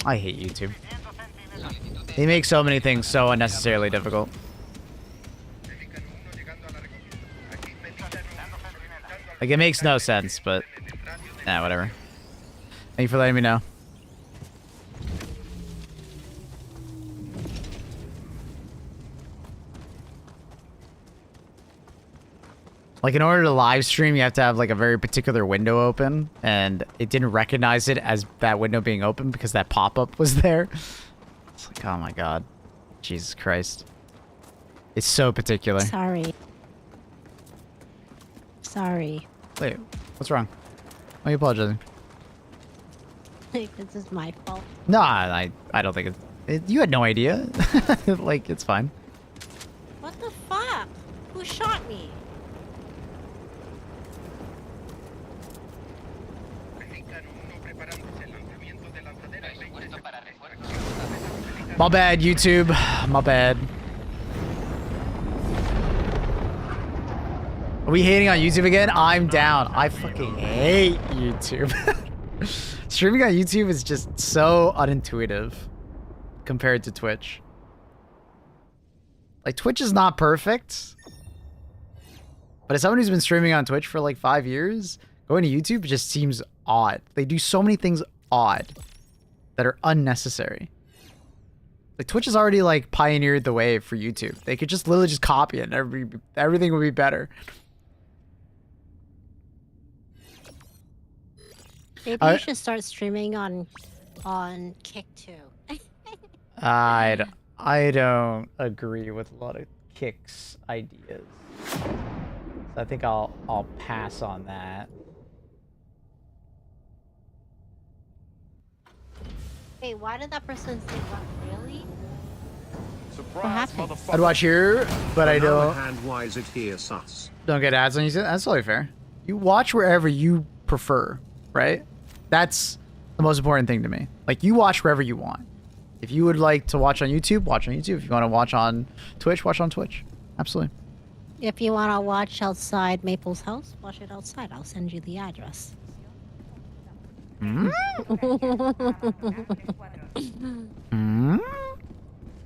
I hate YouTube. They make so many things so unnecessarily difficult. Like, it makes no sense, but... Nah, whatever. Thank you for letting me know. Like, in order to live stream, you have to have, like, a very particular window open, and it didn't recognize it as that window being open because that pop-up was there. It's like, oh my god. Jesus Christ. It's so particular. Sorry. Sorry. Wait, what's wrong? Why are you apologizing? This is my fault. No, I don't think you had no idea. Like, it's fine. What the fuck? Who shot me? My bad, YouTube. My bad. Are we hating on YouTube again? I'm down. I fucking hate YouTube. Streaming on YouTube is just so unintuitive compared to Twitch. Like, Twitch is not perfect. But as someone who's been streaming on Twitch for like 5 years, going to YouTube just seems odd. They do so many things odd that are unnecessary. Like, Twitch has already like pioneered the way for YouTube. They could just literally just copy it and everything would be better. Maybe you should start streaming on Kick too. I don't agree with a lot of Kick's ideas. So I think I'll pass on that. Wait, why did that person say what? Really? Surprise, What happened? motherfucker. I'd watch here, but I don't Why is it here, sus? don't get ads on YouTube. That's totally fair. You watch wherever you prefer, right? That's the most important thing to me. Like, you watch wherever you want. If you would like to watch on YouTube, watch on YouTube. If you want to watch on Twitch, watch on Twitch. Absolutely. If you want to watch outside Maple's house, watch it outside. I'll send you the address. Hmm? Hmm?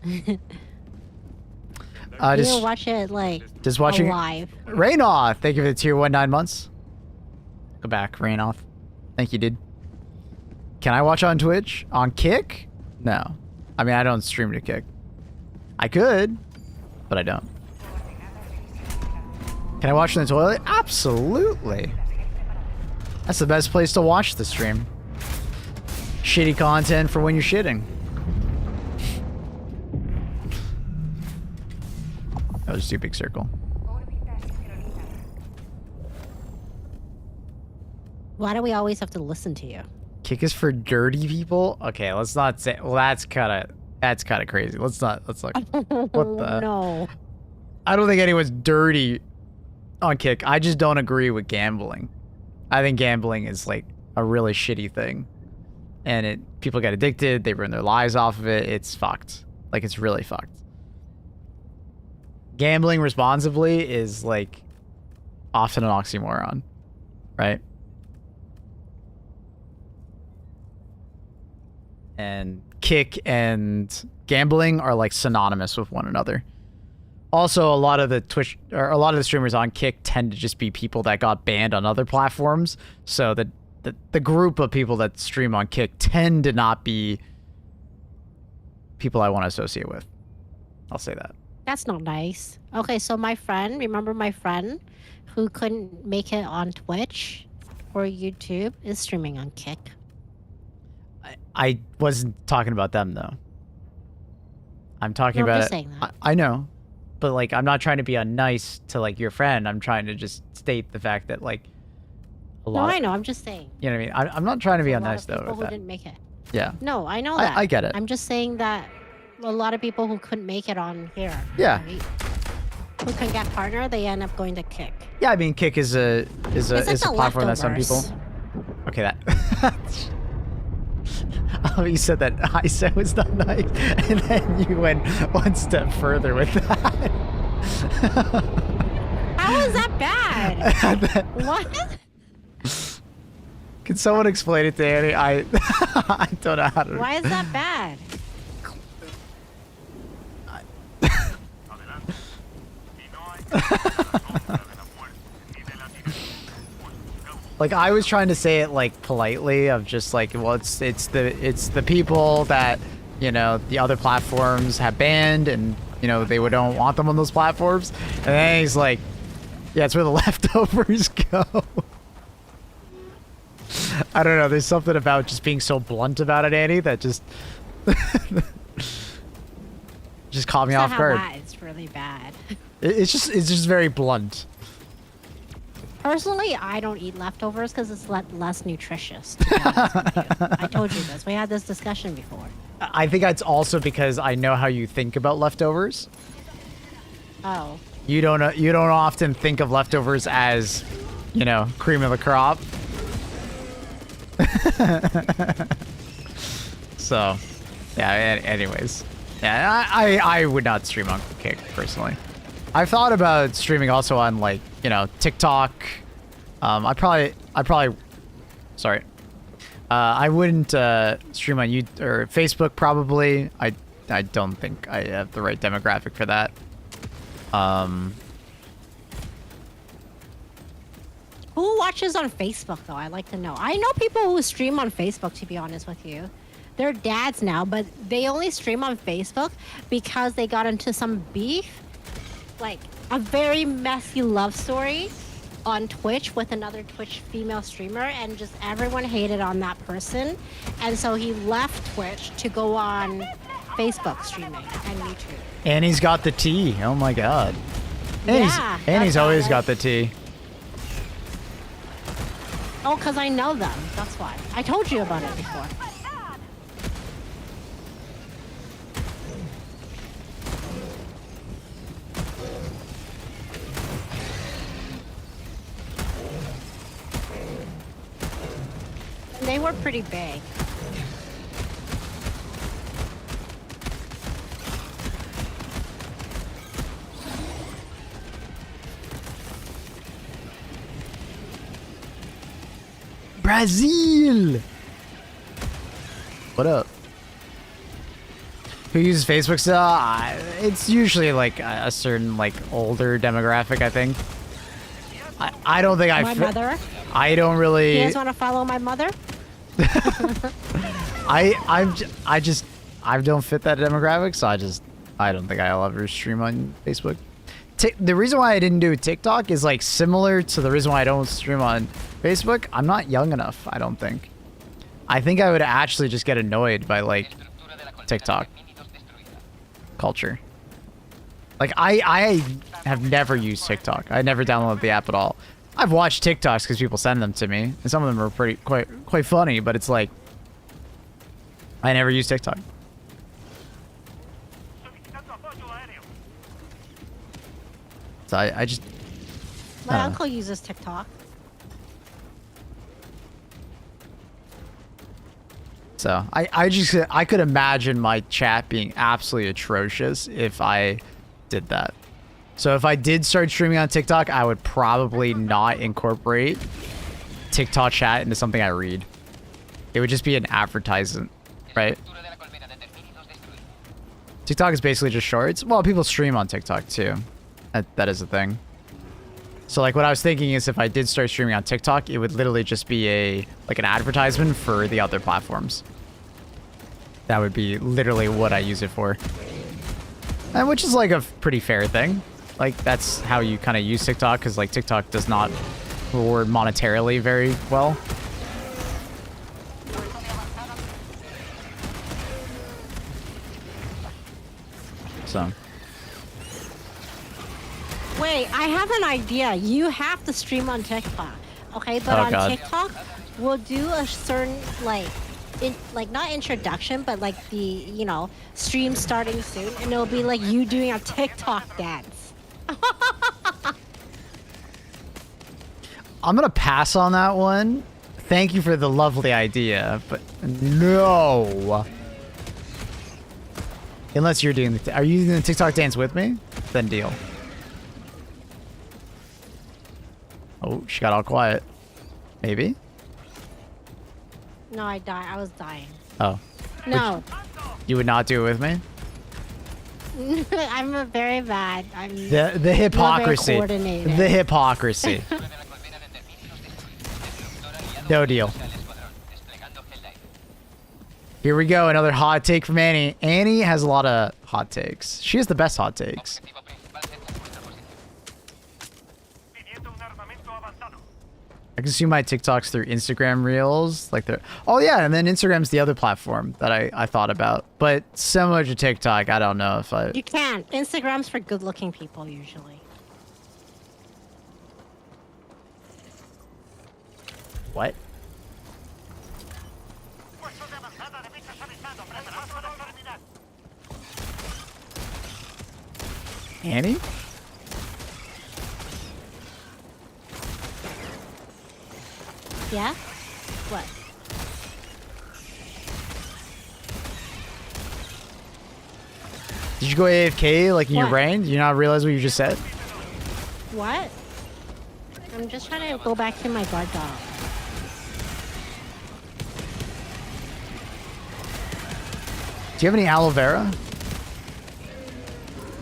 You can watch it like just watching live. Rainoff, thank you for the tier 1 9 months. Go back, Rainoff. Thank you, dude. Can I watch on Twitch? On Kick? No. I mean, I don't stream to Kick. I could, but I don't. Can I watch in the toilet? Absolutely. That's the best place to watch the stream. Shitty content for when you're shitting. That was too big circle. Why do we always have to listen to you? Kick is for dirty people? Okay, let's not say. Well, that's kind of crazy. Let's not. What the? No. I don't think anyone's dirty on Kick. I just don't agree with gambling. I think gambling is like a really shitty thing, and people get addicted. They ruin their lives off of it. It's fucked. Like, it's really fucked. Gambling responsibly is like often an oxymoron, right? And Kick and gambling are like synonymous with one another. Also, a lot of the streamers on Kick tend to just be people that got banned on other platforms. So the group of people that stream on Kick tend to not be people I want to associate with. I'll say that. That's not nice. Okay, so remember my friend who couldn't make it on Twitch or YouTube is streaming on Kick. I wasn't talking about them, though. I'm talking No, I'm about just saying that. I know. But, like, I'm not trying to be unnice to, like, your friend. I'm trying to just state the fact that, like, a lot... No, I know. I'm just saying. You know what I mean? I'm not trying to be unnice, though, people with who that. didn't make it. Yeah. No, I know that. I get it. I'm just saying that a lot of people who couldn't make it on here. Yeah. Right? Who can get partner, they end up going to Kick. Yeah, I mean, Kick is a platform that some people... leftovers. Okay, that... Oh, you said that I said was not nice, and then you went one step further with that. How is that bad? What? Can someone explain it to Annie? I I don't know how to. Why is that bad? Like I was trying to say it like politely of just like, well, it's the people that, you know, the other platforms have banned and, you know, they don't want them on those platforms. And then he's like, yeah, it's where the leftovers go. I don't know. There's something about just being so blunt about it, Annie, that just just caught me off guard. It's really bad. It's just very blunt. Personally, I don't eat leftovers because it's less nutritious. To be honest with you. I told you this. We had this discussion before. I think it's also because I know how you think about leftovers. Oh. You don't often think of leftovers as, you know, cream of the crop. So, yeah. Anyways, yeah. I would not stream on Kick personally. I've thought about streaming also on, like, you know, TikTok. I probably. Sorry. I wouldn't stream on YouTube or Facebook probably. I don't think I have the right demographic for that. Who watches on Facebook though? I'd like to know. I know people who stream on Facebook, to be honest with you. They're dads now, but they only stream on Facebook because they got into some beef, like a very messy love story on Twitch with another Twitch female streamer, and just everyone hated on that person. And so he left Twitch to go on Facebook streaming and YouTube. Annie's got the tea. Oh my god. Annie's always got the tea. Oh, because I know them. That's why. I told you about it before. And they were pretty big. Brazil! What up? Who uses Facebook still? It's usually like a certain like older demographic, I think. I don't think My mother? I don't really. You guys want to follow my mother? I don't fit that demographic, so I don't think I'll ever stream on Facebook. The reason why I didn't do TikTok is like similar to the reason why I don't stream on Facebook. I'm not young enough, I don't think. I think I would actually just get annoyed by like TikTok culture. Like I have never used TikTok. I never downloaded the app at all. I've watched TikToks because people send them to me, and some of them are quite funny, but it's like I never use TikTok. So I just... My uncle uses TikTok. So I could imagine my chat being absolutely atrocious if I did that. So if I did start streaming on TikTok, I would probably not incorporate TikTok chat into something I read. It would just be an advertisement, right? TikTok is basically just shorts. Well, people stream on TikTok too. That is a thing. So like what I was thinking is if I did start streaming on TikTok, it would literally just be an advertisement for the other platforms. That would be literally what I use it for. And which is like a pretty fair thing. Like that's how you kind of use TikTok, because like TikTok does not reward monetarily very well. So. Wait, I have an idea. You have to stream on TikTok, okay? But on God. TikTok, we'll do a certain not introduction, but like the stream starting soon, and it'll be like you doing a TikTok dance. I'm gonna pass on that one. Thank you for the lovely idea, but no. Unless you're doing are you doing the TikTok dance with me? Then deal. Oh, she got all quiet. Maybe? No, I died. I was dying. Oh. No. You would not do it with me? I'm a very bad. The hypocrisy. coordinated. The hypocrisy. No deal. Here we go, another hot take from Annie. Annie has a lot of hot takes. She has the best hot takes. I consume my TikToks through Instagram Reels. Like they're... Oh yeah, and then Instagram's the other platform that I thought about. But similar to TikTok, I don't know if I... You can't. Instagram's for good-looking people, usually. What? Annie? Yeah? What? Did you go AFK like in your What? brain? Did you not realize what you just said? What? I'm just trying to go back to my guard dog. Do you have any aloe vera?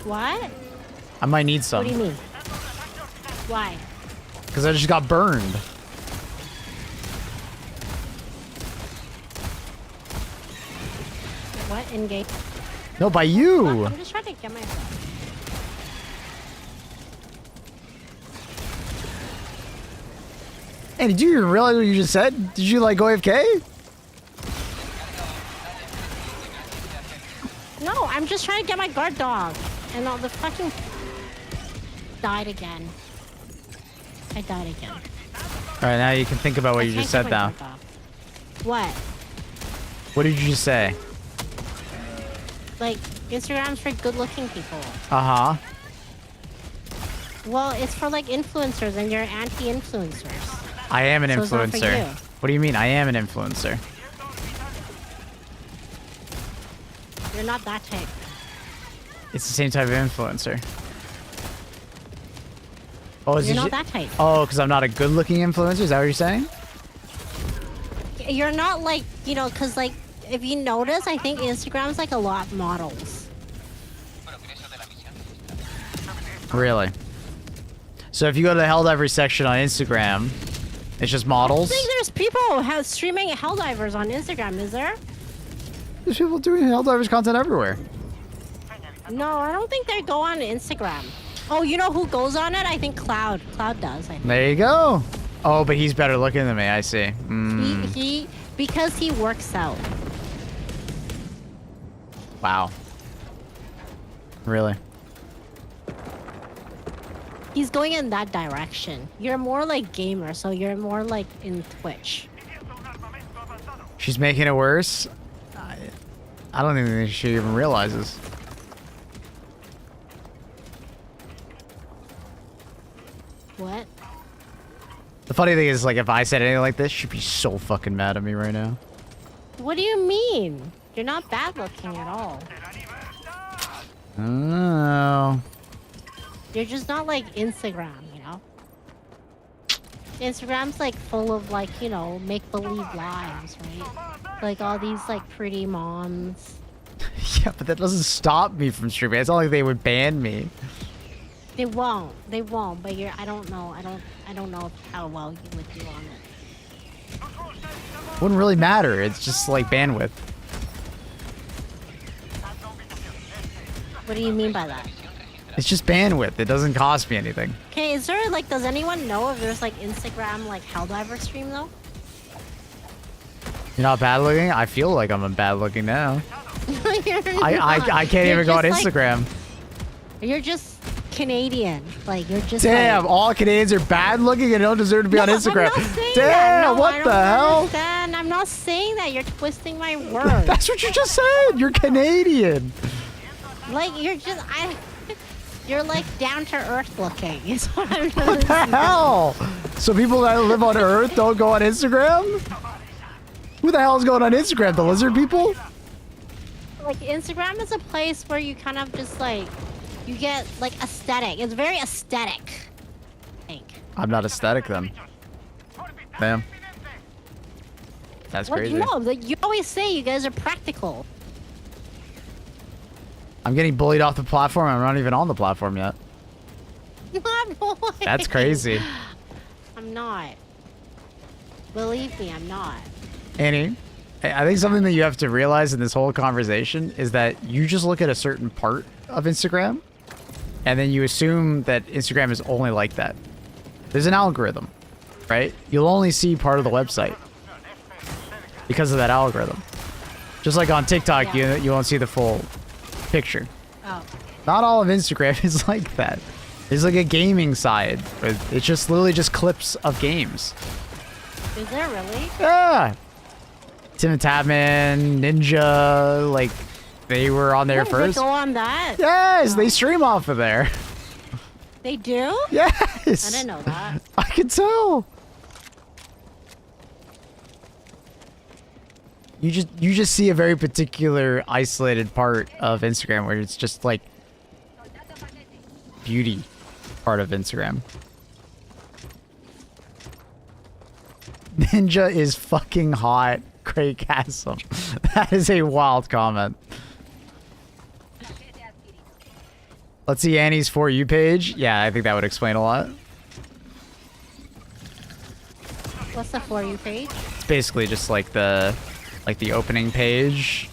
What? I might need some. What do you mean? Why? Because I just got burned. What? Engage? No, by you. I'm just trying to get myself. Hey, did you even realize what you just said? Did you like go AFK? No, I'm just trying to get my guard dog. And all the fucking... died again. I died again. Alright, now you can think about what you just said now. What? What did you just say? Like, Instagram's for good-looking people. Uh-huh. Well, it's for like influencers, and you're anti-influencers. I am an So it's not for influencer. you. What do you mean? I am an influencer. You're not that type. It's the same type of influencer. Oh, is You're it not that type. Oh, because I'm not a good-looking influencer? Is that what you're saying? You're not like, you know, because like, if you notice, I think Instagram's like a lot of models. Really? So if you go to the Helldivers section on Instagram, it's just models? I think there's people streaming helldivers on Instagram, is there? There's people doing Helldivers content everywhere. No, I don't think they go on Instagram. Oh, you know who goes on it? I think Cloud. Cloud does, I think. There you go. Oh, but he's better looking than me, I see. Because he works out. Wow. Really? He's going in that direction. You're more like gamer, so you're more like in Twitch. She's making it worse? I don't even think she even realizes. What? The funny thing is, like, if I said anything like this, she'd be so fucking mad at me right now. What do you mean? You're not bad looking at all. Oh. You're just not like Instagram, you know? Instagram's like full of like, you know, make-believe lives, right? Like all these like pretty moms. Yeah, but that doesn't stop me from streaming. It's not like they would ban me. They won't. They won't, but I don't know. I don't know how well you would do on it. Wouldn't really matter. It's just like bandwidth. What do you mean by that? It's just bandwidth. It doesn't cost me anything. Okay, is there like, does anyone know if there's like Instagram like Helldiver stream though? You're not bad looking? I feel like I'm bad looking now. You're I can't You're even go on just, like, Instagram. You're just Canadian. Like you're just Damn, like, all Canadians are bad looking and don't deserve to be on Instagram. I'm not saying Damn, that. No, what I the don't hell? understand. I'm not saying that. You're twisting my words. That's what you just said. You're Canadian. Like you're just you're like down to earth looking. Is what I'm What the hell? So people that live on Earth don't go on Instagram? Who the hell is going on Instagram? The lizard people? Like Instagram is a place where you kind of just like you get like aesthetic. It's very aesthetic. I think. I'm not aesthetic then. Damn. That's Well, crazy. you know, like, you always say you guys are practical. I'm getting bullied off the platform. I'm not even on the platform yet. Not boy. That's crazy. I'm not. Believe me, I'm not. Annie, I think something that you have to realize in this whole conversation is that you just look at a certain part of Instagram, and then you assume that Instagram is only like that. There's an algorithm, right? You'll only see part of the website because of that algorithm. Just like on TikTok, Yeah. you won't see the full picture. Oh. Not all of Instagram is like that. There's like a gaming side. Where it's just literally just clips of games. Is there really? Yeah. Tim and Tapman, Ninja, like they were on there Oh, they first. go on that? Yes, Oh. they stream off of there. They do? Yes. I didn't know that. I can tell. You just see a very particular isolated part of Instagram where it's just like beauty part of Instagram. Ninja is fucking hot. Craig Castle. That is a wild comment. Let's see Annie's For You page. Yeah, I think that would explain a lot. What's the For You page? It's basically just like the opening page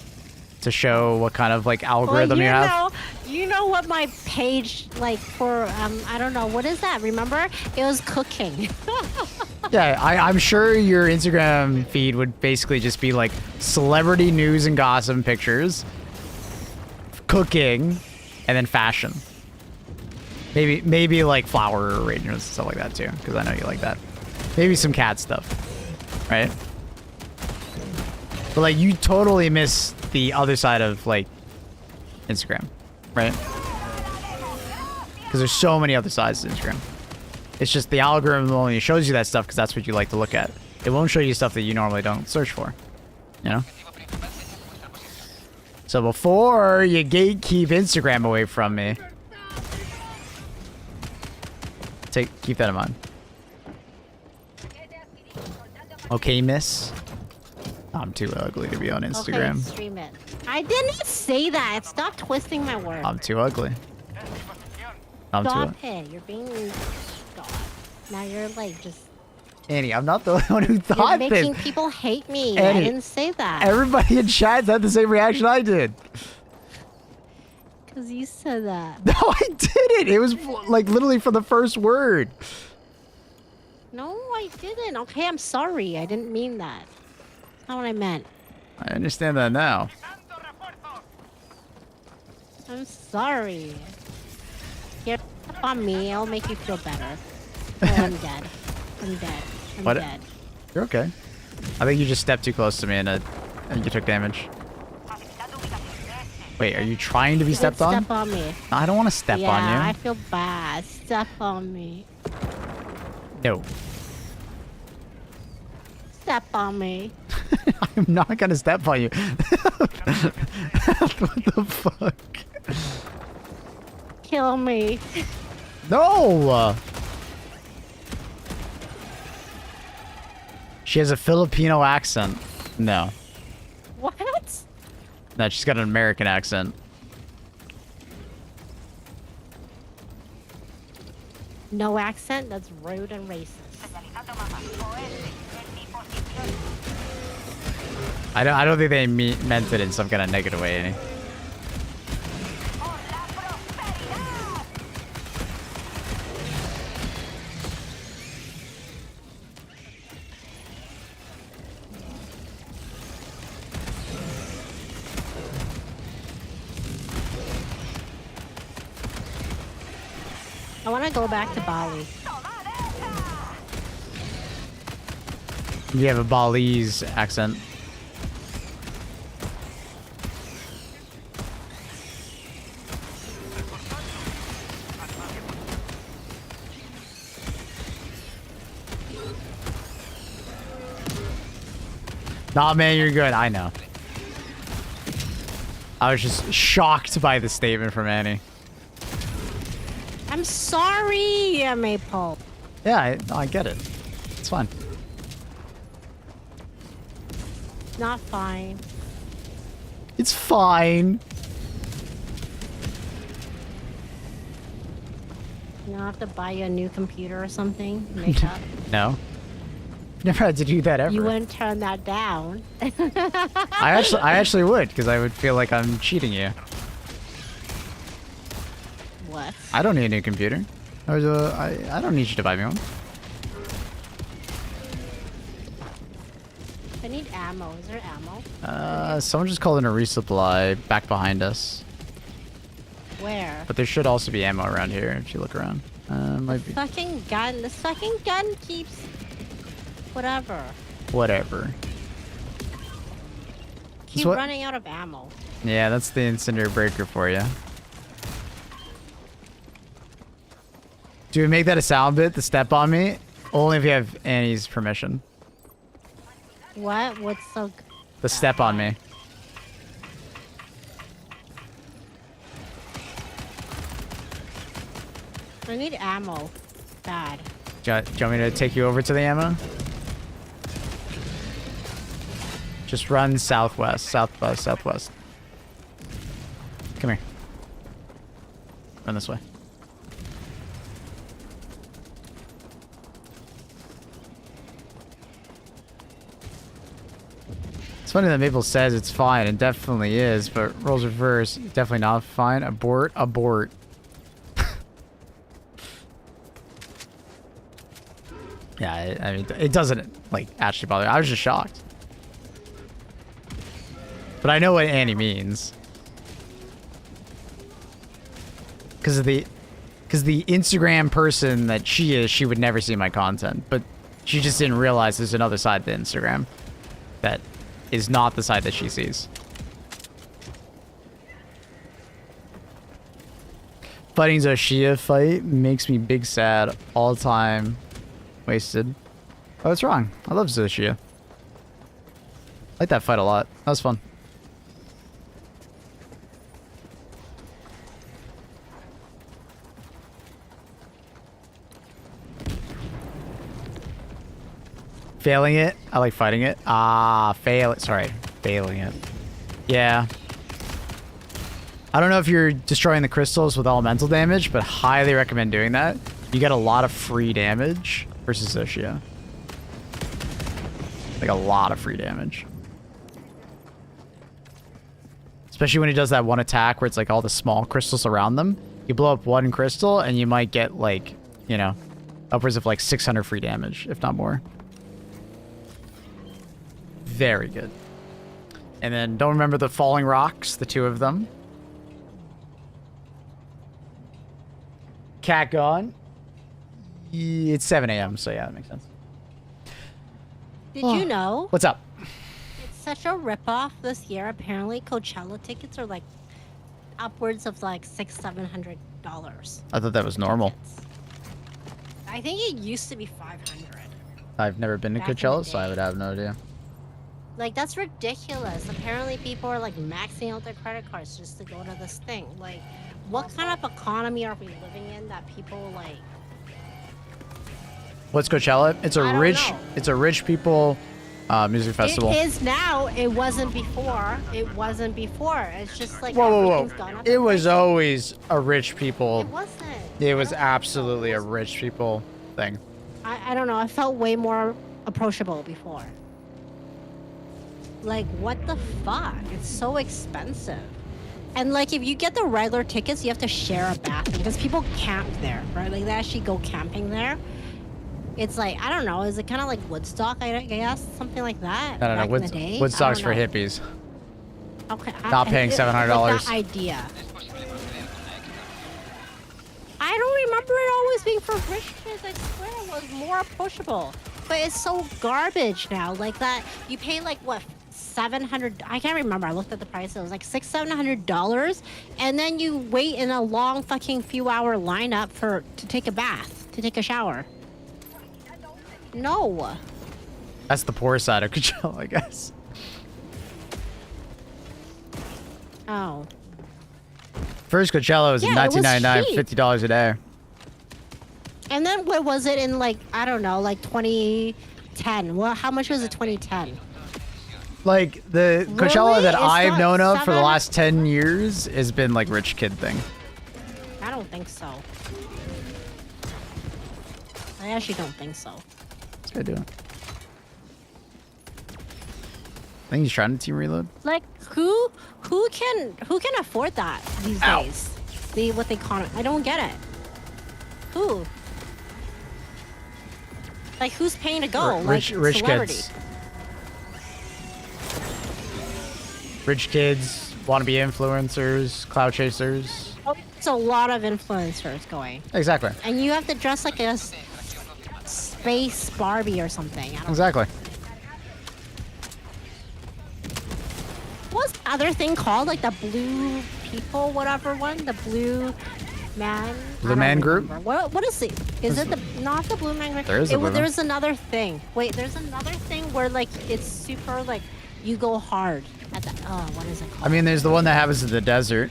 to show what kind of like algorithm Well, you have. You know what my page like for I don't know, what is that? Remember? It was cooking. Yeah, I'm sure your Instagram feed would basically just be like celebrity news and gossip pictures, cooking, and then fashion. Maybe like flower arrangements and stuff like that too, because I know you like that. Maybe some cat stuff, right? But like you totally miss the other side of like Instagram, right? Because there's so many other sides to Instagram. It's just the algorithm only shows you that stuff because that's what you like to look at. It won't show you stuff that you normally don't search for, you know? So before you gatekeep Instagram away from me, keep that in mind. Okay, miss. I'm too ugly to be on Instagram. Okay, stream it. I didn't say that. Stop twisting my words. I'm too ugly. I'm too Stop ugly. it. You're being... God. Now you're like just... Annie, I'm not the only one who You're thought making this. people hate me. Annie, I didn't say that. Everybody in chat had the same reaction I did. Because you said that. No, I didn't. It was like literally for the first word. No, I didn't. Okay, I'm sorry. I didn't mean that. That's not what I meant. I understand that now. I'm sorry. Get up on me. I'll make you feel better. Oh, I'm dead. I'm dead. I'm What? dead. You're okay. I think you just stepped too close to me and you took damage. Wait, are you trying to be stepped on? Step on me. I don't want to step Yeah, on you. I feel bad. Step on me. No. Step on me. I'm not gonna step on you. What the fuck? Kill me. No! She has a Filipino accent. No. What? No, she's got an American accent. No accent? That's rude and racist. I don't think they meant it in some kind of negative way, any. I want to go back to Bali. You have a Balinese accent. Nah, man, you're good. I know. I was just shocked by the statement from Annie. I'm sorry, Maple. Yeah, I get it. It's fine. not fine. It's fine. You don't have to buy you a new computer or something. Make up. No. Never had to do that ever. You wouldn't turn that down. I actually would, because I would feel like I'm cheating you. What? I don't need a new computer. I don't need you to buy me one. I need ammo. Is there ammo? Someone just called in a resupply back behind us. Where? But there should also be ammo around here if you look around. Might be. Fucking gun. This fucking gun keeps... Whatever. Whatever. Keep running out of ammo. Yeah, that's the incendiary breaker for you. Do we make that a sound bit, the step on me? Only if you have Annie's permission. What? What's so... The step on me. I need ammo. Bad. Do you want me to take you over to the ammo? Just run southwest, southwest. Come here. Run this way. It's funny that Maple says it's fine. It definitely is, but roles reverse. Definitely not fine. Abort. Yeah, I mean, it doesn't, like, actually bother me. I was just shocked. But I know what Annie means. Because the Instagram person that she is, she would never see my content. But she just didn't realize there's another side to Instagram that is not the side that she sees. Fighting Zoshia fight makes me big sad all the time. Wasted. Oh, what's wrong? I love Zoshia. I like that fight a lot. That was fun. Failing it? I like fighting it. Fail it. Sorry. Failing it. Yeah. I don't know if you're destroying the crystals with elemental damage, but highly recommend doing that. You get a lot of free damage versus Zoshia. Like a lot of free damage. Especially when he does that one attack where it's like all the small crystals around them. You blow up one crystal and you might get like, you know, upwards of like 600 free damage, if not more. Very good. And then don't remember the falling rocks, the two of them. Cat gone. It's 7 a.m., so yeah, that makes sense. Did you know? What's up? It's such a ripoff this year. Apparently, Coachella tickets are like upwards of like $600-700. I thought that was normal. Tickets. I think it used to be $500. I've never been to Back in the Coachella, so I day. would have no idea. Like, that's ridiculous. Apparently, people are like maxing out their credit cards just to go to this thing. Like, what kind of economy are we living in that people like? What's Coachella? It's I a don't rich, know. it's a rich people music festival. It is now. It wasn't before. It wasn't before. It's just like Whoa. everything's gone up. It in was price. always a rich people. It wasn't. It was I don't know. absolutely a rich people thing. I don't know. I felt way more approachable before. Like, what the fuck? It's so expensive. And like, if you get the regular tickets, you have to share a bathroom because people camp there, right? Like, they actually go camping there. It's like, I don't know. Is it kind of like Woodstock? I guess something like that. I don't know. back in the day? I Woodstock's don't for know. hippies. Okay. Not paying $700. Like that idea. I don't remember it always being for rich kids. I swear it was more approachable. But it's so garbage now. Like that, you pay like what, $700? I can't remember. I looked at the price. It was like $600-700, and then you wait in a long fucking few hour lineup to take a bath, to take a shower. No. That's the poor side of Coachella, I guess. Oh. First Coachella was in Yeah, it was $19.99, cheap. $50 a day. And then what was it in like, I don't know, like 2010? Well, how much was it 2010? Like, the Coachella Really? that It's I've not known of for the 7? last 10 years has been, like, rich kid thing. I don't think so. I actually don't think so. What's guy doing? I think he's trying to team reload. Like who can afford that these Ow. days? What they call it? I don't get it. Who? Like who's paying to go? Rich celebrity. kids. Rich kids, wannabe influencers, cloud chasers. Oh, it's a lot of influencers going. Exactly. And you have to dress like a space Barbie or something. I don't Exactly. What's the other thing called? Like the blue people, whatever one? The blue man? Blue man group? What is it? Is it not the blue man group? There is a blue man. There's another thing. Wait, there's another thing where like it's super like you go hard at the what is it called? I mean, there's the one that happens in the desert.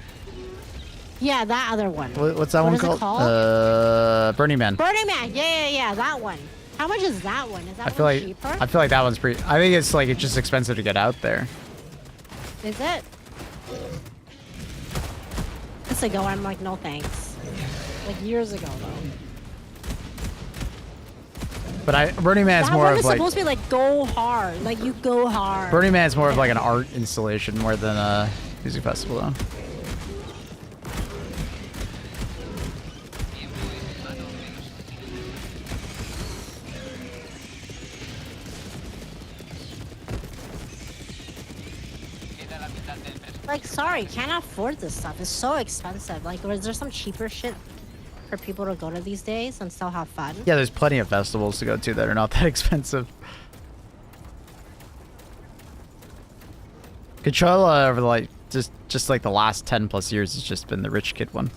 Yeah, that other one. What's that one What is it called? Burning Man. Burning Man. Yeah, that one. How much is that one? Is that cheaper? I feel like that one's pretty. I think it's like it's just expensive to get out there. Is it? Years ago, I'm like, no thanks. Like years ago, though. But Burning Man's That more one of is like. supposed to be like go hard. Like you go hard. Burning Man's more of like an art installation more than a music festival, though. Like, sorry, can't afford this stuff. It's so expensive. Like, is there some cheaper shit for people to go to these days and still have fun? Yeah, there's plenty of festivals to go to that are not that expensive. Coachella over like just like the last 10 plus years has just been the rich kid one.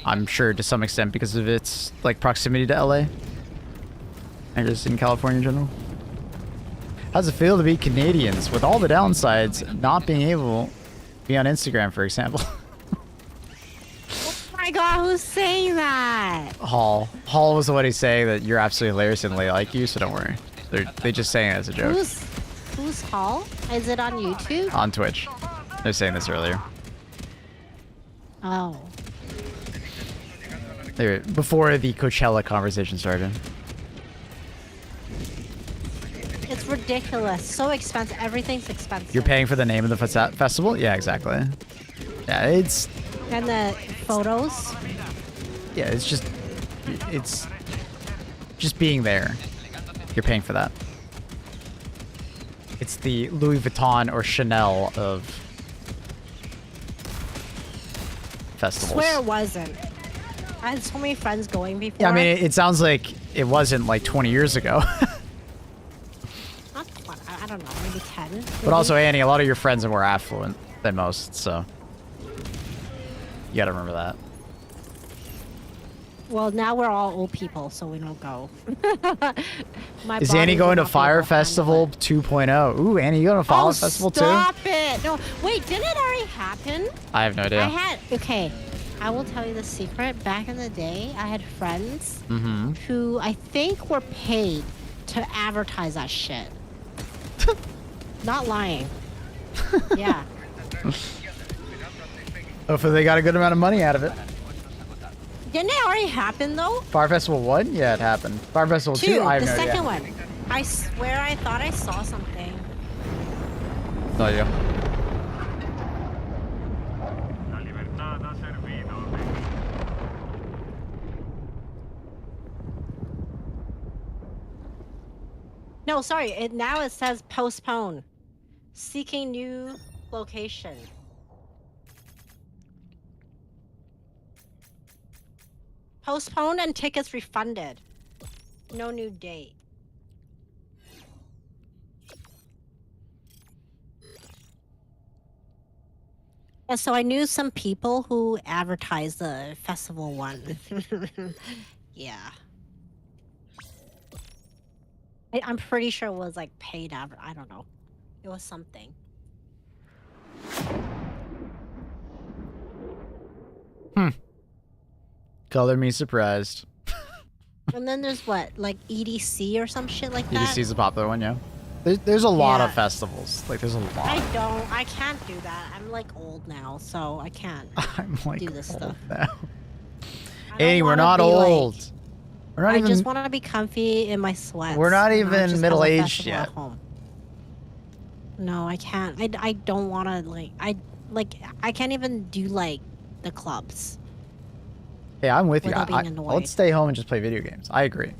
I'm sure to some extent because of its like proximity to LA and just in California in general. How's it feel to be Canadians with all the downsides, not being able to be on Instagram, for example? Oh my god, who's saying that? Hall was the one who's saying that you're absolutely hilarious and they like you, so don't worry. They just saying it as a joke. Who's Hall? Is it on YouTube? On Twitch. They're saying this earlier. Oh. Before the Coachella conversation started. It's ridiculous. So expensive. Everything's expensive. You're paying for the name of the festival? Yeah, exactly. Yeah, it's... And the photos? Yeah, it's just being there. You're paying for that. It's the Louis Vuitton or Chanel of festivals. I swear it wasn't. I had so many friends going before. Yeah, I mean, it sounds like it wasn't like 20 years ago. Not 20, I don't know, maybe 10. Maybe. But also, Annie, a lot of your friends are more affluent than most, so you gotta remember that. Well, now we're all old people, so we don't go. Is Annie going to Fire Festival 2.0? Ooh, Annie, you going to Fire Festival too? Stop it! No, wait, didn't it already happen? I have no idea. Okay, I will tell you the secret. Back in the day, I had friends who I think were paid to advertise that shit. Not lying. Yeah. Hopefully they got a good amount of money out of it. Didn't it already happen though? Fire Festival 1? Yeah, it happened. Fire Festival 2? I have The no idea. second one. I swear I thought I saw something. No idea. No, sorry. Now it says postpone. Seeking new location. Postponed and tickets refunded. No new date. Yeah, so I knew some people who advertised the festival one. Yeah. I'm pretty sure it was like paid I don't know. It was something. Color me surprised. And then there's what, like EDC or some shit like that? EDC is a popular one, yeah. There's a lot of Yeah. festivals. Like, there's a lot. I can't do that. I'm like old now, so I can't I'm like do this old stuff. now. I don't Hey, we're wanna not be, like- old. We're not I even. just want to be comfy in my sweats. We're not and even just have a middle-aged festival yet. at home. No, I can't. I don't want to I can't even do like the clubs. Yeah, I'm with you. without being annoyed. Let's stay home and just play video games. I agree.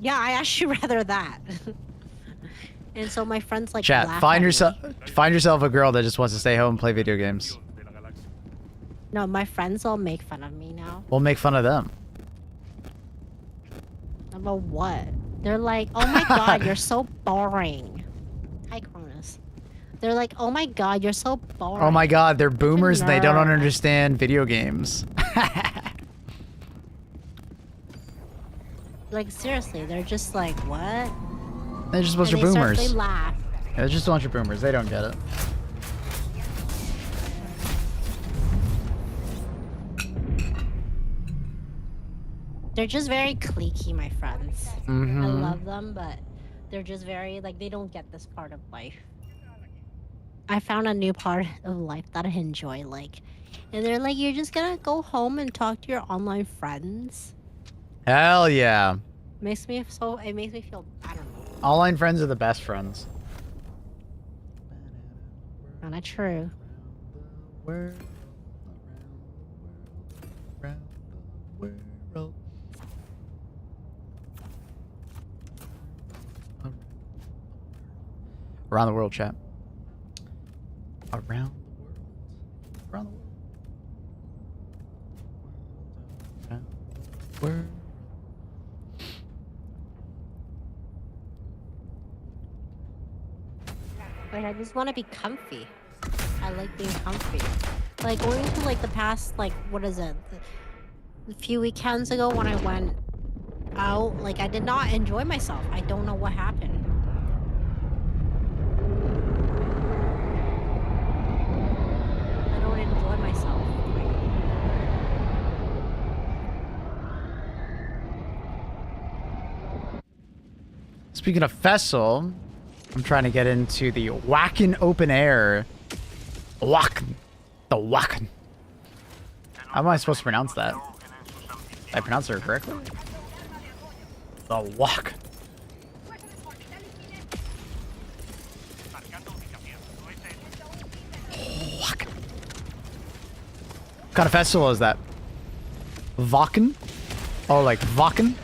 Yeah, I actually rather that. And so my friends like Chat, laugh find at me. yourself a girl that just wants to stay home and play video games. No, my friends all make fun of me now. We'll make fun of them. About what? They're like, oh my god, you're so boring. Hi, Cronus. They're like, oh my god, you're so boring. Oh my god, they're boomers and they don't nerd. understand video games. Like seriously, they're just like, what? They're just a bunch And of they boomers. laugh. Yeah, they're just a bunch of boomers. They don't get it. They're just very cliquey, my friends. I Mhm. love them, but they're just very like they don't get this part of life. I found a new part of life that I enjoy, like, and they're like, you're just gonna go home and talk to your online friends. Hell yeah. Makes me so. It makes me feel. I don't know. Online friends are the best friends. Not true. Around the world, chat. Around the world. Around the world. Around the world. Like I just want to be comfy. I like being comfy. Like going to like the past like what is it? A few weekends ago when I went out, like I did not enjoy myself. I don't know what happened. I don't enjoy myself. Speaking of Fessel, I'm trying to get into the Wacken open air. Wacken. The Wacken. How am I supposed to pronounce that? Did I pronounce it correctly? The Wacken. Wacken. What kind of festival is that? Wacken? Oh, like Wacken?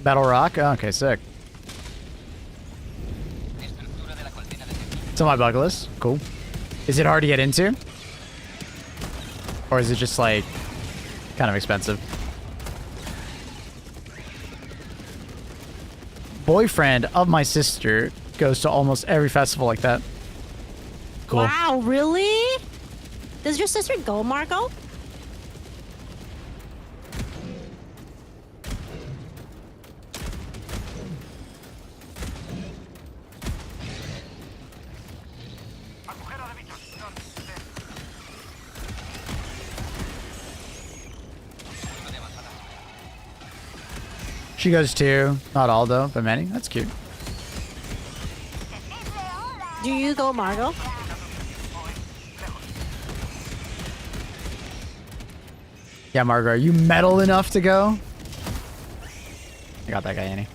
Battle Rock? Oh, okay, sick. It's on my bucket list. Cool. Is it hard to get into? Or is it just like kind of expensive? Boyfriend of my sister goes to almost every festival like that. Cool. Wow, really? Does your sister go, Marco? She goes too. Not all though, but many. That's cute. Do you go, Margot? Yeah, Margaret, are you metal enough to go? I got that guy, Annie.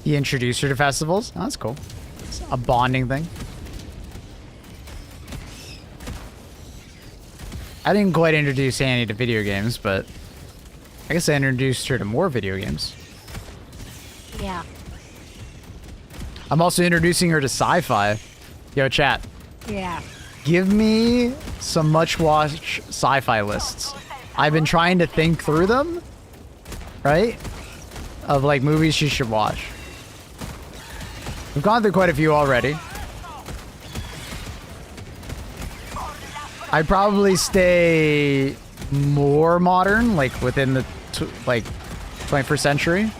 He introduced her to festivals? Oh, that's cool. It's a bonding thing. I didn't quite introduce Annie to video games, but I guess I introduced her to more video games. Yeah. I'm also introducing her to Sci-fi. Yo, chat. Yeah. Give me some much-watch Sci-fi lists. I've been trying to think through them, right? Of like movies she should watch. We've gone through quite a few already. I'd probably stay more modern, like within the like 21st century.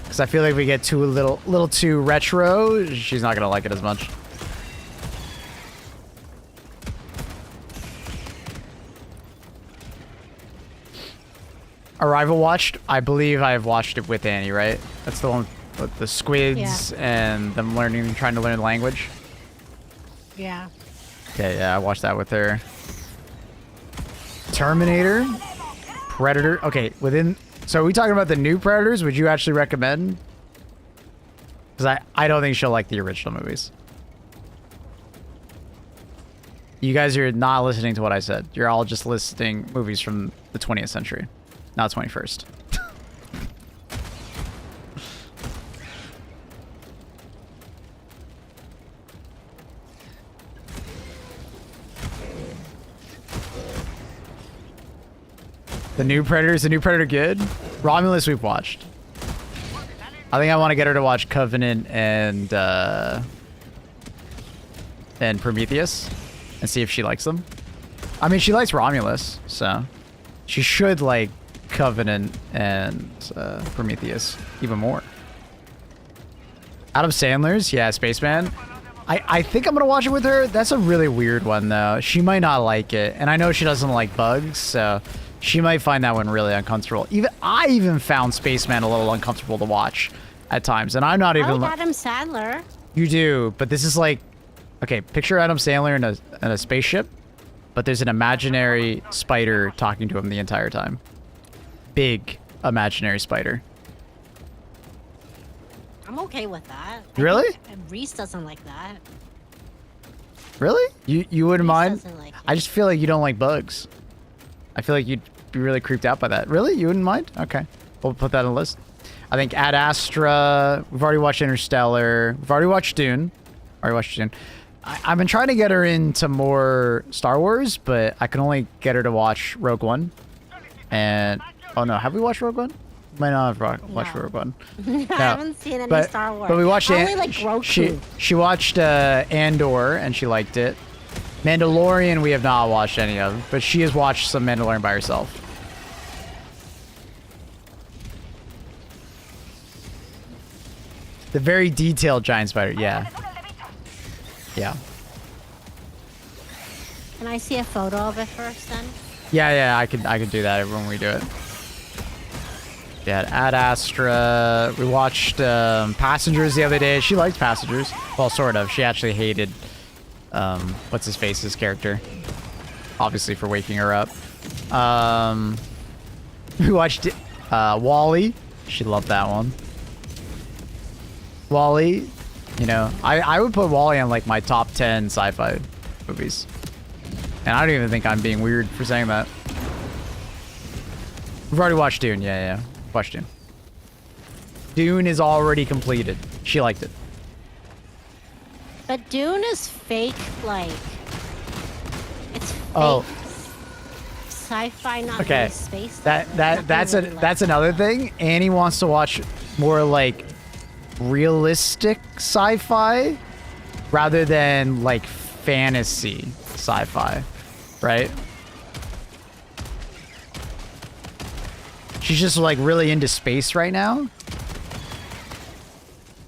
Because I feel like we get too little too retro. She's not gonna like it as much. Arrival watched. I believe I've watched it with Annie, right? That's the one with the squids and them trying to learn the language. Yeah. Okay, yeah, I watched that with her. Terminator, Predator. Okay, so are we talking about the new Predators? Would you actually recommend? Because I don't think she'll like the original movies. You guys are not listening to what I said. You're all just listing movies from the 20th century, not 21st. The new Predator good? Romulus we've watched. I think I want to get her to watch Covenant and Prometheus and see if she likes them. I mean, she likes Romulus, so she should like Covenant and Prometheus even more. Adam Sandler's, yeah, Spaceman. I think I'm gonna watch it with her. That's a really weird one though. She might not like it, and I know she doesn't like bugs, so she might find that one really uncomfortable. I even found Spaceman a little uncomfortable to watch at times, and I'm not even. I like Adam Sandler. You do, but this is like, okay, picture Adam Sandler in a spaceship, but there's an imaginary spider talking to him the entire time. Big imaginary spider. I'm okay with that. Really? Reese doesn't like that. Really? You wouldn't mind? Like I just feel like you don't like bugs. I feel like you'd be really creeped out by that. Really? You wouldn't mind? Okay. We'll put that on the list. I think Ad Astra. We've already watched Interstellar. We've already watched Dune. I've been trying to get her into more Star Wars, but I can only get her to watch Rogue One. And oh no, have we watched Rogue One? Might not have watched Rogue One. I haven't seen any Star Wars. But we watched I only like Roku. She watched Andor and she liked it. Mandalorian we have not watched any of, but she has watched some Mandalorian by herself. The very detailed giant spider, yeah. Yeah. Can I see a photo of it first then? Yeah, I could do that when we do it. Yeah, Ad Astra. We watched Passengers the other day. She liked Passengers. Well, sort of. She actually hated what's his face's character. Obviously for waking her up. We watched Wall-E. She loved that one. Wall-E, you know, I would put Wall-E on like my top 10 sci-fi movies. And I don't even think I'm being weird for saying that. We've already watched Dune. Yeah. Watched Dune. Dune is already completed. She liked it. But Dune is fake, like... It's fake. Oh. Sci-fi, not Okay. really space. That's another thing. Annie wants to watch more like realistic sci-fi rather than like fantasy sci-fi, right? She's just like really into space right now.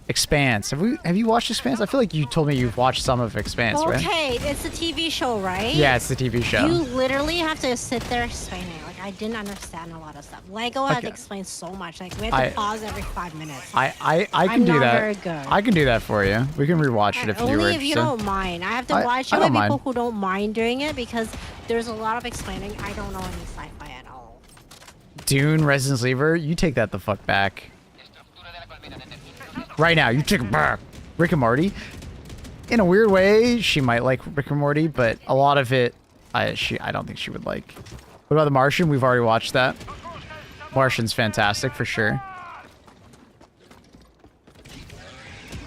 Expanse. Have you watched Expanse? I feel like you told me you've watched some of Expanse, right? Okay, it's a TV show, right? Yeah, it's the TV show. You literally have to sit there explaining. Like, I didn't understand a lot of stuff. Lego had explained so much. Like, we had to pause every 5 minutes. I can do that. Very good. I can do that for you. We can rewatch it if you were Only interested. if you don't mind. I have to watch it with don't people mind. who don't mind doing it because there's a lot of explaining. I don't know any sci-fi at all. Dune, Resident Evil, you take that the fuck back. Right now, you take it back. Rick and Morty. In a weird way, she might like Rick and Morty, but a lot of it, I don't think she would like. What about The Martian? We've already watched that. Martian's fantastic for sure.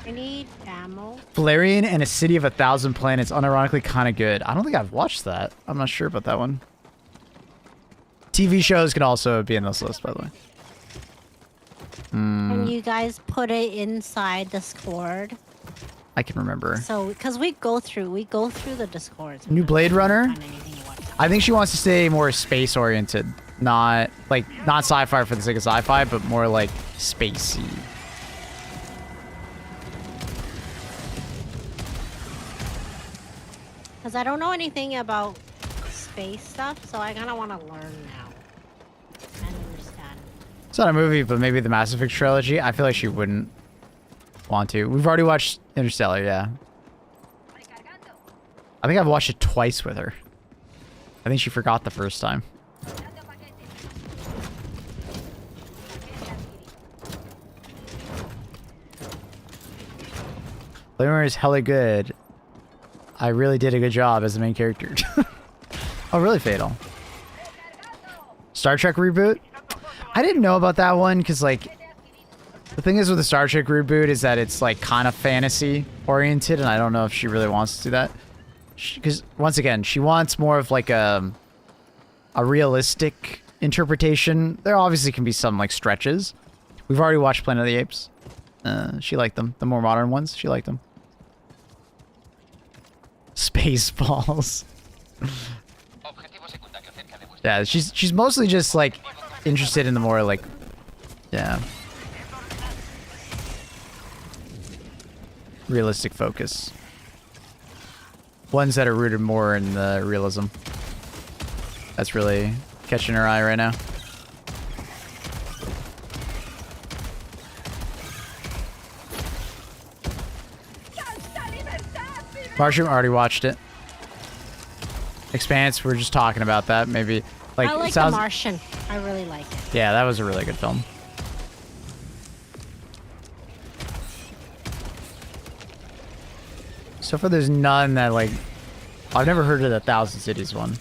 I need ammo. Valerian and a City of 1,000 Planets, unironically kind of good. I don't think I've watched that. I'm not sure about that one. TV shows can also be in this list, by the way. Can you guys put it inside Discord? I can remember. So, because we go through the Discords. New Blade Runner? Find anything you want. I think she wants to stay more space oriented, not sci-fi for the sake of sci-fi, but more like spacey. Because I don't know anything about space stuff, so I kind of want to learn now and understand. It's not a movie, but maybe the Mass Effect trilogy. I feel like she wouldn't want to. We've already watched Interstellar, yeah. I think I've watched it twice with her. I think she forgot the first time. Blade Runner is hella good. I really did a good job as the main character. Oh, really, Fatal? Star Trek reboot? I didn't know about that one because, like, the thing is with the Star Trek reboot is that it's, like, kind of fantasy oriented, and I don't know if she really wants to do that. Because, once again, she wants more of, like, a realistic interpretation. There obviously can be some, like, stretches. We've already watched Planet of the Apes. She liked them. The more modern ones, she liked them. Spaceballs. Yeah, she's mostly just like interested in the more like, yeah, realistic focus. Ones that are rooted more in the realism. That's really catching her eye right now. Martian already watched it. Expanse, we're just talking about that. Maybe like I like The Martian. I really like it. Yeah, that was a really good film. So far, there's none that like I've never heard of the Thousand Cities one.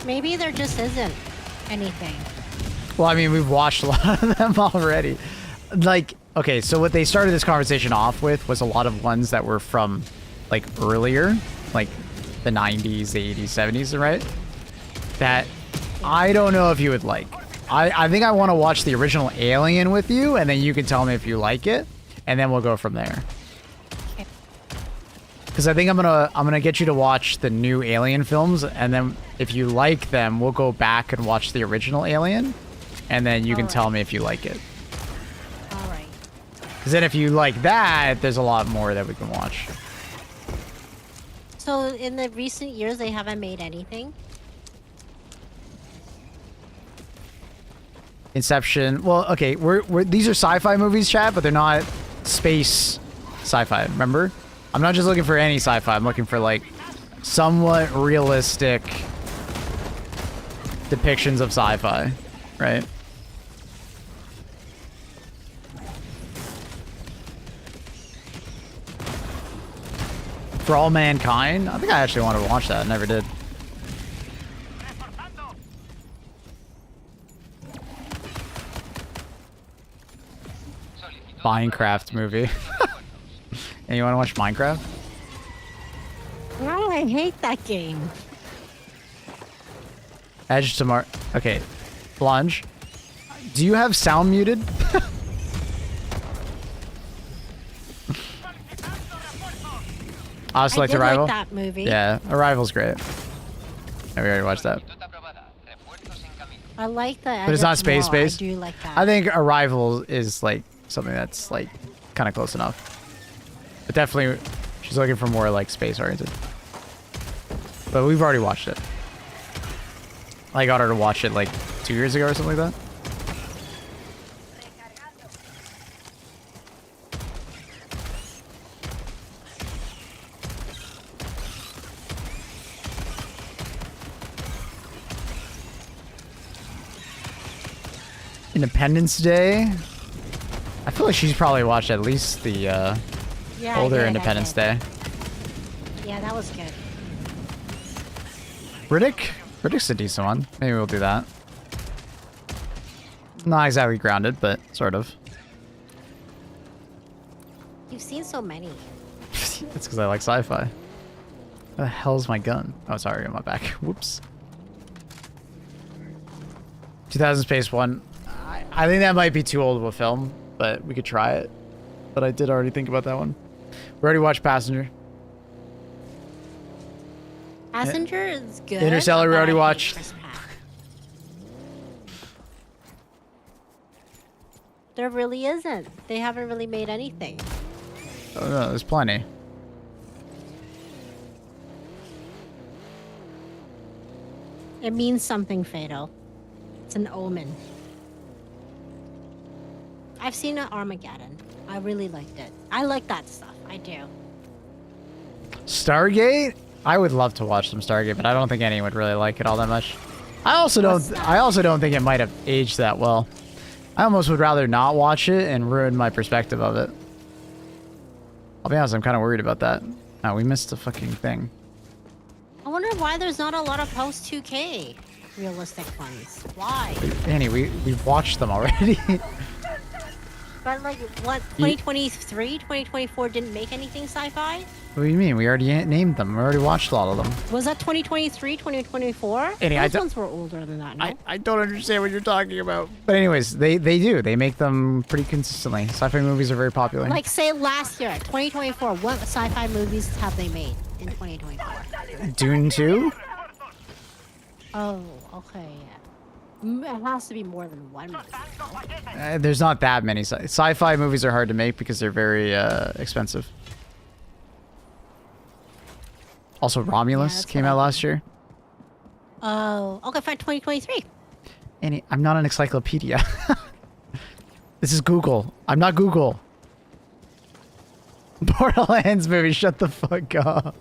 Maybe there just isn't anything. Well, I mean, we've watched a lot of them already. Like, okay, so what they started this conversation off with was a lot of ones that were from, like, earlier, like the 90s, the 80s, 70s, right? That I don't know if you would like. I think I want to watch the original Alien with you, and then you can tell me if you like it, and then we'll go from there. Because I think I'm gonna get you to watch the new Alien films, and then if you like them, we'll go back and watch the original Alien, and then you can tell me if you like it. All right. Because then if you like that, there's a lot more that we can watch. So in the recent years, they haven't made anything? Inception. Well, okay, these are sci-fi movies, chat, but they're not space sci-fi. Remember? I'm not just looking for any sci-fi. I'm looking for like somewhat realistic depictions of sci-fi, right? For All Mankind? I think I actually wanted to watch that. I never did. Minecraft movie. And you want to watch Minecraft? No, I hate that game. Edge to Mar. Okay. Plunge. Do you have sound muted? I'll select I did Arrival. like that movie. Yeah, Arrival's great. Yeah, we already watched that. I like the. But it's not space I based. do like that. I think Arrival is like something that's like kind of close enough. But definitely, she's looking for more like space oriented. But we've already watched it. I got her to watch it like 2 years ago or something like that. Independence Day. I feel like she's probably watched at least the Yeah, I older did, Independence Day. Yeah, that was good. Riddick? Riddick's a decent one. Maybe we'll do that. Not exactly grounded, but sort of. You've seen so many. It's because I like sci-fi. Where the hell's my gun? Oh, sorry, on my back. Whoops. 2000 Space One. I think that might be too old of a film, but we could try it. But I did already think about that one. We already watched Passenger. Passenger is good. Interstellar we but already I hate watched. Chris Pratt. There really isn't. They haven't really made anything. Oh no, there's plenty. It means something fatal. It's an omen. I've seen Armageddon. I really liked it. I like that stuff. I do. Stargate? I would love to watch some Stargate, but I don't think anyone would really like it all that much. I also What's don't. that? I also don't think it might have aged that well. I almost would rather not watch it and ruin my perspective of it. I'll be honest. I'm kind of worried about that. Oh, we missed a fucking thing. I wonder why there's not a lot of post 2K realistic ones. Why? Annie, we've watched them already. But like, what? 2023, 2024 didn't make anything sci-fi? What do you mean? We already named them. We already watched a lot of them. Was that 2023, 2024? Annie, Those ones were older than that, no? I don't understand what you're talking about. But anyways, they do. They make them pretty consistently. Sci-fi movies are very popular. Like, say last year, 2024, what sci-fi movies have they made in 2024? Dune 2? Oh, okay, yeah. It has to be more than one movie. There's not that many. Sci-fi movies are hard to make because they're very expensive. Also, Romulus that's came what I out last year. Oh, okay, fine, 2023. Annie, I'm not an encyclopedia. This is Google. I'm not Google. Borderlands movie, shut the fuck up.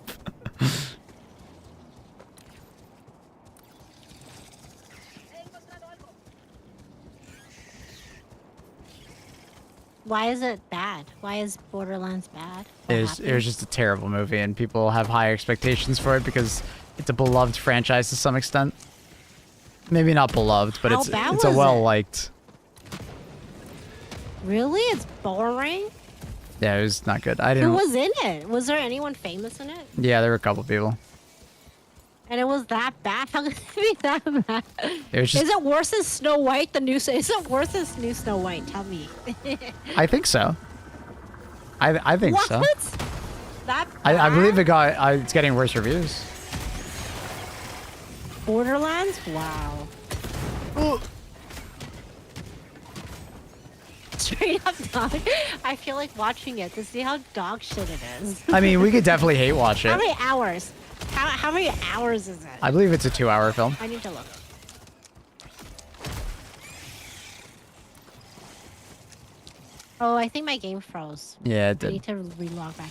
Why is it bad? Why is Borderlands bad? What It was happened? just a terrible movie, and people have high expectations for it because it's a beloved franchise to some extent. Maybe not beloved, but How it's bad a was it? well-liked. Really? It's boring? Yeah, it was not good. I Who didn't. was in it? Was there anyone famous in it? Yeah, there were a couple people. And it was that bad? How could it be that bad? It was just. Is it worse than Snow White? Is it worse than new Snow White? Tell me. I think so. I think what? so. That I believe bad? it got. It's getting worse reviews. Borderlands? Wow. Straight up dog. I feel like watching it to see how dog shit it is. I mean, we could definitely hate watch How it. many hours? How many hours is it? I believe it's a 2-hour film. I need to look. Oh, I think my game froze. Yeah, it I did. need to relog back.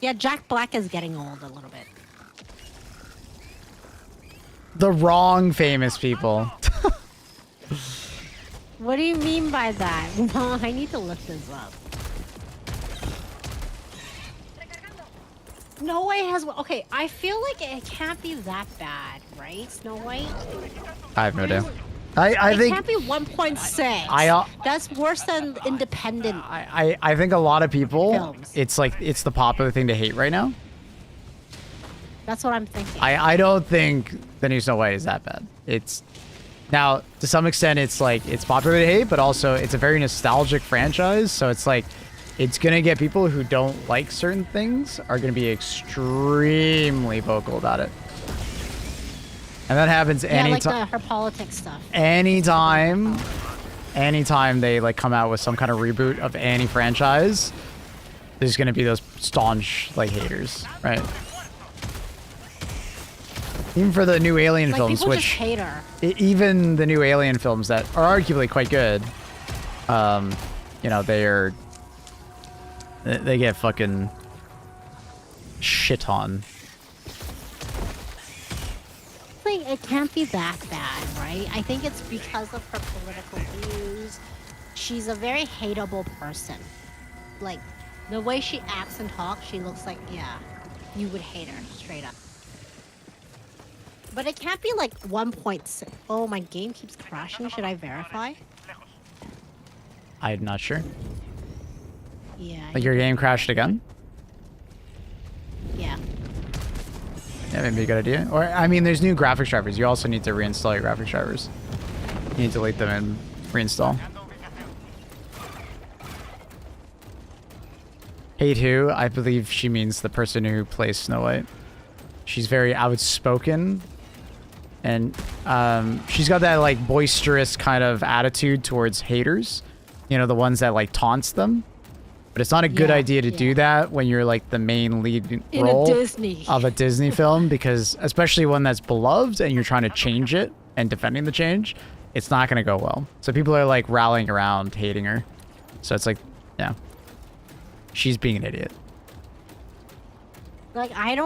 Yeah, Jack Black is getting old a little bit. The wrong famous people. What do you mean by that? No, I need to look this up. Snow White has... Okay, I feel like it can't be that bad, right? Snow White? I have no idea. I It think. can't be 1.6. I That's worse than Independent. I think a lot of people. Films. It's like it's the popular thing to hate right now. That's what I'm thinking. I don't think the new Snow White is that bad. It's now to some extent it's like it's popular to hate, but also it's a very nostalgic franchise. So it's like it's gonna get people who don't like certain things are gonna be extremely vocal about it, and that happens yeah, anytime. like her politics stuff. Anytime they like come out with some kind of reboot of any franchise, there's gonna be those staunch like haters, right? Even for the new Alien Like, films, people which just hate her. even the new Alien films that are arguably quite good, you know, they get fucking shit on. Like, it can't be that bad, right? I think it's because of her political views. She's a very hateable person. Like, the way she acts and talks, she looks like, yeah, you would hate her, straight up. But it can't be like 1.6. Oh, my game keeps crashing. Should I verify? I'm not sure. Yeah. Like your game crashed again? Yeah. Yeah, maybe a good idea. Or, I mean, there's new graphics drivers. You also need to reinstall your graphics drivers. You need to delete them and reinstall. Hate who? I believe she means the person who plays Snow White. She's very outspoken. And she's got that, like, boisterous kind of attitude towards haters. You know, the ones that, like, taunts them. But it's not a good idea to do that when you're, like, the main lead role of a Disney film. Because, especially one that's beloved and you're trying to change it and defending the change, it's not going to go well. So people are, like, rallying around hating her. So it's like, yeah. She's being an idiot. Like, I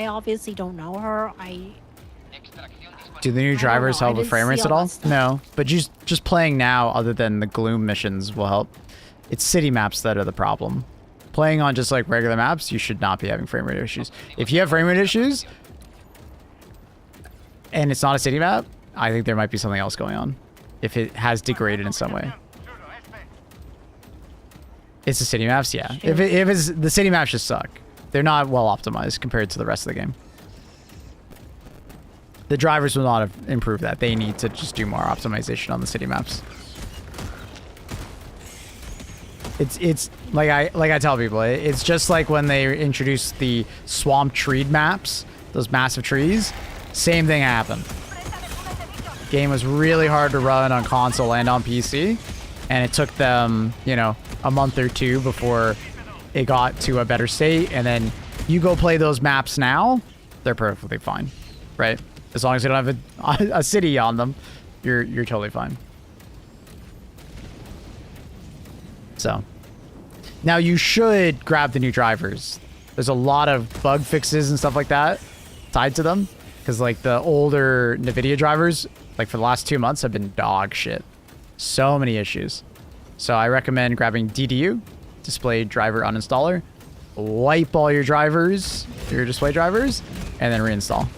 obviously don't know her. Do the new drivers help with frame rates at all? No, but just playing now, other than the Gloom missions, will help. It's city maps that are the problem. Playing on just like regular maps, you should not be having frame rate issues. If you have frame rate issues, and it's not a city map, I think there might be something else going on. If it has degraded in some way. It's the city maps, yeah. If it's the city maps just suck. They're not well optimized compared to the rest of the game. The drivers will not have improved that. They need to just do more optimization on the city maps. It's like I tell people, it's just like when they introduced the swamp tree maps, those massive trees. Same thing happened. Game was really hard to run on console and on PC, and it took them, you know, a month or two before it got to a better state. And then you go play those maps now, they're perfectly fine, right? As long as they don't have a city on them, you're totally fine. So now you should grab the new drivers. There's a lot of bug fixes and stuff like that tied to them, because like the older NVIDIA drivers, like for the last 2 months, have been dog shit. So many issues. So I recommend grabbing DDU, display driver uninstaller, wipe all your drivers, your display drivers, and then reinstall.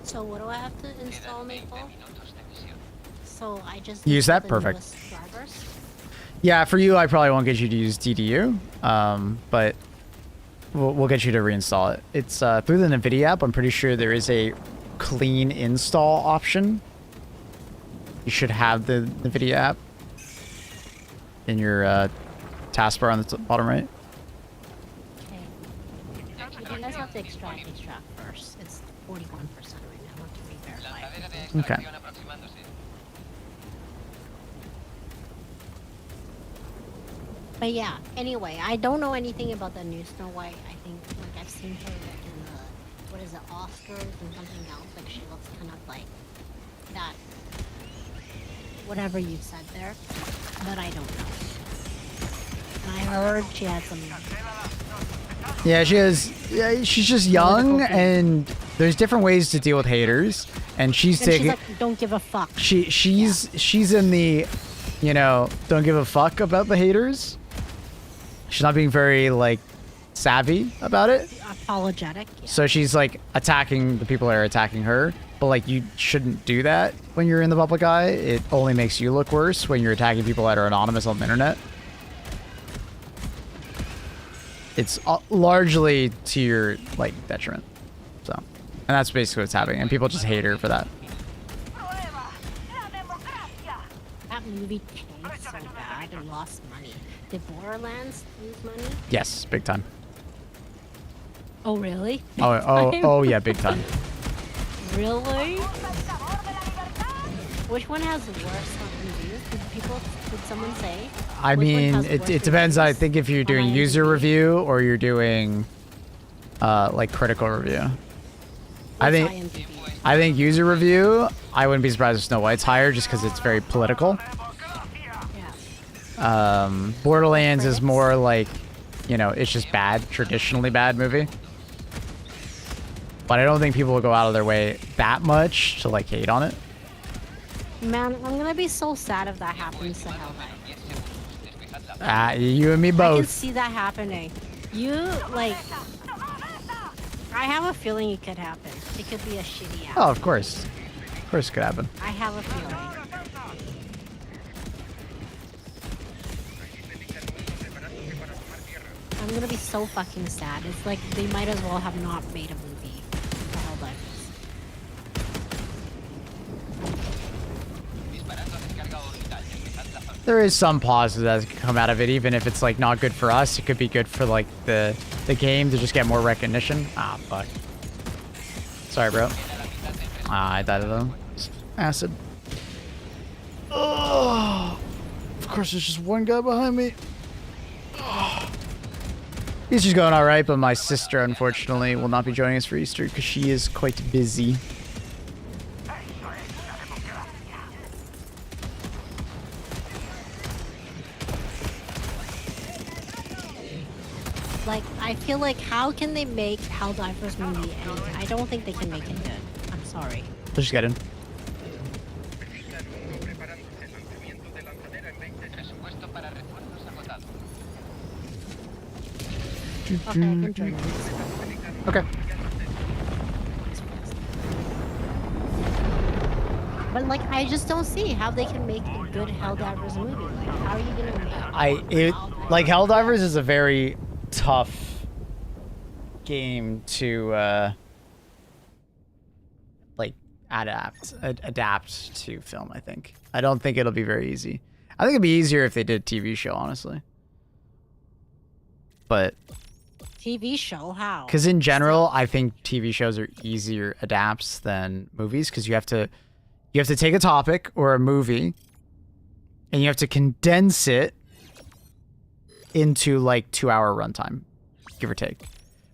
So what do I have to install, Maple? So I just use that? the Perfect. newest drivers? Yeah, for you, I probably won't get you to use DDU, but we'll get you to reinstall it. It's through the NVIDIA app. I'm pretty sure there is a clean install option. You should have the NVIDIA app in your taskbar on the bottom right. Okay. You guys have to extract first. It's 41% right now. To re-verify. Okay. But yeah, anyway, I don't know anything about the new Snow White. I think, like, I've seen her in the, what is it, Oscars and something else. Like, she looks kind of like that, whatever you said there, but I don't know. And I heard she had some... Yeah, she is. Yeah, she's just young, and there's different ways to deal with haters. And she's taking. She's like, don't give a fuck. She's in the, you know, don't give a fuck about the haters. She's not being very like savvy about it. Apologetic. Yeah. So she's like attacking the people that are attacking her. But like, you shouldn't do that when you're in the public eye. It only makes you look worse when you're attacking people that are anonymous on the internet. It's largely to your like detriment. So, and that's basically what's happening. And people just hate her for that. That movie tanked so bad and lost money. Did Borderlands lose money? Yes, big time. Oh really? Oh yeah, big time. Really? Which one has worse reviews? Did someone say? I mean, it depends. I think if you're doing user review or you're doing like critical review. I think user review, I wouldn't be surprised if Snow White's higher just because it's very political. Borderlands is more like, you know, it's just bad, traditionally bad movie. But I don't think people will go out of their way that much to like hate on it. Man, I'm gonna be so sad if that happens to Helldivers. You and me both. I can see that happening. You, like... I have a feeling it could happen. It could be a shitty app. Oh, of course. Of course it could happen. I have a feeling. I'm gonna be so fucking sad. It's like they might as well have not made a movie for Helldivers. There is some positive that can come out of it, even if it's like not good for us. It could be good for like the game to just get more recognition. Ah, fuck. Sorry, bro. Ah, I died of them. Acid. Oh, of course, there's just one guy behind me. Oh. He's just going all right, but my sister, unfortunately, will not be joining us for Easter because she is quite busy. Like, I feel like how can they make Helldivers movie anything? I don't think they can make it good. I'm sorry. Let's just get in. Okay, I can join this. Okay. But like, I just don't see how they can make a good Helldivers movie. Like, how are you gonna make? Like Helldivers is a very tough game to like adapt to film. I think. I don't think it'll be very easy. I think it'd be easier if they did a TV show, honestly. But TV show? How? because in general, I think TV shows are easier adapts than movies because you have to take a topic or a movie and you have to condense it into like 2-hour runtime, give or take.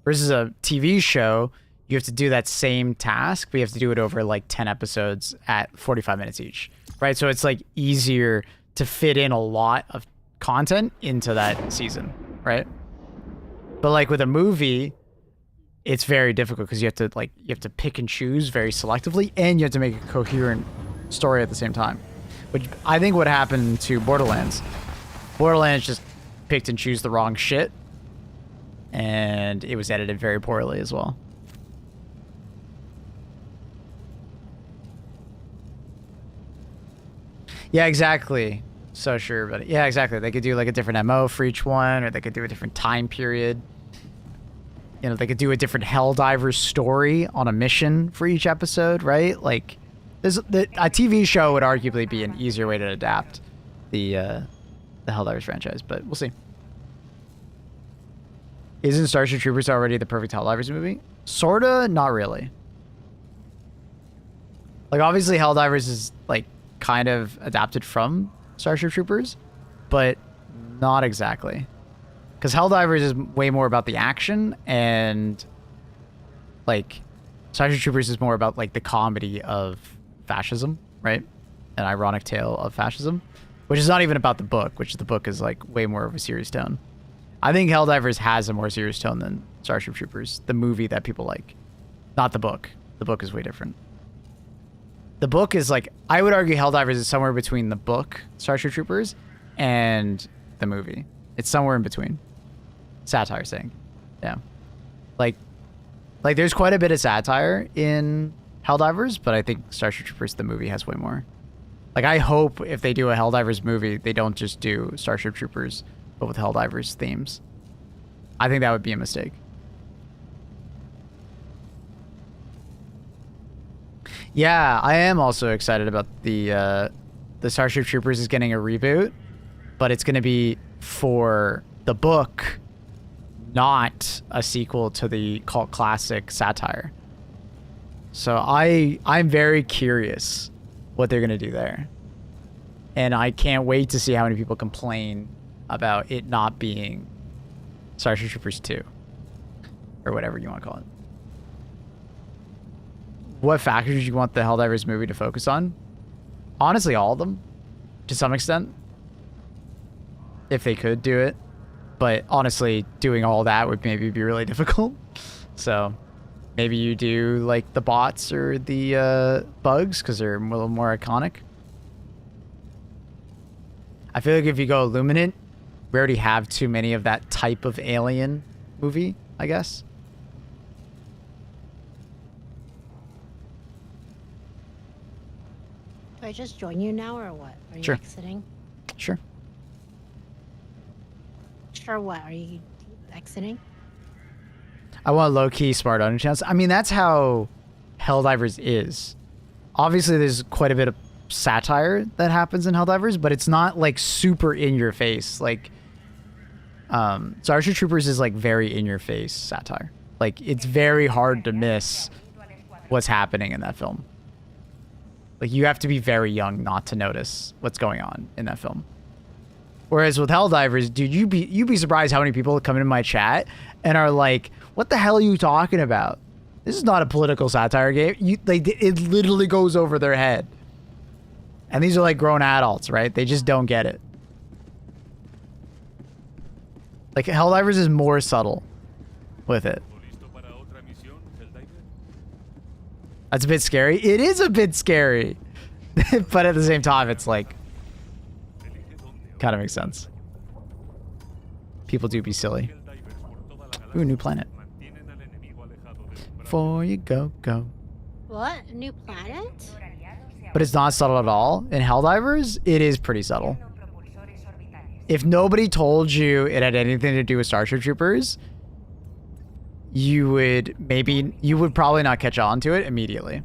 Versus a TV show, you have to do that same task, but you have to do it over like 10 episodes at 45 minutes each, right? So it's like easier to fit in a lot of content into that season, right? But like with a movie, it's very difficult because you have to pick and choose very selectively, and you have to make a coherent story at the same time. Which I think what happened to Borderlands. Borderlands just picked and chose the wrong shit, and it was edited very poorly as well. Yeah, exactly. So sure, but yeah, exactly. They could do like a different MO for each one, or they could do a different time period. You know, they could do a different Helldivers story on a mission for each episode, right? Like, a TV show would arguably be an easier way to adapt the Helldivers franchise, but we'll see. Isn't Starship Troopers already the perfect Helldivers movie? Sorta, not really. Like, obviously Helldivers is like kind of adapted from Starship Troopers, but not exactly. Because Helldivers is way more about the action, and like Starship Troopers is more about like the comedy of fascism, right? An ironic tale of fascism, which is not even about the book, which the book is like way more of a serious tone. I think Helldivers has a more serious tone than Starship Troopers, the movie that people like. Not the book. The book is way different. The book is like, I would argue Helldivers is somewhere between the book, Starship Troopers, and the movie. It's somewhere in between. Satire saying. Yeah. Like there's quite a bit of satire in Helldivers, but I think Starship Troopers, the movie, has way more. Like, I hope if they do a Helldivers movie, they don't just do Starship Troopers, but with Helldivers themes. I think that would be a mistake. Yeah, I am also excited about the Starship Troopers is getting a reboot, but it's going to be for the book, not a sequel to the cult classic Satire. So I'm very curious what they're going to do there. And I can't wait to see how many people complain about it not being Starship Troopers 2. Or whatever you want to call it. What factors do you want the Helldivers movie to focus on? Honestly, all of them. To some extent. If they could do it. But honestly, doing all that would maybe be really difficult. So maybe you do like the bots or the bugs because they're a little more iconic. I feel like if you go Illuminate, we already have too many of that type of alien movie, I guess. Do I just join you now or what? Are you Sure. exiting? Sure. Sure what? Are you exiting? I want low-key smart owner chance. I mean, that's how Helldivers is. Obviously, there's quite a bit of satire that happens in Helldivers, but it's not like super in your face. Like, Starship Troopers is like very in your face satire. Like, it's very hard to miss what's happening in that film. Like, you have to be very young not to notice what's going on in that film. Whereas with Helldivers, dude, you'd be surprised how many people come into my chat and are like, "What the hell are you talking about? This is not a political satire game." It literally goes over their head. And these are like grown adults, right? They just don't get it. Like, Helldivers is more subtle with it. That's a bit scary. It is a bit scary. But at the same time, it's like, kind of makes sense. People do be silly. Ooh, new planet. Before you go. What? A new planet? But it's not subtle at all. In Helldivers, it is pretty subtle. If nobody told you it had anything to do with Starship Troopers, you would probably not catch on to it immediately.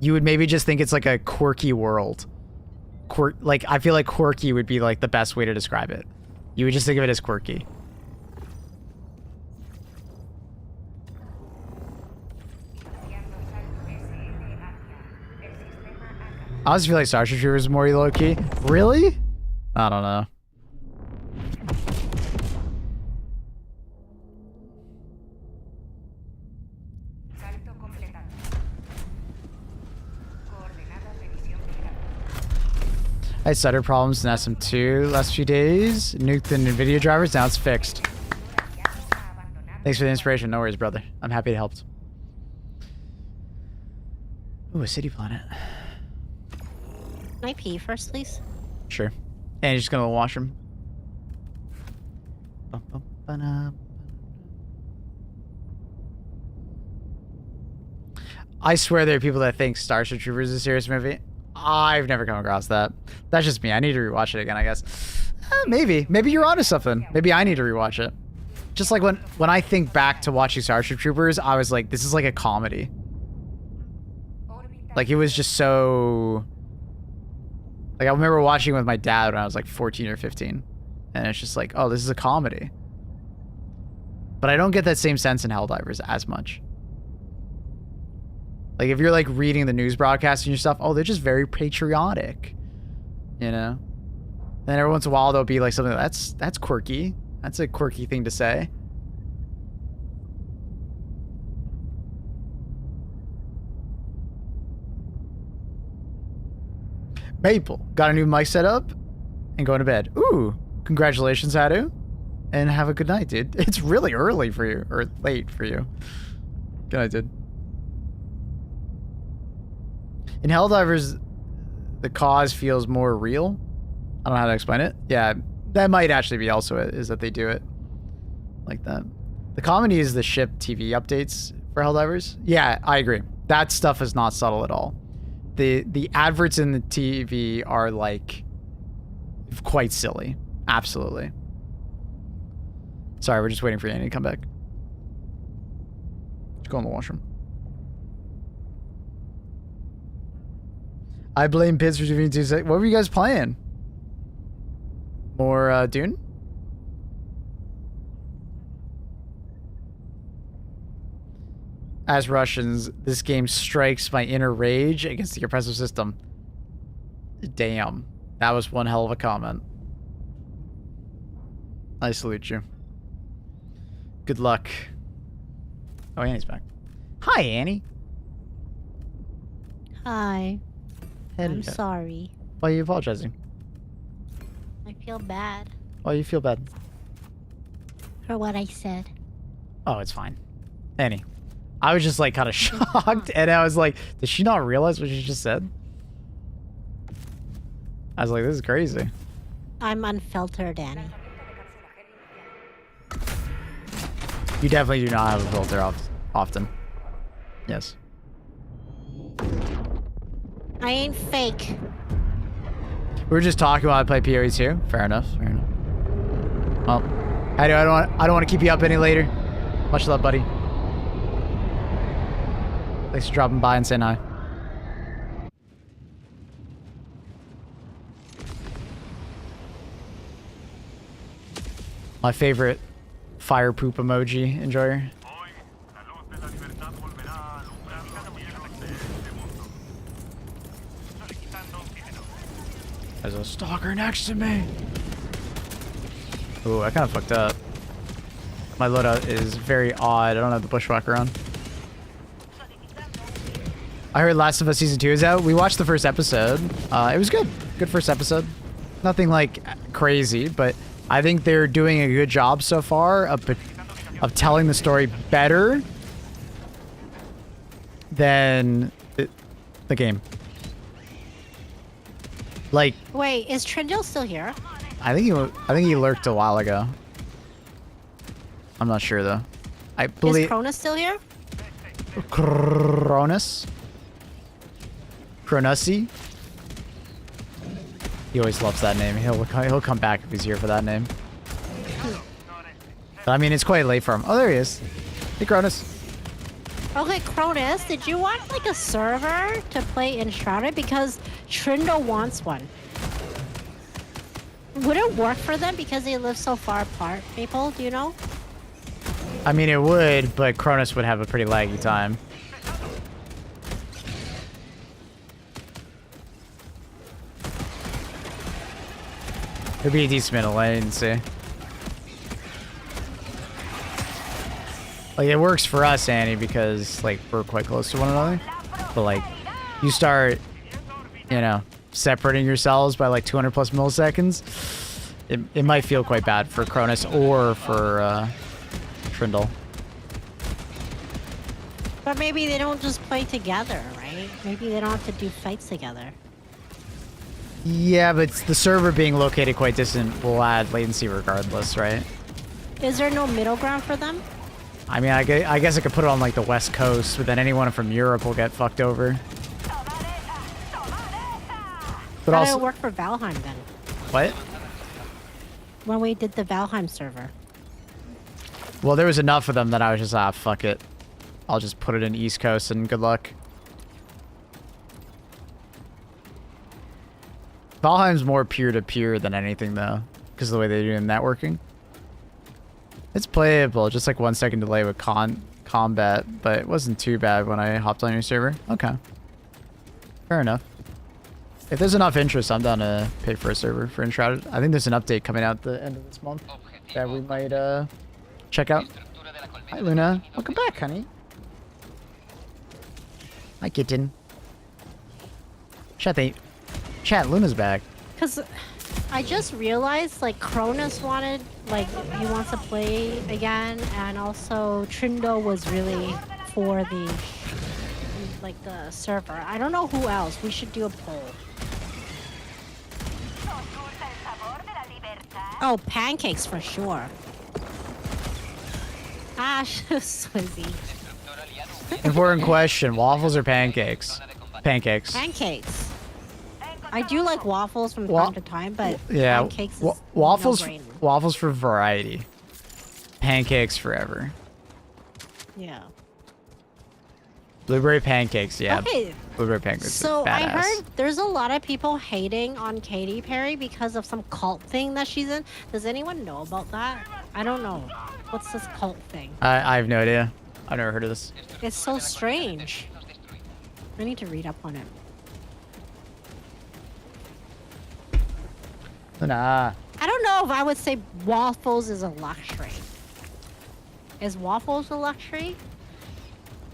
You would maybe just think it's like a quirky world. Like, I feel like quirky would be like the best way to describe it. You would just think of it as quirky. I always feel like Starship Troopers is more low-key. Really? I don't know. I had stutter problems in SM2 last few days. Nuked the NVIDIA drivers. Now it's fixed. Thanks for the inspiration. No worries, brother. I'm happy to help. Ooh, a city planet. Can I pee first, please? Sure. And you're just gonna wash them. I swear there are people that think Starship Troopers is a serious movie. I've never come across that. That's just me. I need to rewatch it again, I guess. Maybe. Maybe you're onto something. Maybe I need to rewatch it. Just like when I think back to watching Starship Troopers, I was like, this is like a comedy. Like, it was just so... Like, I remember watching it with my dad when I was like 14 or 15. And it's just like, oh, this is a comedy. But I don't get that same sense in Helldivers as much. Like, if you're like reading the news broadcast and your stuff, oh, they're just very patriotic. You know? Then every once in a while there'll be like something that's quirky. That's a quirky thing to say. Maple got a new mic setup and going to bed. Ooh, congratulations, Hadu. And have a good night, dude. It's really early for you, or late for you. Good night, dude. In Helldivers, the cause feels more real. I don't know how to explain it. Yeah, that might actually be also it, is that they do it like that. The comedy is the ship TV updates for Helldivers. Yeah, I agree. That stuff is not subtle at all. The adverts in the TV are like quite silly. Absolutely. Sorry, we're just waiting for Annie to come back. Let's go in the washroom. I blame Pids for doing 2 seconds. What were you guys playing? More Dune? As Russians, this game strikes my inner rage against the oppressive system. Damn. That was one hell of a comment. I salute you. Good luck. Oh, Annie's back. Hi, Annie. Hi. Hello. I'm sorry. Why are you apologizing? I feel bad Why do you feel bad? for what I said. Oh, it's fine. Annie. I was just like kind of shocked and I was like, did she not realize what she just said? I was like, this is crazy. I'm unfiltered, Danny. You definitely do not have a filter often. Yes. I ain't fake. We were just talking about I play PoE too. Fair enough. Fair enough. Well, I don't want to keep you up any later. Much love, buddy. Thanks for dropping by and saying hi. My favorite fire poop emoji enjoyer. There's a stalker next to me. Ooh, I kind of fucked up. My loadout is very odd. I don't have the bushwhacker on. I heard Last of Us Season 2 is out. We watched the first episode. It was good. Good first episode. Nothing like crazy, but I think they're doing a good job so far of telling the story better than the game. Like, Wait, is Trindle still here? I think he lurked a while ago. I'm not sure though. I believe Is Cronus still here? Cronus? Cronussy? He always loves that name. He'll come back if he's here for that name. But, I mean, it's quite late for him. Oh, there he is. Hey, Cronus. Okay, Cronus, did you want like a server to play Enshrouded? Because Trindle wants one. Would it work for them because they live so far apart, people? Do you know? I mean, it would, but Cronus would have a pretty laggy time. It'd be a decent amount of latency. Like, it works for us, Annie, because, like, we're quite close to one another. But, like, you start, you know, separating yourselves by, like, 200 plus milliseconds, it might feel quite bad for Cronus or for, Trindle. But maybe they don't just play together, right? Maybe they don't have to do fights together. Yeah, but the server being located quite distant will add latency regardless, right? Is there no middle ground for them? I mean, I guess I could put it on, like, the West Coast, but then anyone from Europe will get fucked over. But How also... did it work for Valheim then? What? When we did the Valheim server. Well, there was enough of them that I was just, fuck it. I'll just put it in East Coast and good luck. Valheim's more peer-to-peer than anything, though, because of the way they do networking. It's playable, just like 1 second delay with combat, but it wasn't too bad when I hopped on your server. Okay. Fair enough. If there's enough interest, I'm down to pay for a server for Enshrouded. I think there's an update coming out at the end of this month that we might check out. Hi, Luna. Welcome back, honey. Hi, kitten. Chat, Luna's back. Because I just realized, like, Cronus wanted, like, he wants to play again, and also Trindle was really for the, like, the server. I don't know who else. We should do a poll. Oh, pancakes for sure. Ash, Swizzy. Important question. Waffles or pancakes? Pancakes. Pancakes. I do like waffles from time to time, but yeah, pancakes is waffles. no-brainer. Waffles for variety. Pancakes forever. Yeah. Blueberry pancakes, yeah. Okay. Blueberry pancakes. So are badass. I heard there's a lot of people hating on Katy Perry because of some cult thing that she's in. Does anyone know about that? I don't know. What's this cult thing? I have no idea. I've never heard of this. It's so strange. I need to read up on it. Nah. I don't know if I would say waffles is a luxury. Is waffles a luxury?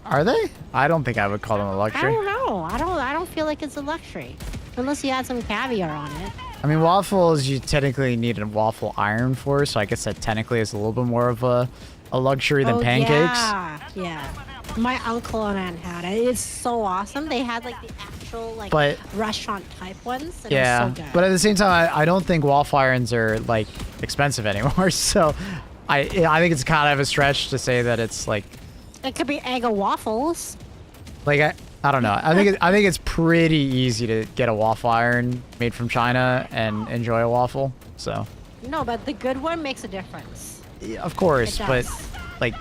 Are they? I don't think I would call them a I luxury. don't know. I don't feel like it's a luxury. Unless you add some caviar on it. I mean, waffles, you technically need a waffle iron for, so I guess that technically is a little bit more of a luxury than pancakes. Yeah, yeah. My uncle and aunt had it. It's so awesome. They had like the actual actual like But- restaurant type ones. And Yeah, it was so good. but at the same time, I don't think waffle irons are like expensive anymore. So, I think it's kind of a stretch to say that it's like it could be Eggo waffles. I don't know. I think it's pretty easy to get a waffle iron made from China and enjoy a waffle. So, No, but the good one makes a difference. yeah, of course, It but does. like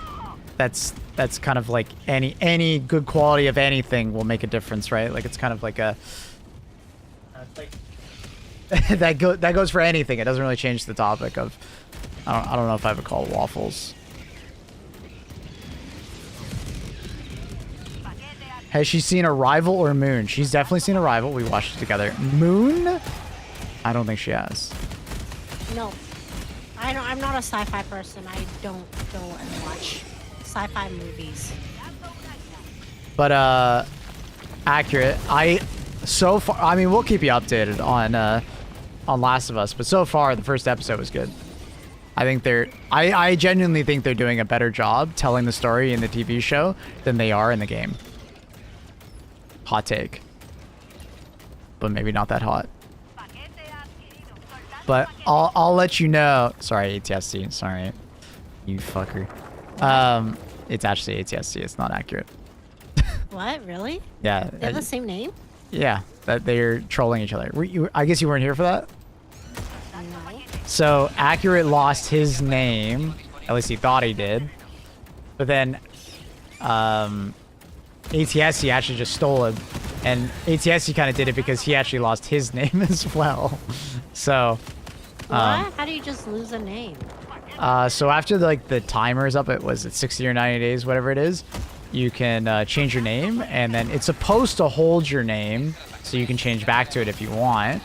that's kind of like any good quality of anything will make a difference, right? Like it's kind of like a that goes for anything. It doesn't really change the topic of I don't know if I would call it waffles. Has she seen Arrival or Moon? She's definitely seen Arrival. We watched it together. Moon? I don't think she has. No, I'm not a sci-fi person. I don't go and watch sci-fi movies. But accurate. So far, I mean, we'll keep you updated on Last of Us, but so far the first episode was good. I think I genuinely think they're doing a better job telling the story in the TV show than they are in the game. Hot take. But maybe not that hot. But I'll let you know. Sorry, ATSC. Sorry. You fucker. It's actually ATSC. It's not accurate. What? Really? Yeah. They have the same name? Yeah. That they're trolling each other. I guess you weren't here for that? No. So Accurate lost his name. At least he thought he did. But then ATSC actually just stole him. And ATSC kind of did it because he actually lost his name as well. So What? How do you just lose a name? so after the timer is up, it was 60 or 90 days, whatever it is, you can change your name, and then it's supposed to hold your name, so you can change back to it if you want.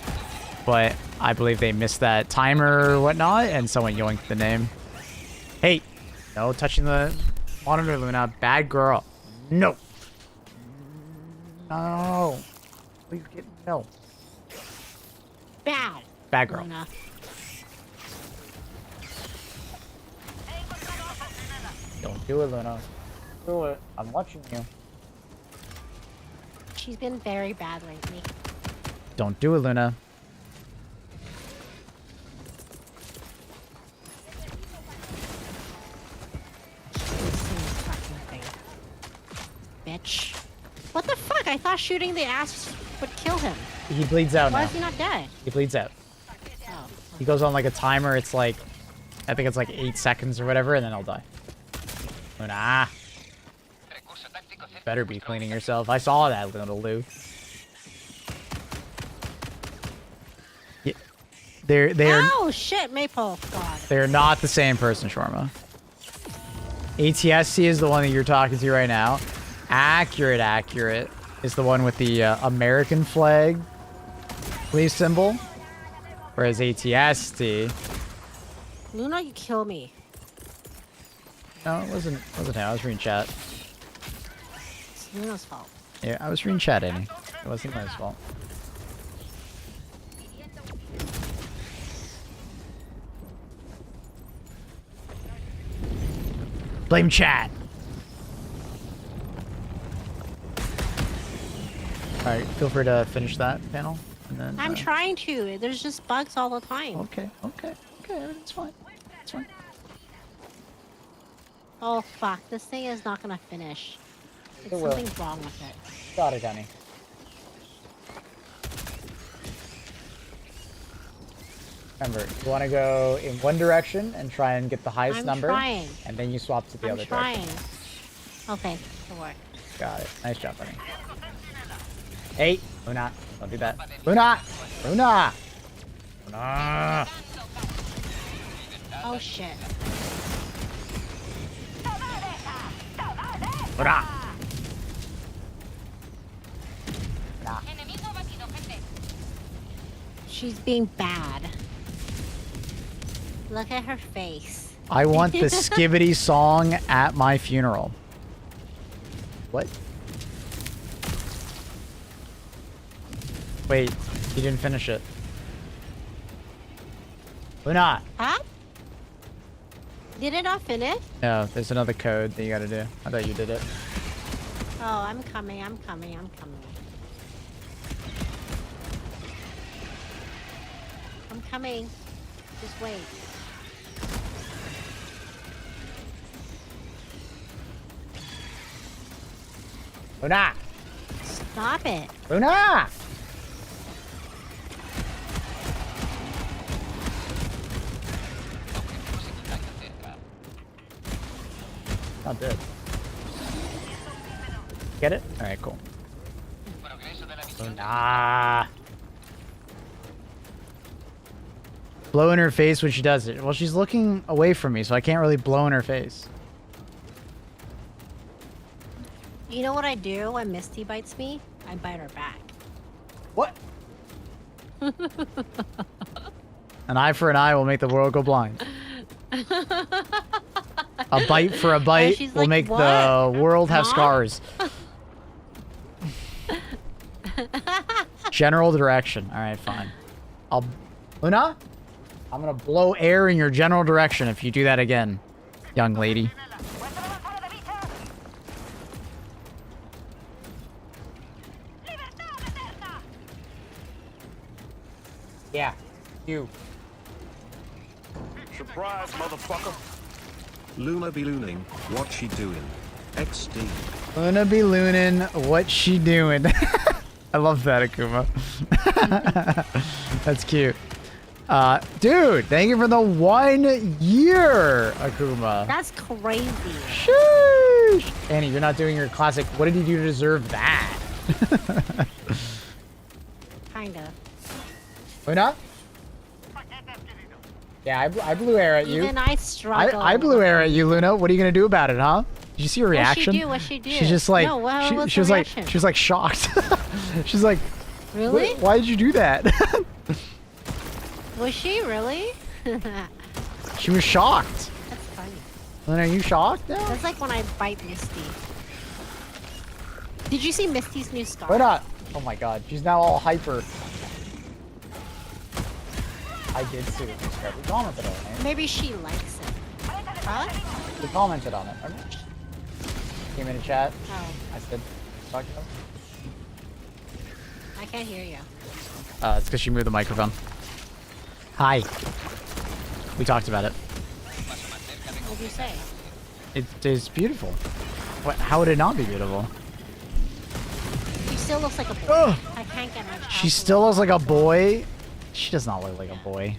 But I believe they missed that timer or whatnot, and someone yoinked the name. Hey, no touching the monitor, Luna. Bad girl. No. No. Please get no. Bad. Bad girl. Luna. Don't do it, Luna. Do it. I'm watching you. She's been very bad lately. Don't do it, Luna. Insane fucking thing. Bitch. What the fuck? I thought shooting the ass would kill him. He bleeds out Why now. is he not dead? He bleeds out. Oh. He goes on like a timer. It's like, I think it's like 8 seconds or whatever, and then I'll die. Luna. Better be cleaning yourself. I saw that, little Lou. Yeah. They're Oh shit, Maple. God. they're not the same person, Shawarma. ATSC is the one that you're talking to right now. Accurate is the one with the American flag police symbol. Whereas ATST, Luna, you kill me. no, it wasn't him. I was reading chat. It's Luna's fault. Yeah, I was reading chat, Annie. It wasn't my fault. Blame chat. Alright, feel free to finish that panel. And then, I'm trying to. There's just bugs all the time. Okay, everything's fine. It's fine. Oh fuck, this thing is not gonna finish. It There's will. something wrong with it. Got it, Annie. Remember, you want to go in one direction and try and get the highest I'm number. trying. And then you swap to the I'm other trying. direction. Okay, it'll work. Got it. Nice job, buddy. Hey, Luna. Don't do that. Luna! Luna! Luna! Oh shit. Luna! She's being bad. Look at her face. I want the Skibbity song at my funeral. What? Wait, you didn't finish it. Luna! Huh? Did it not finish? No, there's another code that you gotta do. I thought you did it. Oh, I'm coming. coming. Just wait. Luna! Stop it. Luna! Not dead. Get it? Alright, cool. Luna! Blow in her face when she does it. Well, she's looking away from me, so I can't really blow in her face. You know what I do when Misty bites me? I bite her back. What? An eye for an eye will make the world go blind. A bite for a bite will like, make "What? the world have Mom?" scars. General direction. Alright, fine. Luna? I'm gonna blow air in your general direction if you do that again, young lady. Yeah, you. Surprise, motherfucker. Luna be looning. What she doing? XD. Luna be loonin', what she doing? I love that, Akuma. That's cute. Dude, thank you for the 1 year, Akuma. That's crazy. Sheesh. Annie, you're not doing your classic, what did he do to deserve that? Kinda. Luna? Yeah, I blew air at you. Even I struggle. I blew air at you, Luna. What are you gonna do about it, huh? Did you see her reaction? What'd she do? She's just like, No, what was she was her like, reaction? she was like shocked. She's like, Really? Why did you do that? Was she really? She was shocked. That's funny. Luna, are you shocked now? That's like when I bite Misty. Did you see Misty's new scar? Why not? Oh my god, she's now all hyper. I did see it. We commented on it. Maybe she likes it. Huh? We commented on it. Remember? Came in a chat. Oh, I said, talk to them. I can't hear you. It's because she moved the microphone. Hi. We talked about it. What did you say? It is beautiful. What? How would it not be beautiful? She still looks like a boy. Ugh. I can't get much. She still looks like a boy. She does not look like a boy.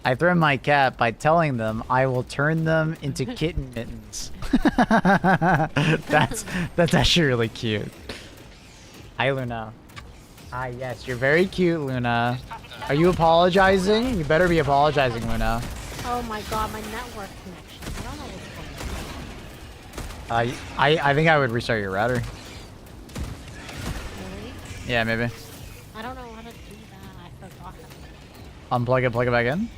I threaten my cat by telling them I will turn them into kitten mittens. That's actually really cute. Hi, Luna. Hi, yes, you're very cute, Luna. Are you apologizing? You better be apologizing, Luna. Oh my god, my network connection. I don't know what's going on. I think I would restart your router. Really? Yeah, maybe. I don't know how to do that. I forgot. Unplug it, plug it back in.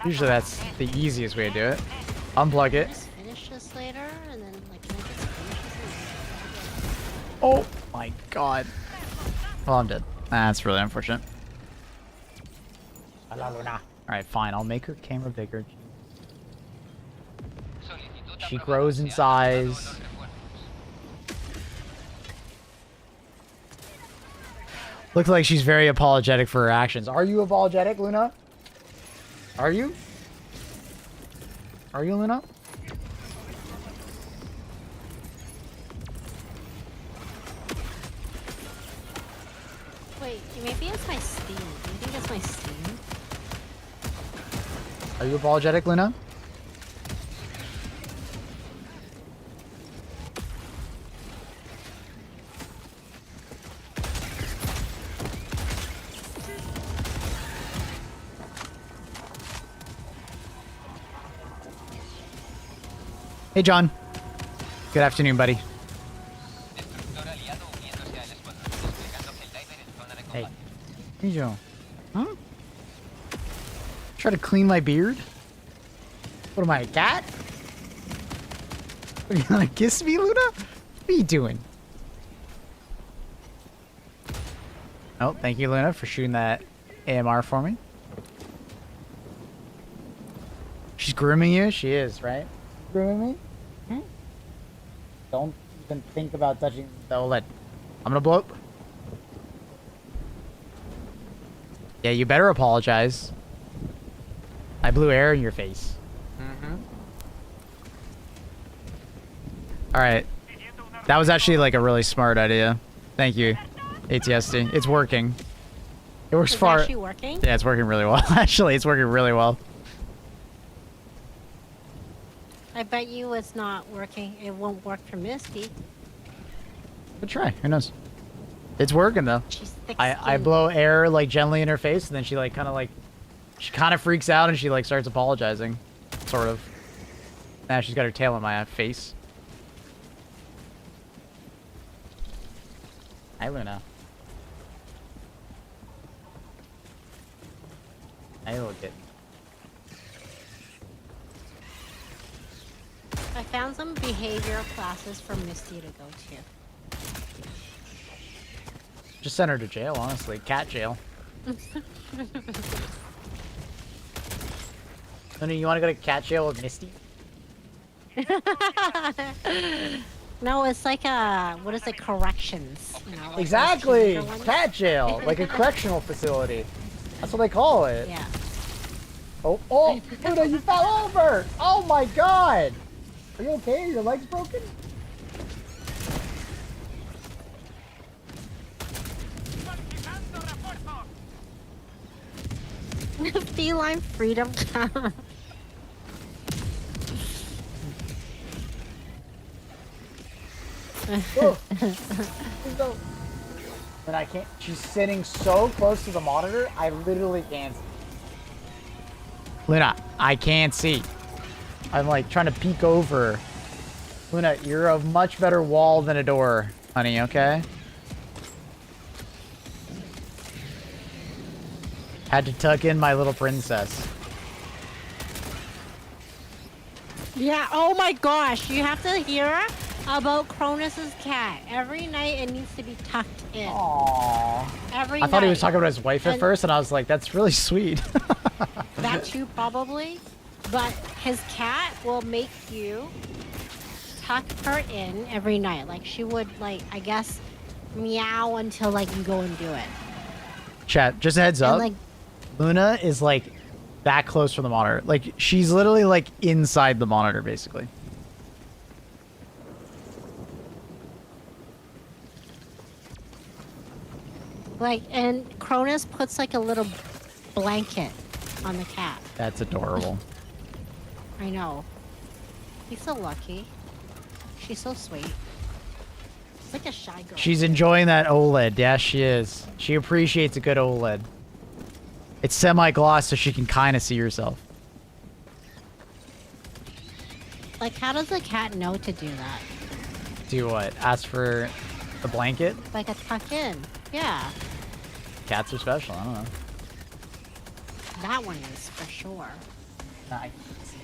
Usually that's the easiest way to do it. Unplug it. Just finish this later, and then like can I just finish this? Oh my god. Well, I'm dead. That's really unfortunate. Alright, fine. I'll make her camera bigger. She grows in size. Looks like she's very apologetic for her actions. Are you apologetic, Luna? Are you? Are you, Luna? Wait, maybe it's my Steam. Do you think it's my Steam? Are you apologetic, Luna? Hey, John. Good afternoon, buddy. Hey. Hey, Joe. Huh? Try to clean my beard? What am I, a cat? Are you gonna kiss me, Luna? What are you doing? Oh, thank you, Luna, for shooting that AMR for me. She's grooming you? She is, right? Grooming me? Don't even think about touching the OLED. I'm gonna blow up. Yeah, you better apologize. I blew air in your face. Mm-hmm. Alright. That was actually like a really smart idea. Thank you, ATSD. It's working. It works far. It's actually working? Yeah, it's working really well. Actually, it's working really well. I bet you it's not working. It won't work for Misty. Good try. Who knows? It's working though. She's thick I blow air like gently in her face, and then she like kind of freaks out, and she like starts apologizing, sort of. Now she's got her tail in my face. Hi, Luna. Hi, little kid. I found some behavioral classes for Misty to go to. Just send her to jail, honestly. Cat jail. Luna, you want to go to cat jail with Misty? No, it's like what is it, corrections? You know, like Exactly! those teenager ones. Cat jail! Like a correctional facility. That's what they call it. Yeah. Oh, Luna, you fell over! Oh my god! Are you okay? Are your legs broken? Feline freedom. Oh. No. But I can't. She's sitting so close to the monitor, I literally can't see. Luna, I can't see. I'm like trying to peek over. Luna, you're a much better wall than a door, honey, okay? Had to tuck in my little princess. Yeah, oh my gosh, you have to hear about Cronus's cat. Every night it needs to be tucked in. Aww. Every I thought he was night. talking about his wife at first, and I was like, that's really sweet. That too, probably. But his cat will make you tuck her in every night. Like, she would, like, I guess, meow until, like, you go and do it. Chat, just a heads up. And, like, Luna is, like, that close from the monitor. Like, she's literally, like, inside the monitor, basically. and Cronus puts, like, a little blanket on the cat. That's adorable. I know. He's so lucky. She's so sweet. It's like a shy girl. She's enjoying that OLED. Yeah, she is. She appreciates a good OLED. It's semi-gloss, so she can kind of see herself. Like, how does the cat know to do that? Do what? Ask for the blanket? Like a tuck in. Yeah. Cats are special. I don't know. That one is for sure. Nah, I can't see.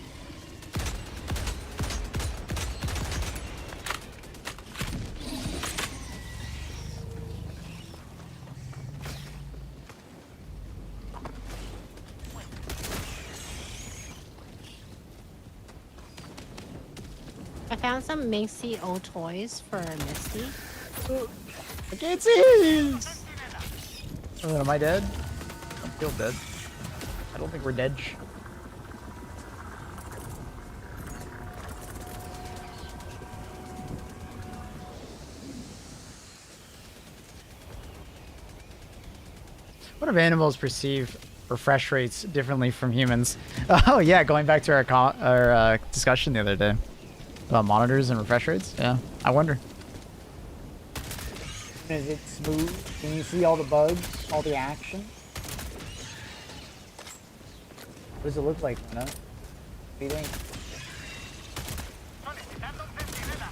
I found some Minxie O toys for Misty. I can't see! Oh, am I dead? I feel dead. I don't think we're dead. What if animals perceive refresh rates differently from humans? Oh yeah, going back to our discussion the other day about monitors and refresh rates. Yeah, I wonder. Is it smooth? Can you see all the bugs, all the action? What does it look like, Luna? What do you think?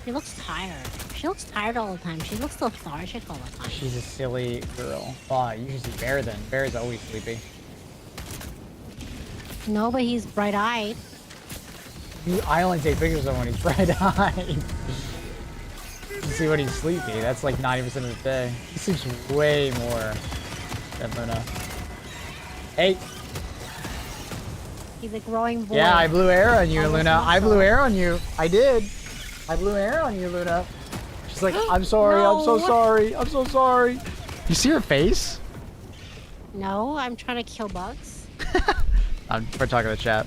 She looks tired. She looks tired all the time. She looks lethargic all the time. She's a silly girl. Oh, you should see Bear then. Bear's always sleepy. No, but he's bright-eyed. I only take pictures of him when he's bright-eyed. You see when he's sleepy. That's like 90% of the day. He sleeps way more than Luna. Hey! He's a growing boy. Yeah, I blew air on you, Almost Luna. I blew muscle. air on you. I did. I blew air on you, Luna. She's like, I'm sorry, I'm so No. sorry, I'm so sorry. You see her face? No, I'm trying to kill bugs. We're talking to the chat.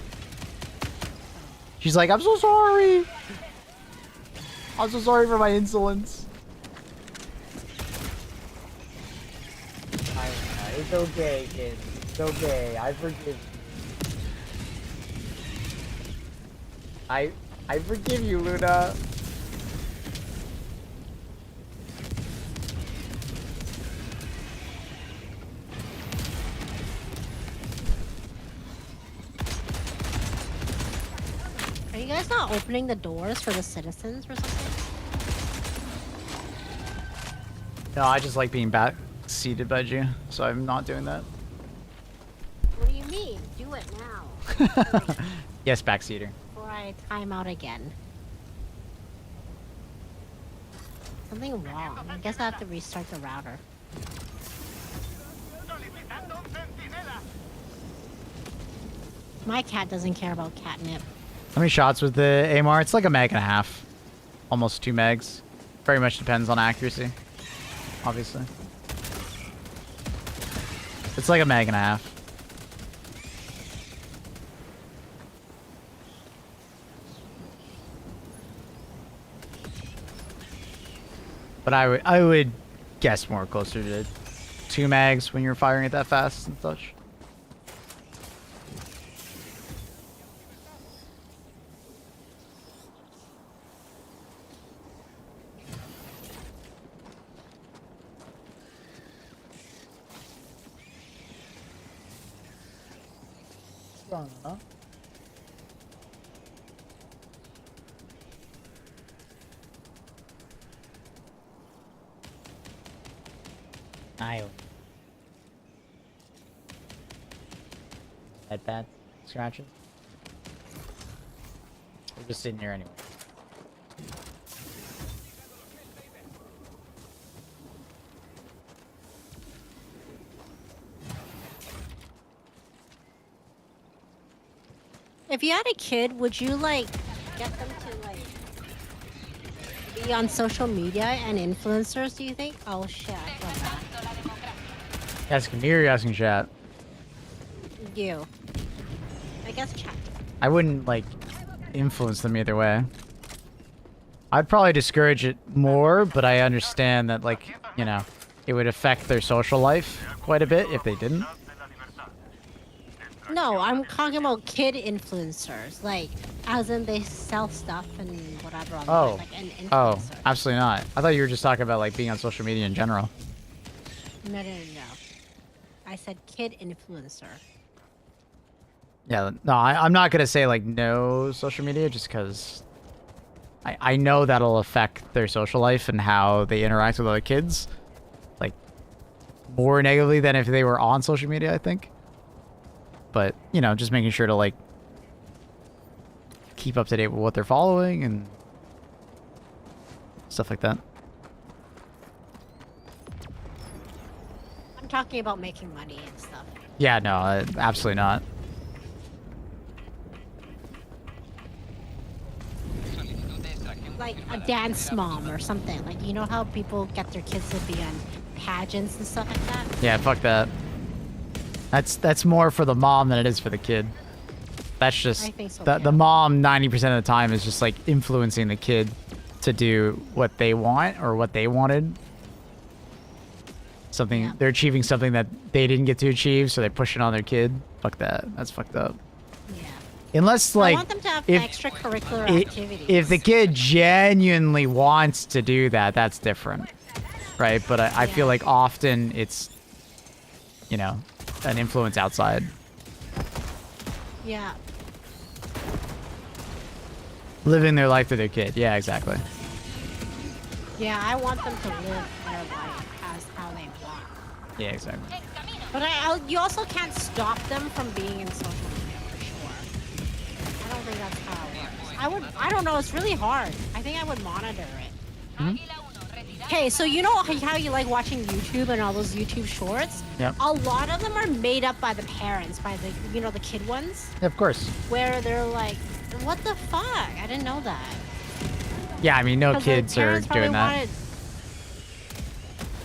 She's like, I'm so sorry. I'm so sorry for my insolence. It's okay, kid. It's okay. I forgive you. I forgive you, Luna. Are you guys not opening the doors for the citizens or something? No, I just like being back seated by you, so I'm not doing that. What do you mean? Do it now. Yes, backseater. Before I time out again. Something wrong. I guess I have to restart the router. My cat doesn't care about catnip. How many shots with the AMR? It's like a meg and a half. Almost 2 megs. Very much depends on accuracy. Obviously. It's like a meg and a half. But I would guess more closer to 2 mags when you're firing it that fast and such. Wrong, huh? Headpad scratches. We're just sitting here anyway. If you had a kid, would you like get them to like be on social media and influencers, do you think? Oh shit, I felt that. Asking me or you asking chat? You. I guess chat. I wouldn't like influence them either way. I'd probably discourage it more, but I understand that like, you know, it would affect their social life quite a bit if they didn't. No, I'm talking about kid influencers. Like, as in they sell stuff and whatever online, like an influencer. Oh, absolutely not. I thought you were just talking about like being on social media in general. No. I said kid influencer. Yeah, no, I'm not gonna say like no social media just because I know that'll affect their social life and how they interact with other kids, like more negatively than if they were on social media, I think. But you know, just making sure to like keep up to date with what they're following and stuff like that. I'm talking about making money and stuff. Yeah, no, absolutely not. Like a dance mom or something. Like, you know how people get their kids to be on pageants and stuff like that? Yeah, fuck that. That's more for the mom than it is for the kid. That's just I think so, the too. mom 90% of the time is just like influencing the kid to do what they want or what they wanted. Something Yeah. they're achieving something that they didn't get to achieve, so they push it on their kid. Fuck that. That's fucked up. Yeah. Unless I like want them to have if extracurricular activities. if the kid genuinely wants to do that, that's different, right? But I feel Yeah. like often it's, you know, an influence outside. Yeah. Living their life to their kid. Yeah, exactly. Yeah, I want them to live their life as how they want. Yeah, exactly. But you also can't stop them from being in social media for sure. I don't think that's how it works. I don't know, it's really hard. I think I would monitor it. Okay, so you know how you like watching YouTube and all those YouTube shorts? Yep. A lot of them are made up by the parents, by the, you know, the kid ones, Yeah, of course. where they're like, what the fuck? I didn't know that. Yeah, I mean, no 'Cause their kids are parents probably doing that.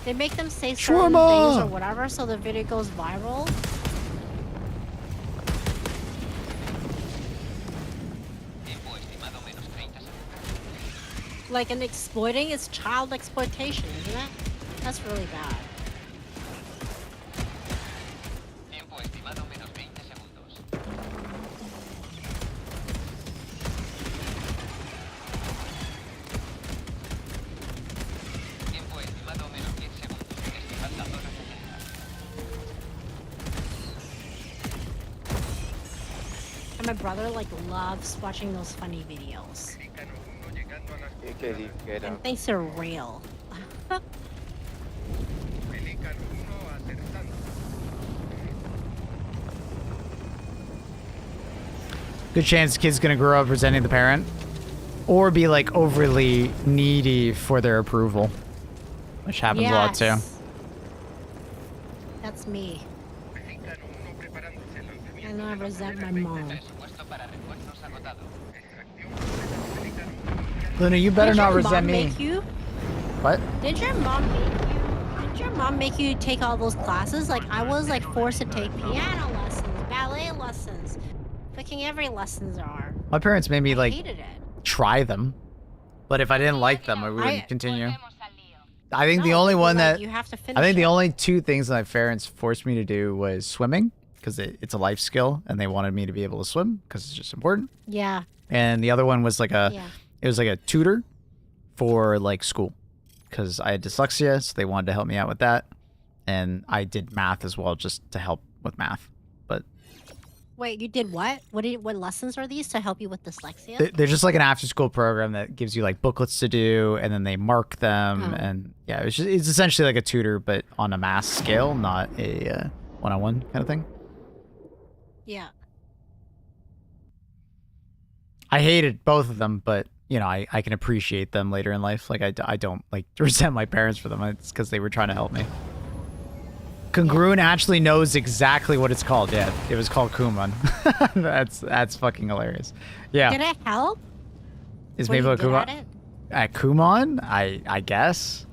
They make them say certain Shawarma! things or whatever, so the video goes viral. Like, an exploiting is child exploitation, isn't it? That's really bad. And my brother, like, loves watching those funny videos. And thinks they're real. Good chance the kid's gonna grow up resenting the parent. Or be, like, overly needy for their approval. Which happens a lot, too. That's me. I know I resent my mom. Luna, you better Did not your resent mom me. make you? What? Did your mom make you take all those classes? Like, I was like forced to take piano lessons, ballet lessons, fucking every lessons there are. My parents made me, I like, hated it. try them. But if I didn't like them, I wouldn't continue. I think the No, only but, one like, that... you have to finish I think the it. only two things that my parents forced me to do was swimming, because it's a life skill, and they wanted me to be able to swim, because it's just important. Yeah. And the other one was like Yeah. it was like a tutor for like school, because I had dyslexia, so they wanted to help me out with that. And I did math as well, just to help with math. But Wait, you did what? What lessons are these to help you with dyslexia? they're just like an after-school program that gives you like booklets to do, and then they mark them. Oh. And yeah, it's essentially like a tutor, but on a mass scale, not a one-on-one kind of thing. Yeah. I hated both of them, but you know, I can appreciate them later in life. Like I don't like resent my parents for them. It's because they were trying to help me. Congruent actually knows exactly what it's called. Yeah, it was called Kuman. that's fucking hilarious. Yeah. Did it help? Is Were maybe you a good Kuman? at it? At Kumon, I guess.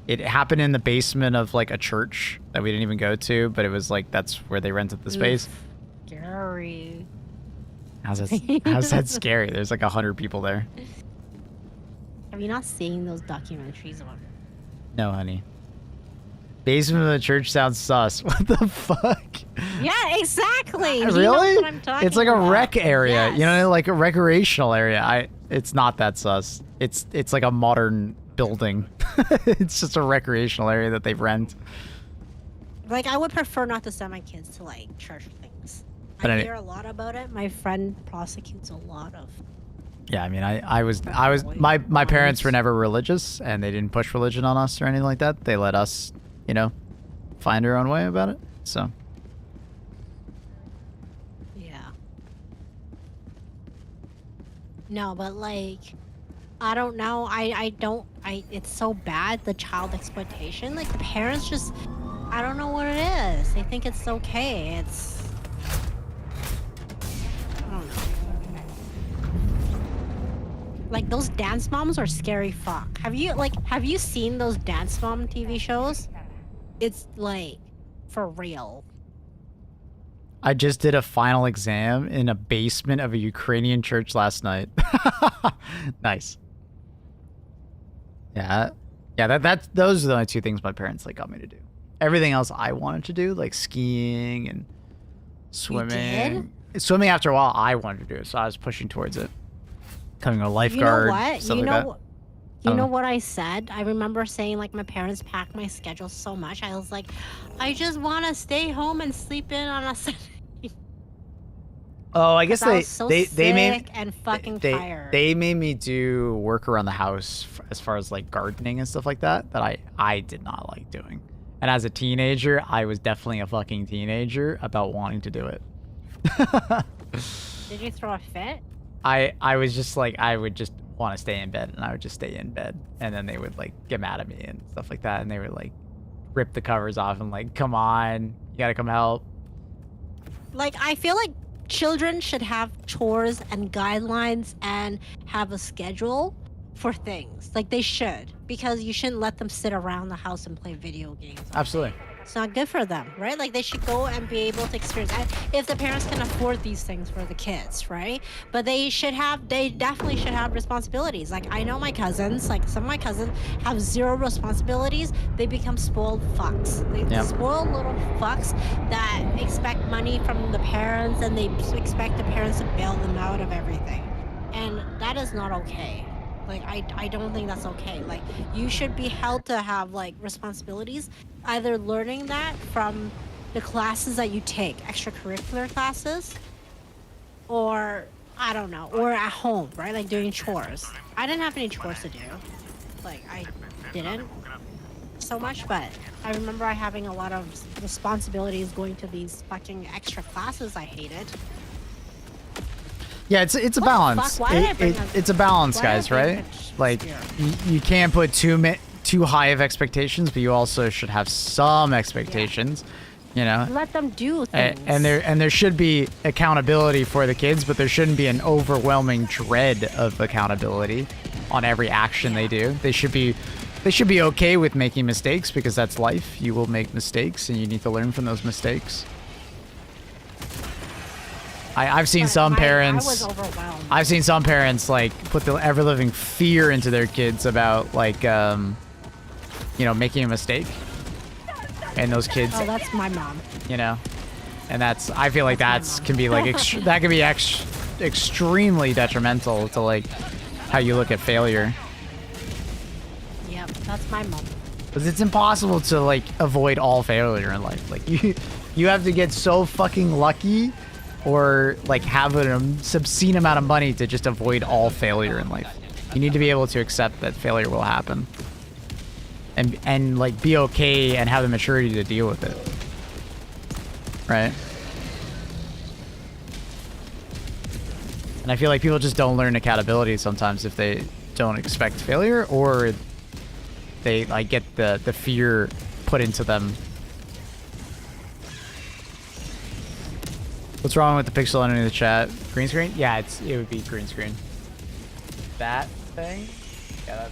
It happened in the basement of like a church that we didn't even go to, but it was like that's where they rented the space. Oof, scary. How's that scary? There's like 100 people there. Have you not seen those documentaries on? No, honey. Basement of the church sounds sus. What the fuck? Yeah, exactly. You know Really? what I'm talking It's like a about. rec area, Yes. you know, like a recreational area. It's not that sus. It's like a modern building. It's just a recreational area that they rent. Like, I would prefer not to send my kids to like church things. But I any- hear a lot about it. My friend prosecutes a lot of. Yeah, I mean, I was my parents were never religious, and they didn't push religion on us or anything like that. They let us, you know, find our own way about it. So Yeah. No, but like, I don't know. It's so bad, the child exploitation. Like, parents just, I don't know what it is. They think it's okay. I don't know. Like, those dance moms are scary fuck. Have you seen those dance mom TV shows? It's like, for real. I just did a final exam in a basement of a Ukrainian church last night. Nice. Yeah, those are the only two things my parents like got me to do. Everything else I wanted to do, like skiing and swimming. Swimming after a while I wanted to do, so I was pushing towards it. Becoming a lifeguard. You know what? Stuff You like know that. what? You know what I said? I remember saying, like, my parents packed my schedule so much. I was like, I just want to stay home and sleep in on a Sunday. Oh, I guess I was so they made sick and fucking they, tired. They made me do work around the house as far as like gardening and stuff like that I did not like doing. And as a teenager, I was definitely a fucking teenager about wanting to do it. Did you throw a fit? I was just like, I would just want to stay in bed, and I would just stay in bed, and then they would like get mad at me and stuff like that, and they would like rip the covers off and like, come on, you gotta come help. Like, I feel like children should have chores and guidelines and have a schedule, for things. Like they should, because you shouldn't let them sit around the house and play video games. Absolutely. It's not good for them, right? Like they should go and be able to experience if the parents can afford these things for the kids, right? But they definitely should have responsibilities. Like I know my cousins, like some of my cousins have zero responsibilities. They become spoiled fucks. They spoiled little fucks that expect money from the parents, and they expect the parents to bail them out of everything. And that is not okay. Like I don't think that's okay. Like you should be held to have like responsibilities, either learning that from the classes that you take, extracurricular classes, or I don't know, or at home, right? Like doing chores. I didn't have any chores to do. Like I didn't so much, but I remember I having a lot of responsibilities going to these fucking extra classes I hated. Yeah, it's a balance. It's a balance, guys, right? French Like spirit? you can't put too high of expectations, but you also should have some expectations. You know, Let them do things. and there should be accountability for the kids, but there shouldn't be an overwhelming dread of accountability on every action they do. They should be okay with making mistakes, because that's life. You will make mistakes, and you need to learn from those mistakes. I've seen some parents. I was overwhelmed. I've seen some parents like put the ever-living fear into their kids about like you know, making a mistake, and those kids. Oh, that's my mom. You know, and that's, I feel like can be like that can be extremely detrimental to like how you look at failure. Yep, that's my mom. Because it's impossible to like avoid all failure in life. Like you have to get so fucking lucky, or like have an obscene amount of money to just avoid all failure in life. You need to be able to accept that failure will happen, and like be okay and have the maturity to deal with it. Right? And I feel like people just don't learn accountability sometimes if they don't expect failure, or they like get the fear put into them. What's wrong with the pixel underneath the chat? Green screen? Yeah, it would be green screen. That thing? Yeah, that.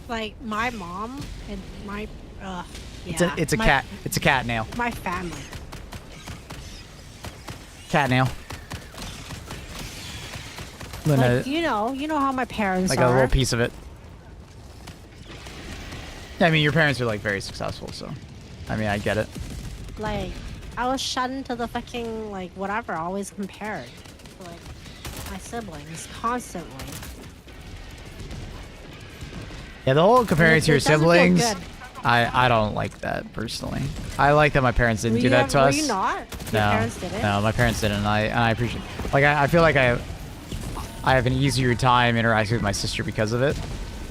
Like my mom and my yeah. It's a cat. It's a cat nail. My family. Cat nail. Luna, Like, you know how my parents like are. a little piece of it. I mean, your parents are like very successful, so I mean, I get it. Like, I was shunned to the fucking like whatever. Always compared to like my siblings constantly. Yeah, the whole comparing to your It doesn't feel siblings, good. I don't like that personally. I like that my parents didn't do that to Were us. you not? Your parents didn't? No, my parents didn't. And I appreciate. Like I feel like I have an easier time interacting with my sister because of it,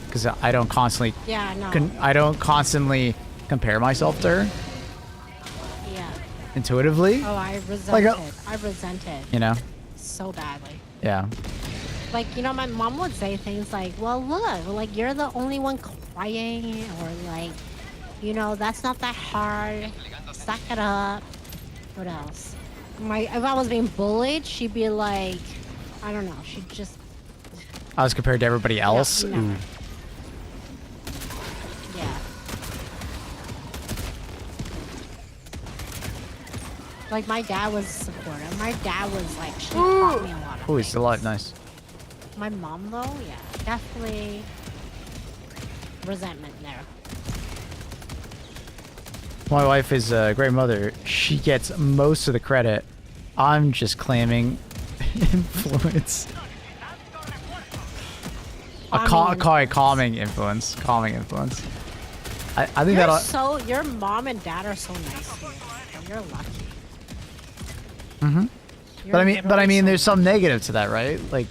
because I don't constantly. Yeah, no. I don't constantly compare myself to her Yeah. intuitively. Oh, I resent Like it. I resent it You know. so badly. Yeah. Like, my mom would say things like, well, look, like, you're the only one crying, or like, that's not that hard. Suck it up. What else? If I was being bullied, she'd be like, I don't know, she'd just... I was compared to everybody else. No. Ooh. Yeah. Like, my dad was supportive. My dad was like, she taught me a lot of Oh, he's things. alive. Nice. My mom, though, yeah, definitely resentment there. My wife is a great mother. She gets most of the credit. I'm just claiming influence. Calming influence. Calming influence. I think that'll. Your mom and dad are so nice to you. You're lucky. Mm-hmm. But I mean, there's some negative to that, right? Like,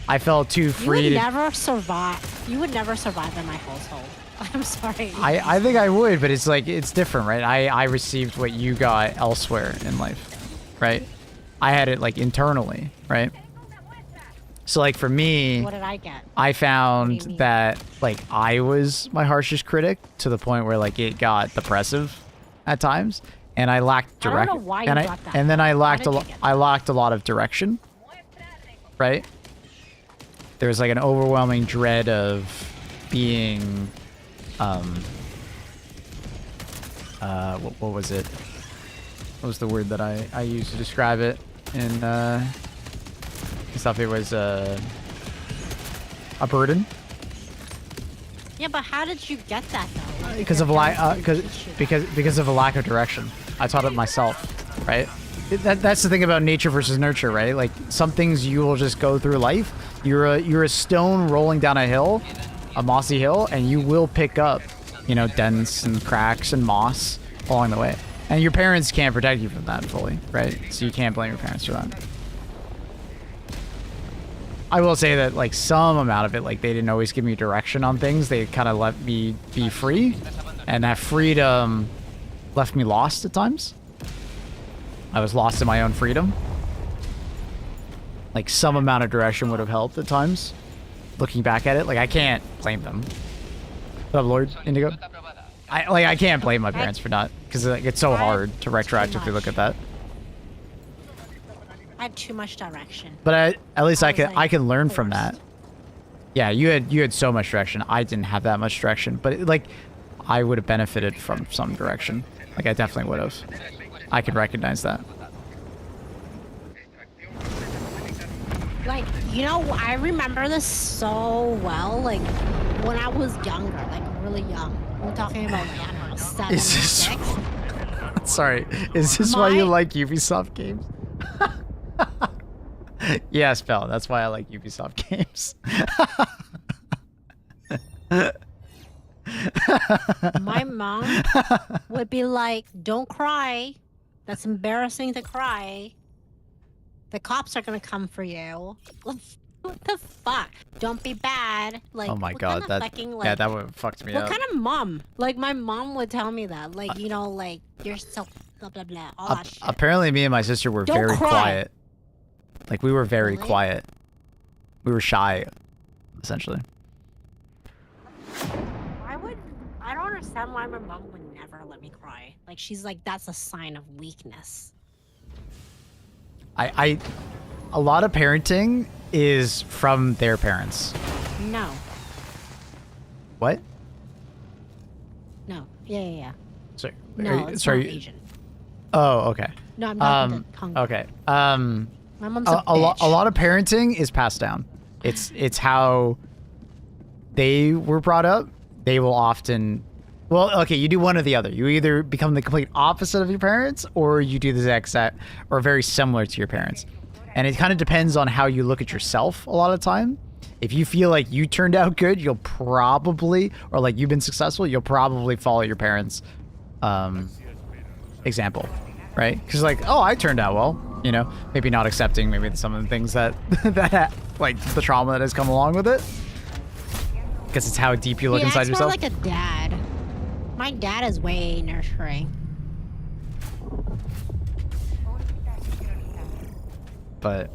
I felt too free. You would never survive. You would never survive in my household. I'm sorry. I think I would, but it's like, it's different, right? I received what you got elsewhere in life, right? I had it like internally, right? So like for me, What did I get? I What found do you mean? that like I was my harshest critic to the point where like it got depressive at times, and I lacked I don't direct. know why you and got that. and then I How lacked did a you lot. get I lacked a lot of direction, right? there's like an overwhelming dread of being, what was it? What was the word that I used to describe it in stuff? It was a burden. Yeah, but how did you get that though? Like, Because of because of a lack of direction. I taught it myself, right? That's the thing about nature versus nurture, right? Like some things you will just go through life. You're a stone rolling down a hill, a mossy hill, and you will pick up, you know, dents and cracks and moss along the way. And your parents can't protect you from that fully, right? So you can't blame your parents for that. I will say that, like, some amount of it, like, they didn't always give me direction on things. They kind of let me be free, and that freedom left me lost at times. I was lost in my own freedom. Like, some amount of direction would have helped at times. Looking back at it, like, I can't blame them. What's up, Lord Indigo? I can't blame my parents for not, because like, it's so hard to retroactively look at that. I had too much direction. But at least I was, can learn from forced. that. Yeah, you had so much direction. I didn't have that much direction, but like I would have benefited from some direction. Like I definitely would have. I can recognize that. Like, you know, I remember this so well. Like when I was younger, like really young. We're talking about like, I don't know, 7 or 6. Sorry, is this why you like Ubisoft games? Yes, Bell, that's why I like Ubisoft games. My mom would be like, don't cry. That's embarrassing to cry. The cops are gonna come for you. What the fuck? Don't be bad. Like, Oh my what god, kind that of fucking, like, yeah, that would fucked me what up. kind of mom? Like, my mom would tell me that. Like, you know, like, you're so blah, blah, blah, all that shit. Apparently, me and my sister were Don't very cry. quiet. Like we were very Really? quiet. We were shy, essentially. I don't understand why my mom would never let me cry. Like, she's like, that's a sign of weakness. A lot of parenting is from their parents. No. What? No. Yeah. Sorry. No, it's sorry. not Asian. Oh, okay. No, I'm not into Kung Fu. Okay. My mom's a a lot bitch. of parenting is passed down. It's how they were brought up. They will often, well, okay, you do one or the other. You either become the complete opposite of your parents, or you do the exact set, or very similar to your parents. And it kind of depends on how you look at yourself a lot of time. If you feel like you turned out good, you'll probably, or like you've been successful, you'll probably follow your parents' example, right? Because like, oh, I turned out well. You know, maybe not accepting maybe some of the things that like the trauma that has come along with it. Because it's how deep you look inside acts yourself. more like a dad. My dad is way nurturing. But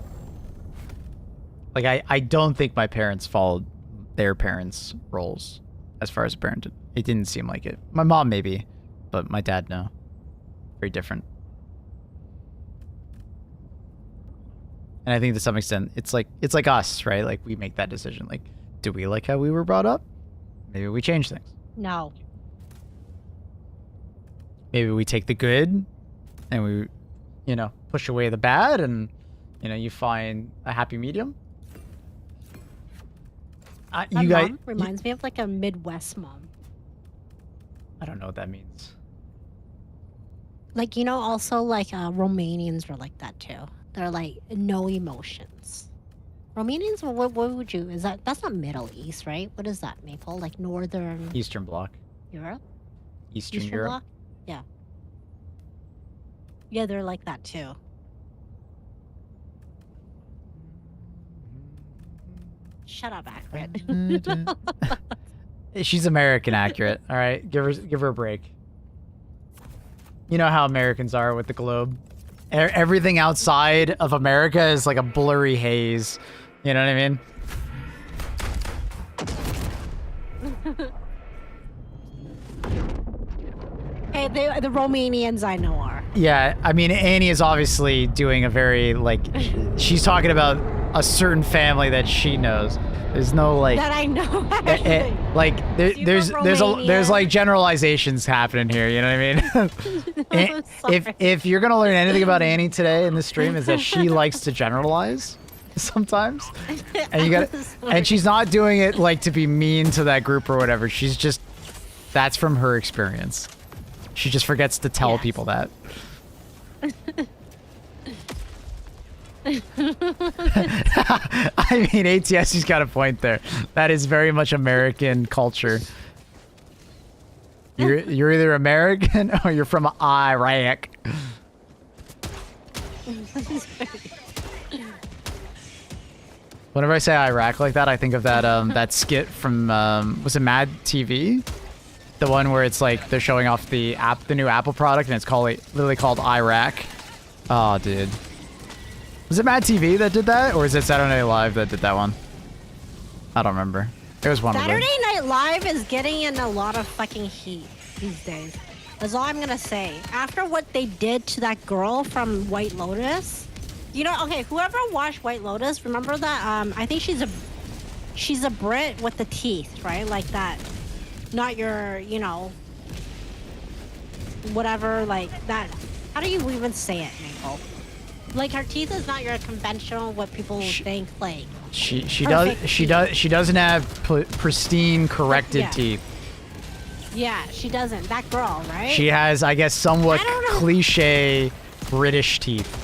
like I don't think my parents followed their parents' roles as far as a parent. It didn't seem like it. My mom maybe, but my dad no. Very different. And I think to some extent it's like us, right? Like we make that decision. Like, do we like how we were brought up? Maybe we change things. No. Maybe we take the good and we, you know, push away the bad, and you know, you find a happy medium. My You guys mom reminds me of like a Midwest mom. I don't know what that means. Like, you know, also like Romanians are like that too. They're like no emotions. Romanians, what would you, is that's not Middle East, right? What is that, Maple? Like Northern Eastern Bloc. Europe? Eastern Eastern Europe. Bloc? Yeah. Yeah, they're like that too. Shut up, Accurate. She's American accurate. All right, give her a break. You know how Americans are with the globe. Everything outside of America is like a blurry haze. You know what I mean? Hey, the Romanians I know are. Yeah, I mean, Annie is obviously doing a very, like, she's talking about a certain family that she knows. There's no like That I know. like there's Romania. like generalizations happening here. You know what I mean? Sorry. if you're gonna learn anything about Annie today in this stream, is that she likes to generalize sometimes, and you got and she's not doing it like to be mean to that group or whatever. She's just that's from her experience. She just forgets to tell people that. I mean, ATS's got a point there. That is very much American culture. You're either American or you're from Iraq. Whenever I say Iraq like that, I think of that that skit from was it Mad TV? The one where it's like they're showing off the new Apple product and it's literally called Iraq. Oh, dude. Was it Mad TV that did that, or is it Saturday Night Live that did that one? I don't remember. It was one of them. Saturday Night Live is getting in a lot of fucking heat these days. That's all I'm gonna say. After what they did to that girl from White Lotus, you know, okay, whoever watched White Lotus, remember that? I think she's a Brit with the teeth, right? Like that. Not your, you know, whatever, like that. How do you even say it, Nicole? Like her teeth is not your conventional what people think like. She doesn't have pristine corrected teeth. Yeah, she doesn't. That girl, right? She has, I guess, somewhat cliche British teeth.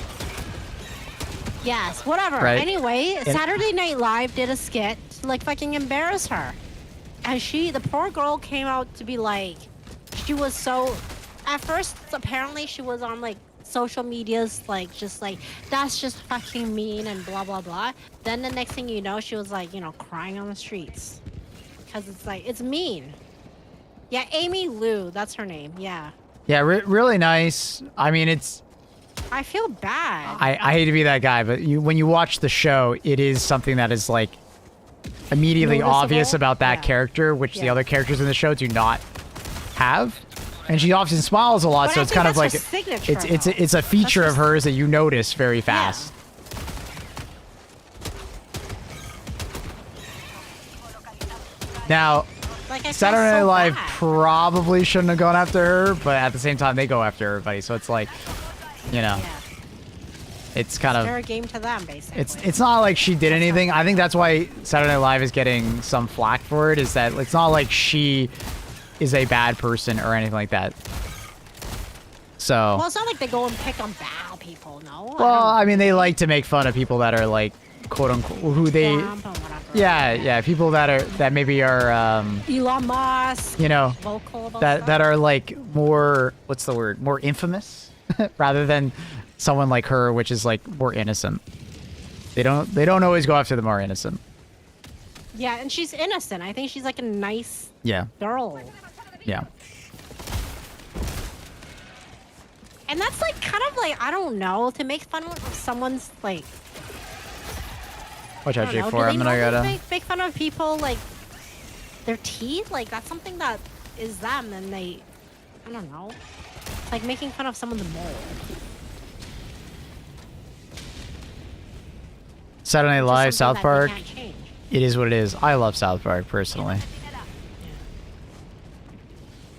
Yes, whatever. Right. Anyway, Saturday Night Live did a skit to like fucking embarrass her. And the poor girl came out to be like, she was so, at first, apparently she was on like social medias, like, just like, that's just fucking mean and blah, blah, blah. Then the next thing you know, she was like, you know, crying on the streets. Because it's like, it's mean. Yeah, Amy Lou, that's her name, yeah. Yeah, really nice. I mean, it's... I feel bad. I hate to be that guy, but when you watch the show, it is something that is like immediately noticeable? Obvious about that character, which the other characters in the show do not have. And she often smiles a lot, But so I it's think kind of like that's her signature, it's a feature of hers that you notice very fast. Now, Like, I feel Saturday Night so Live bad. probably shouldn't have gone after her, but at the same time, they go after everybody. So it's like, you know, it's kind of fair game to them, basically. it's not like she did anything. I think that's why Saturday Night Live is getting some flack for it. Is that it's not like she is a bad person or anything like that. So. Well, it's not like they go and pick on bad people, no. Well, I mean, they like to make fun of people that are like, quote unquote, who they. Yeah, people that maybe are. Elon Musk. You know, vocal about that are like more, what's the word, more infamous, rather than someone like her, which is like more innocent. They don't always go after the more innocent. Yeah, and she's innocent. I think she's like a nice girl. Yeah. And that's like kind of like, I don't know, to make fun of someone's like. Watch out, I don't know, J4. I'm gonna gotta. Make fun of people like their teeth. Like that's something that is them, and they. I don't know. It's like making fun of someone's mold. Saturday Night Live, South that Park. you can't change. It is what it is. I love South Park personally,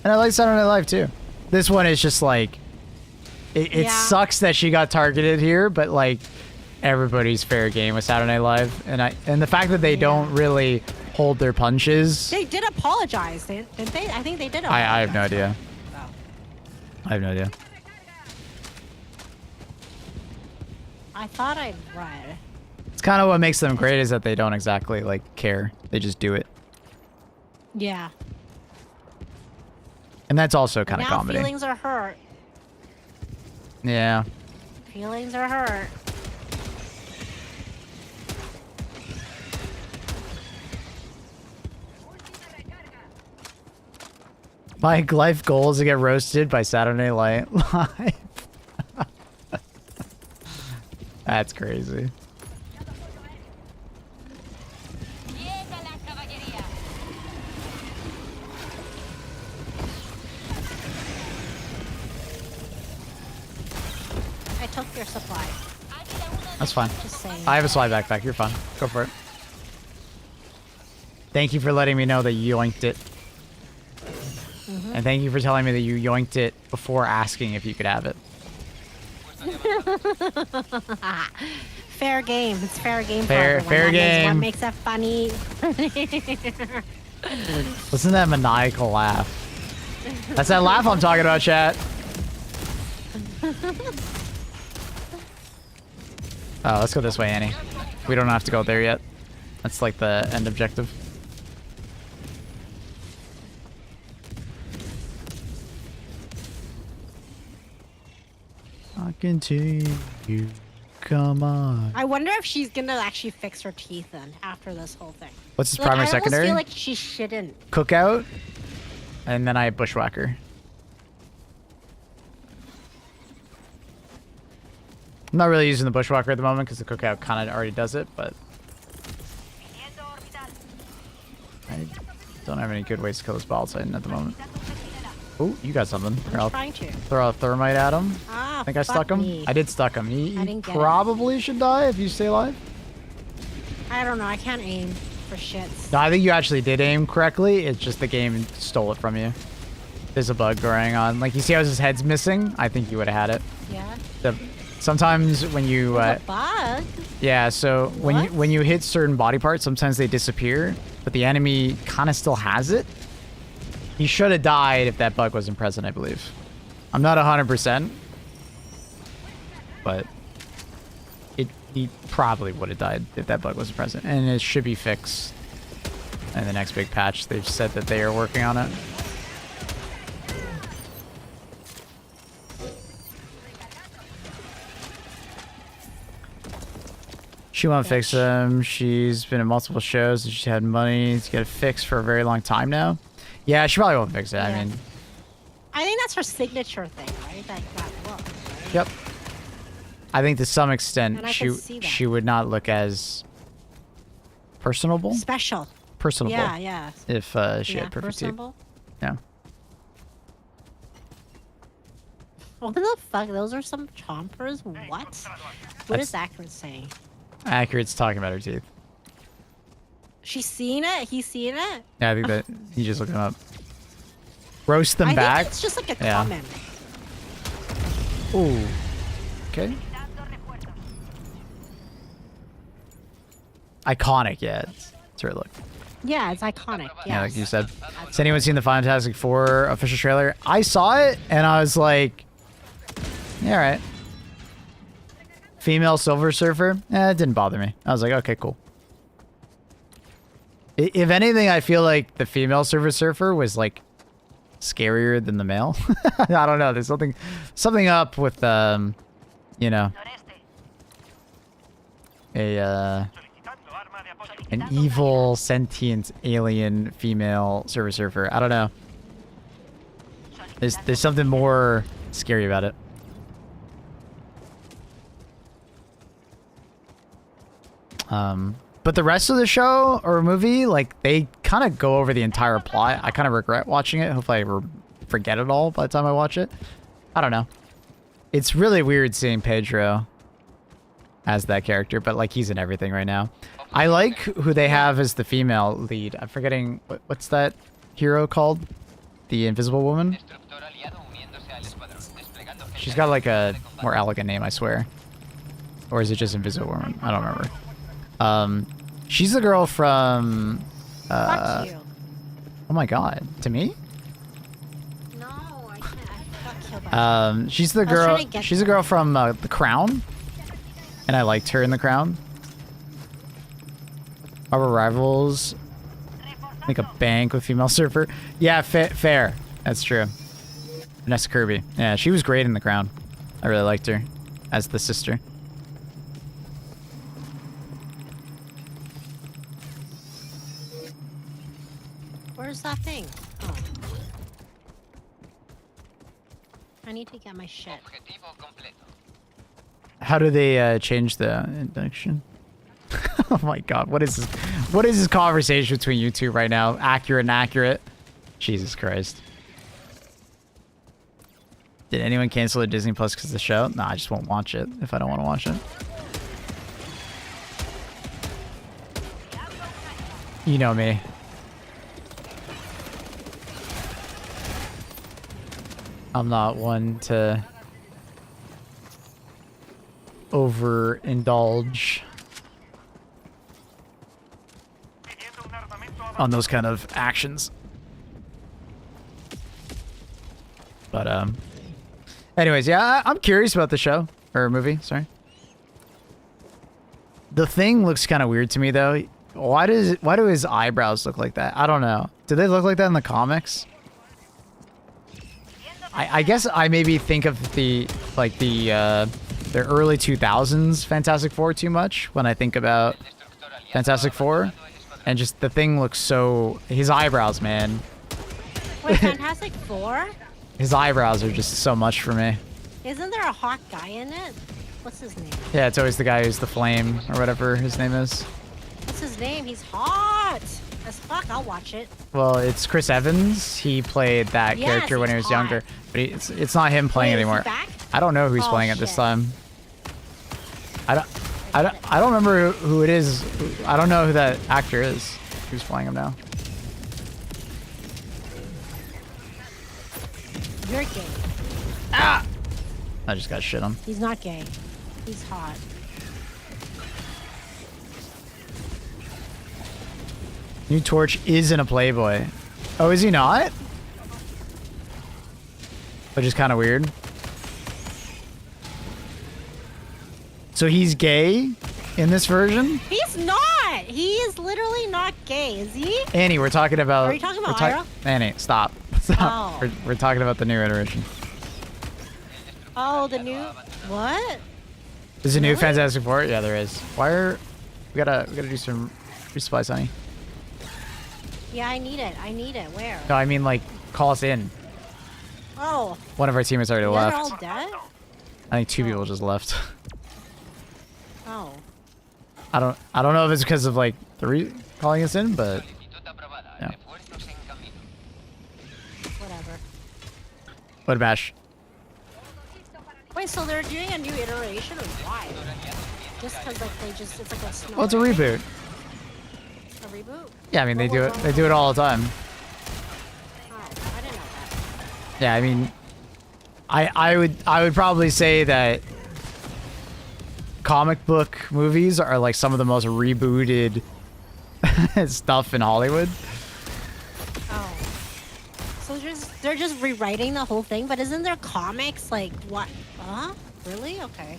and I like Saturday Night Live too. This one is just like, it sucks that she got targeted here, but like. Everybody's fair game with Saturday Night Live, and the fact that they don't really hold their punches. They did apologize, didn't they? I think they did. I have no idea. I have no idea. I thought I read. It's kind of what makes them great is that they don't exactly like care. They just do it, Yeah. and that's also kind of Now comedy. feelings are hurt. Yeah. Feelings are hurt. My life goal is to get roasted by Saturday Night Live. That's crazy. I took your supply. That's That's fine. Just saying. I have a slide backpack. You're fine. Go for it. Thank you for letting me know that you yoinked it. And thank you for telling me that you yoinked it before asking if you could have it. Fair game. It's fair game. Fair for everyone. That is game. what makes it funny. Listen to that maniacal laugh. That's that laugh I'm talking about, chat. Oh, let's go this way, Annie. We don't have to go there yet. That's like the end objective. I can take you. Come on. I wonder if she's gonna actually fix her teeth then after this whole thing. What's his Like, primary, I secondary? almost feel like she shouldn't. Cookout. And then I have Bushwhacker. I'm not really using the Bushwhacker at the moment because the Cookout kind of already does it, but I don't have any good ways to kill this Ball Titan at the moment. Oh, you got something. Here, I'm I'll trying to. throw a thermite at him. Ah, I think I fuck stuck him. me. I did stuck him. He didn't get it. probably should die if you stay alive. I don't know. I can't aim for shits. No, I think you actually did aim correctly. It's just the game stole it from you. There's a bug going on. Like, you see how his head's missing? I think you would have had it. Yeah. Sometimes when you There's a bug. yeah, so when you hit certain body parts, sometimes they disappear, but the enemy kind of still has it. He should have died if that bug wasn't present, I believe. I'm not 100%, but he probably would have died if that bug wasn't present, and it should be fixed in the next big patch. They've said that they are working on it. She won't fix them. She's been in multiple shows and she's had money to get it fixed for a very long time now. Yeah, she probably won't fix it. Yeah. I mean, I think that's her signature thing, right? That look. Right? yep. I think to some And extent I can see that. she would not look as personable. Special. Personable. Yeah, yeah. If she had perfect teeth. personable. Yeah. What the fuck? Those are some chompers? What? What is Accurate saying? Accurate's talking about her teeth. She's seeing it? He's seeing it? Yeah, I think that you just look them up. Roast them I back. think it's just like a Yeah. comment. Ooh. Okay. Iconic, yeah. It's her look. Yeah, it's iconic. Yes. Yeah, like you said. Has anyone seen the Fantastic Four official trailer? I saw it and I was like, yeah, all right. Female Silver Surfer? It didn't bother me. I was like, okay, cool. If anything, I feel like the female Silver Surfer was like scarier than the male. I don't know. There's something up with you know, an evil sentient alien female Silver Surfer. I don't know. There's something more scary about it. But the rest of the show or movie, like, they kind of go over the entire plot. I kind of regret watching it. Hopefully I forget it all by the time I watch it. I don't know. It's really weird seeing Pedro as that character, but, like, he's in everything right now. I like who they have as the female lead. I'm forgetting, what's that hero called? The Invisible Woman? She's got, like, a more elegant name, I swear. Or is it just Invisible Woman? I don't remember. She's the girl from, Fuck you. oh my god, to me? No, I can't. I got killed by She's the I was girl, trying to get she's the there. girl from, The Crown. And I liked her in The Crown. Our rivals. Make a bank with female surfer. Yeah, fair. That's true. Vanessa Kirby. Yeah, she was great in The Crown. I really liked her as the sister. Where's that thing? Oh. I need to get my shit. How do they change the induction? Oh my god, what is this? What is this conversation between you two right now? Accurate and accurate? Jesus Christ. Did anyone cancel their Disney Plus because of the show? No, I just won't watch it if I don't want to watch it. You know me. I'm not one to overindulge on those kind of actions. But anyways, yeah, I'm curious about the show or movie. Sorry. The Thing looks kind of weird to me though. Why do his eyebrows look like that? I don't know. Do they look like that in the comics? I guess I maybe think of the early 2000s Fantastic Four too much when I think about Fantastic Four, and just the Thing looks so, his eyebrows, man. Wait, Fantastic Four? His eyebrows are just so much for me. Isn't there a hot guy in it? What's his name? Yeah, it's always the guy who's the Flame or whatever his name is. What's his name? He's hot as fuck. I'll watch it. Well, it's Chris Evans. He played that Yes, character when he was he's younger, but it's not him playing Wait, is he anymore. back? I don't know who he's Oh, playing at this shit. time. I don't remember who it is. I don't know who that actor is who's playing him now. You're gay. Ah! I just got shit on. He's not gay. He's hot. New Torch isn't a Playboy. Oh, is he not? Which is kind of weird. So he's gay in this version? He's not. He is literally not gay, is he? Annie, we're talking about... Are you talking about we're Ira? Annie, stop. Stop. Oh. We're talking about the new iteration. Oh, the new what? There's a new Really? Fantastic Four? Yeah, there is. Why are... We gotta do some resupplies, honey. Yeah, I need it. I need it. Where? No, I mean, like, call us in. Oh, One of our teammates already they're left. all dead. I think two Oh. people just left. Oh, I don't know if it's because of, like, calling us in, but... Yeah. whatever. What bash? Wait, so they're doing a new iteration or why? Just because like it's like a snow. Well, it's a reboot. A reboot? Yeah, I mean, they What do was it. wrong They with do it all the time. Oh, I didn't know that. Yeah, I mean, I would probably say that comic book movies are like some of the most rebooted stuff in Hollywood. Oh, so they're just rewriting the whole thing, but isn't there comics like what? Huh? Really? Okay.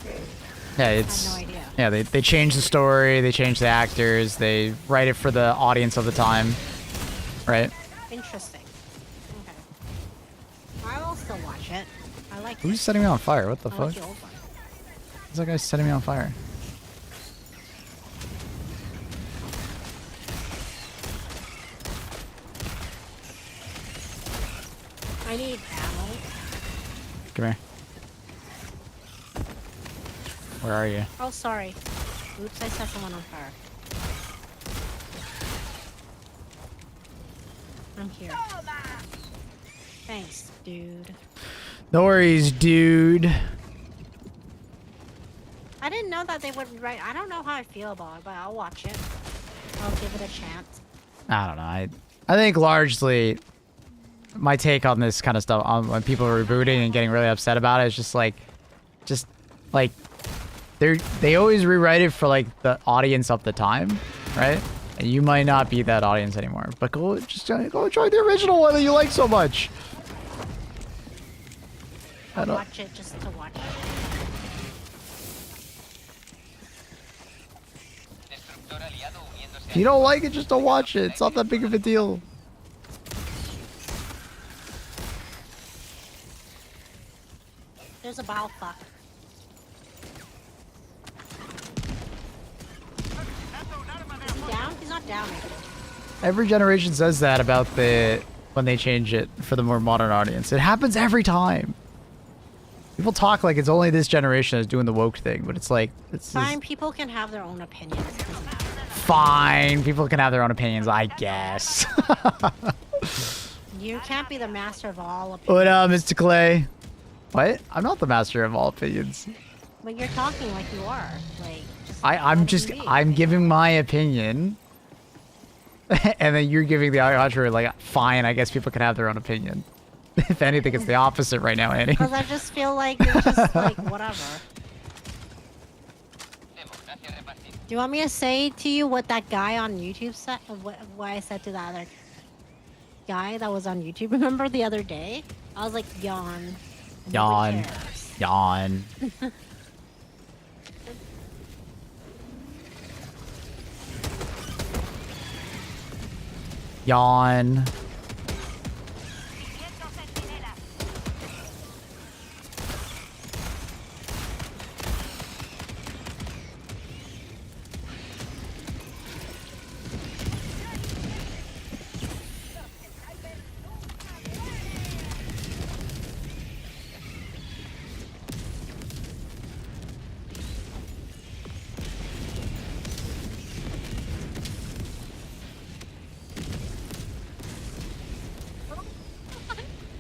Yeah, it's I had no idea. yeah. They change the story, they change the actors, they write it for the audience of the time, right? Interesting. Okay. I will still watch it. I like. Who's it. setting me on fire? What the I fuck? like the old one. Who's that guy setting me on fire? I need ammo. Come here. Where are you? Oh, sorry. Oops, I set someone on fire. I'm here. Thanks, dude. No worries, dude. I didn't know that they would write. I don't know how I feel about it, but I'll watch it. I'll give it a chance. I don't know. I think largely my take on this kind of stuff, on when people are rebooting and getting really upset about it, is just like they always rewrite it for like the audience of the time, right? And you might not be that audience anymore, but go try the original one that you like so much. I I'll don't. watch it just to watch it. If you don't like it, just don't watch it. It's not that big of a deal. There's a bow fuck. Is he down? He's not down. Every generation says that about when they change it for the more modern audience. It happens every time. People talk like it's only this generation that's doing the woke thing, but it's like it's Fine, people can have their own opinions. It doesn't matter. fine. People can have their own opinions, I guess. You can't be the master of all opinions. What up, Mr. Clay? What? I'm not the master of all opinions. But you're talking like you are. Like, I'm let it be. I'm giving my opinion. and then you're giving the contrary, like, fine, I guess people can have their own opinion. If anything, it's the opposite right now, Annie. Because I just feel like it's just like whatever. Do you want me to say to you what that guy on YouTube said? What I said to the other guy that was on YouTube? Remember the other day? I was like, yawn. Yawn. Yawn. Yawn.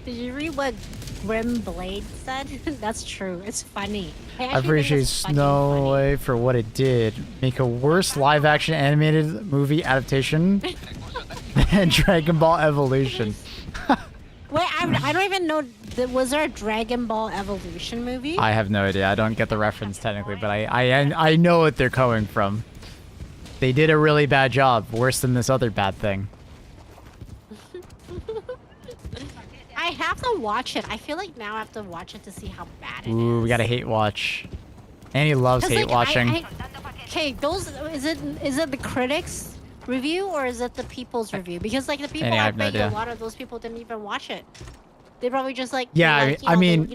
Did you read what Grim Blade said? That's true. It's funny. I actually think appreciate it's fucking Snow funny. Way for what it did. Make a worse live-action animated movie adaptation than Dragon Ball Evolution. Wait, I don't even know. Was there a Dragon Ball Evolution movie? I have no idea. I don't get the reference technically, but I know what they're coming from. They did a really bad job, worse than this other bad thing. I have to watch it. I feel like now I have to watch it to see how bad it is. Ooh, we gotta hate watch. Annie loves 'Cause, hate watching. Okay, those is it the critics review or is it the people's review? Because like the people, Annie, I I have no bet you a idea. lot of those people didn't even watch it. They probably just like Yeah, like, I mean,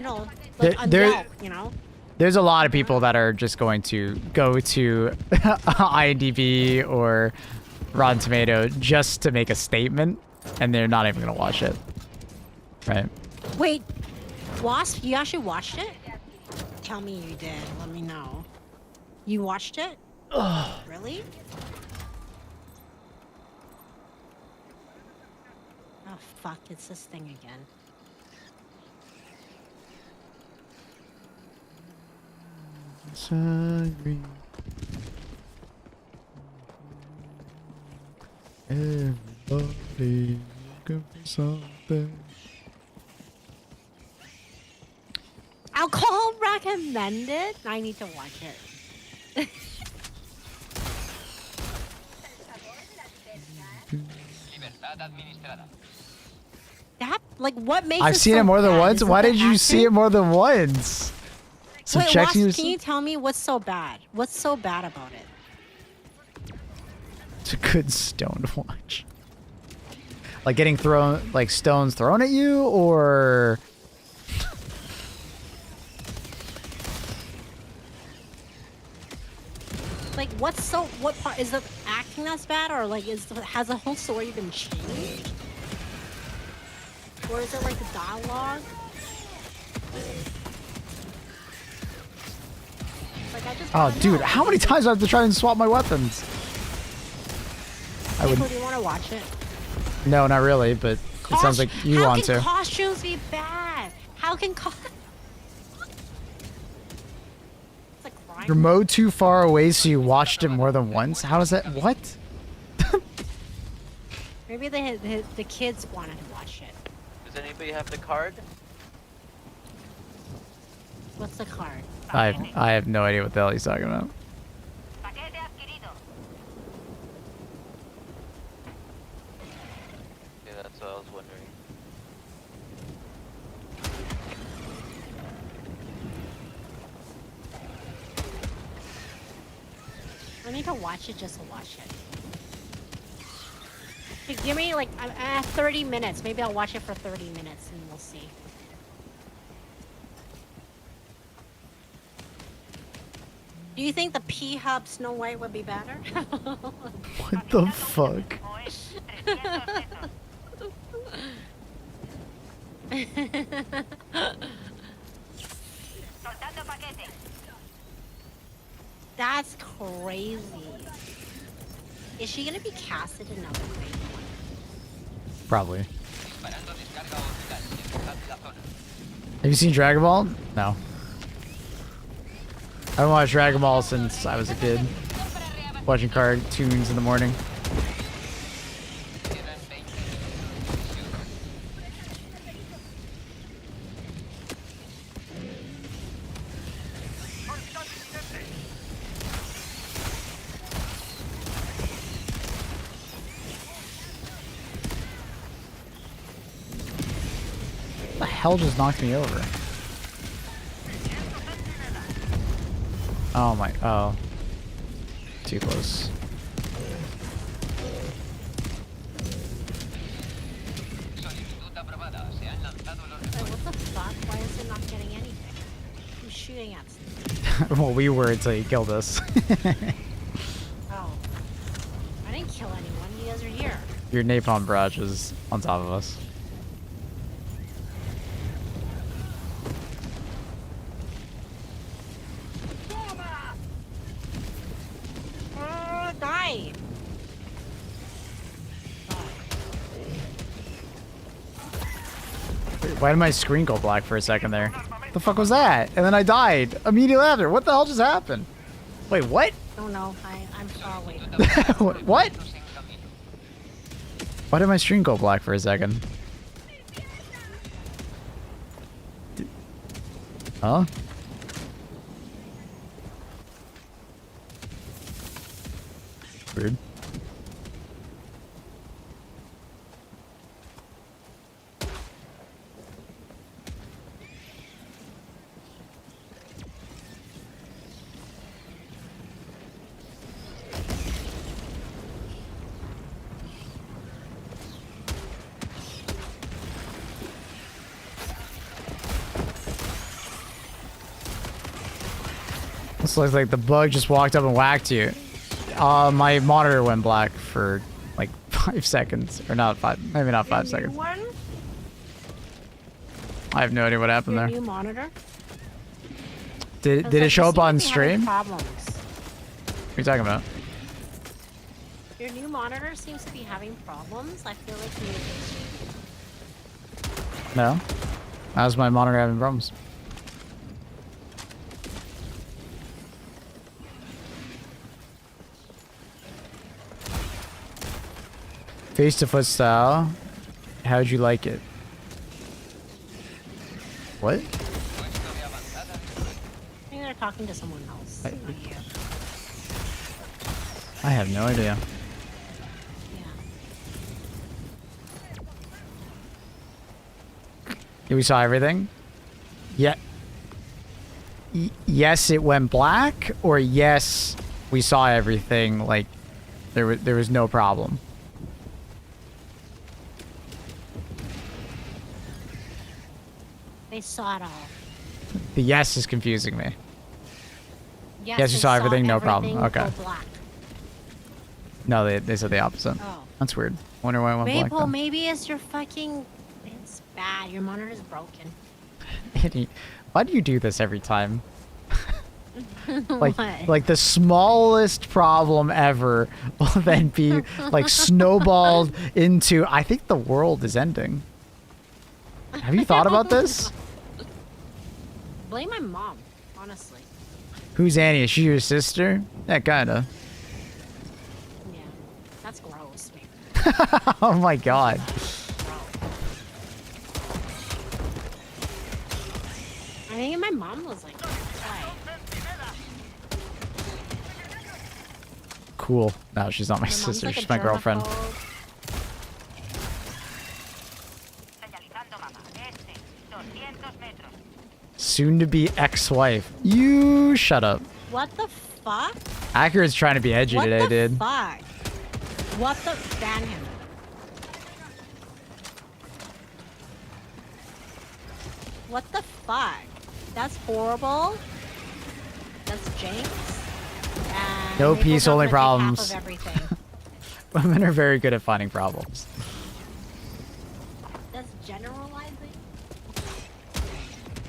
they, like there- Yelp, you know. There's a lot of people that are just going to go to IMDb or Rotten Tomato just to make a statement, and they're not even gonna watch it. Right? Wait, Wasp, you actually watched it? Tell me you did. Let me know. You watched it? Really? Oh fuck! It's this thing again. Sorry. Everybody looking for something. Alcohol recommended? I need to watch it. That like what makes I've it seen so it more than bad? once. Is it Why the did you see acting? it more than once? Wait, Subjecting Wasp, can you yourself tell me what's so bad? What's so bad about it? to good stone to watch. Like getting thrown, like stones thrown at you, or Like what part is the acting that's bad or like has the whole story been changed? Or is it like the dialogue? Like I just oh, wanna dude, know. how many times do I have to try and swap my weapons? I would. People, do you want to watch it? No, not really, but it sounds like you want How can to. costumes be bad? How can it's a crime. You're mowed too far away, so you watched it more than once. How is that? What? Maybe the kids wanted to watch it. Does anybody have the card? What's the card? I have no idea what the hell he's talking about. Yeah, that's what I was wondering. I need to watch it just to watch it. Okay, give me like 30 minutes. Maybe I'll watch it for 30 minutes and we'll see. Do you think the P-Hub Snow White would be better? What the fuck? That's crazy. Is she gonna be casted in another way? Probably. Have you seen Dragon Ball? No. I haven't watched Dragon Ball since I was a kid. Watching cartoons in the morning. hell just knocked me over? Oh my, oh. Too close. Wait, what the fuck? Why is it not getting anything? Who's shooting at us? Well, we were until you killed us. Oh. I didn't kill anyone. You guys are here. Your napalm barrage is on top of us. Die! Wait, why did my screen go black for a second there? What the fuck was that? And then I died immediately after. What the hell just happened? Wait, what? Oh no, I'm far away from What? Why did my screen go black for a second? Huh? Weird. This looks like the bug just walked up and whacked you. My monitor went black for like 5 seconds. Or not 5, maybe not 5 seconds. One? I have no idea what happened Your there. new monitor? Did it show up on stream? What Problems. are you talking about? Your new monitor seems to be having problems. I feel like communication. No. How's my monitor having problems? Face to foot style. How'd you like it? What? I think they're talking to someone else. I- Not you. I have no idea. Yeah. Yeah, we saw everything? Yeah. Yes, it went black, or yes, we saw everything, like, there was no problem. They saw it all. The yes is confusing me. Yes, Yes, you they saw everything, no problem. everything Okay. go black. No, they said the opposite. Oh. That's weird. Wonder why it went Maple, black then. maybe it's your fucking... It's bad. Your monitor's broken. Why do you do this every time? Like, What? like the smallest problem ever will then be like snowballed into, I think the world is ending. Have you thought about this? Blame my mom, honestly. Who's Annie? Is she your sister? Yeah, kinda. Yeah. That's gross, man. Oh my god. I think my mom was like, "Why?" Cool. No, she's not my mom's sister. like a She's my girlfriend. germaphobe. Soon to be ex-wife. You shut up. What the fuck? Accurate's trying to be edgy What today, the dude. fuck? What the... Ban him. What the fuck? That's horrible. That's Jinx. And No Maple's peace, not only gonna take half problems. of everything. Women are very good at finding problems. That's generalizing.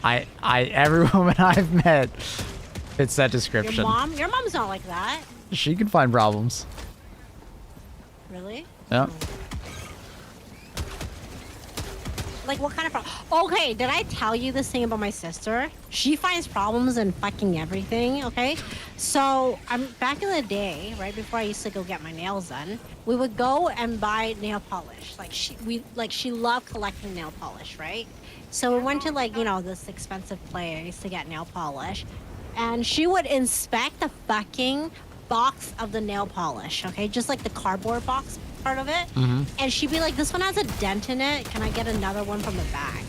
Every woman I've met fits that description. Your mom's not like that. She can find problems. Really? Yeah. Like, what kind of problem? Okay, did I tell you this thing about my sister? She finds problems in fucking everything, okay? So, back in the day, right before I used to go get my nails done, we would go and buy nail polish. She loved collecting nail polish, right? So we went to, like, you know, this expensive place to get nail polish, and she would inspect the fucking box of the nail polish, okay? Just like the cardboard box part of it. Mm-hmm. And she'd be like, this one has a dent in it. Can I get another one from the back?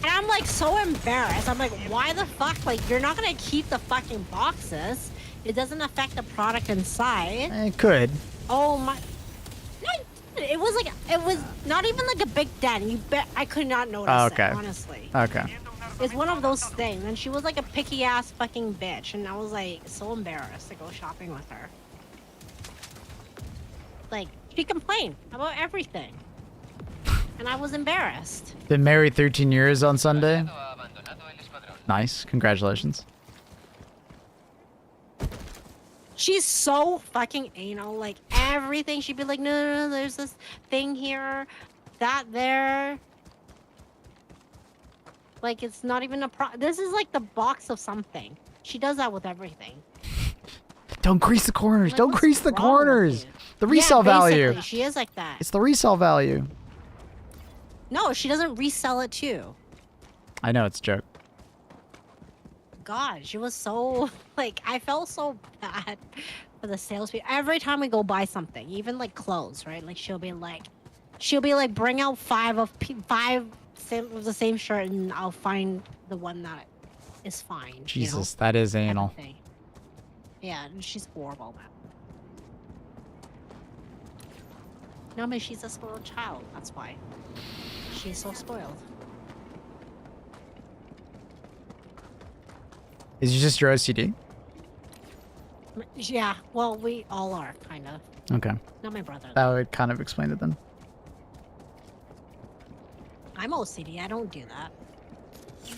And I'm like so embarrassed. I'm like, why the fuck? Like, you're not gonna keep the fucking boxes. It doesn't affect the product inside. It could. Oh my. No, it was like, it was not even like a big dent. You bet I could not notice it, honestly. Okay. It's one of those things. And she was like a picky ass fucking bitch. And I was like so embarrassed to go shopping with her. Like, she complained about everything. And I was embarrassed. Been married 13 years on Sunday. Nice. Congratulations. She's so fucking anal. Like, everything. She'd be like, no, no, no, there's this thing here, that there. Like, it's not even a this is like the box of something. She does that with everything. Don't grease the corners. Like, Don't what's grease the wrong with corners. you? The resale value. Basically, she is like that. It's the resale value. No, she doesn't resell it too. I know it's a joke. God, she was so like, I felt so bad for the salespeople. Every time we go buy something, even like clothes, right? Like she'll be like, bring out five of the same shirt, and I'll find the one that is fine. Jesus, that is anal. Yeah, and she's horrible, man. No, but she's a spoiled child. That's why. She's so spoiled. Is it just your OCD? Yeah, well, we all are, kind of. Okay. Not my brother. That would kind of explain it then. I'm OCD. I don't do that.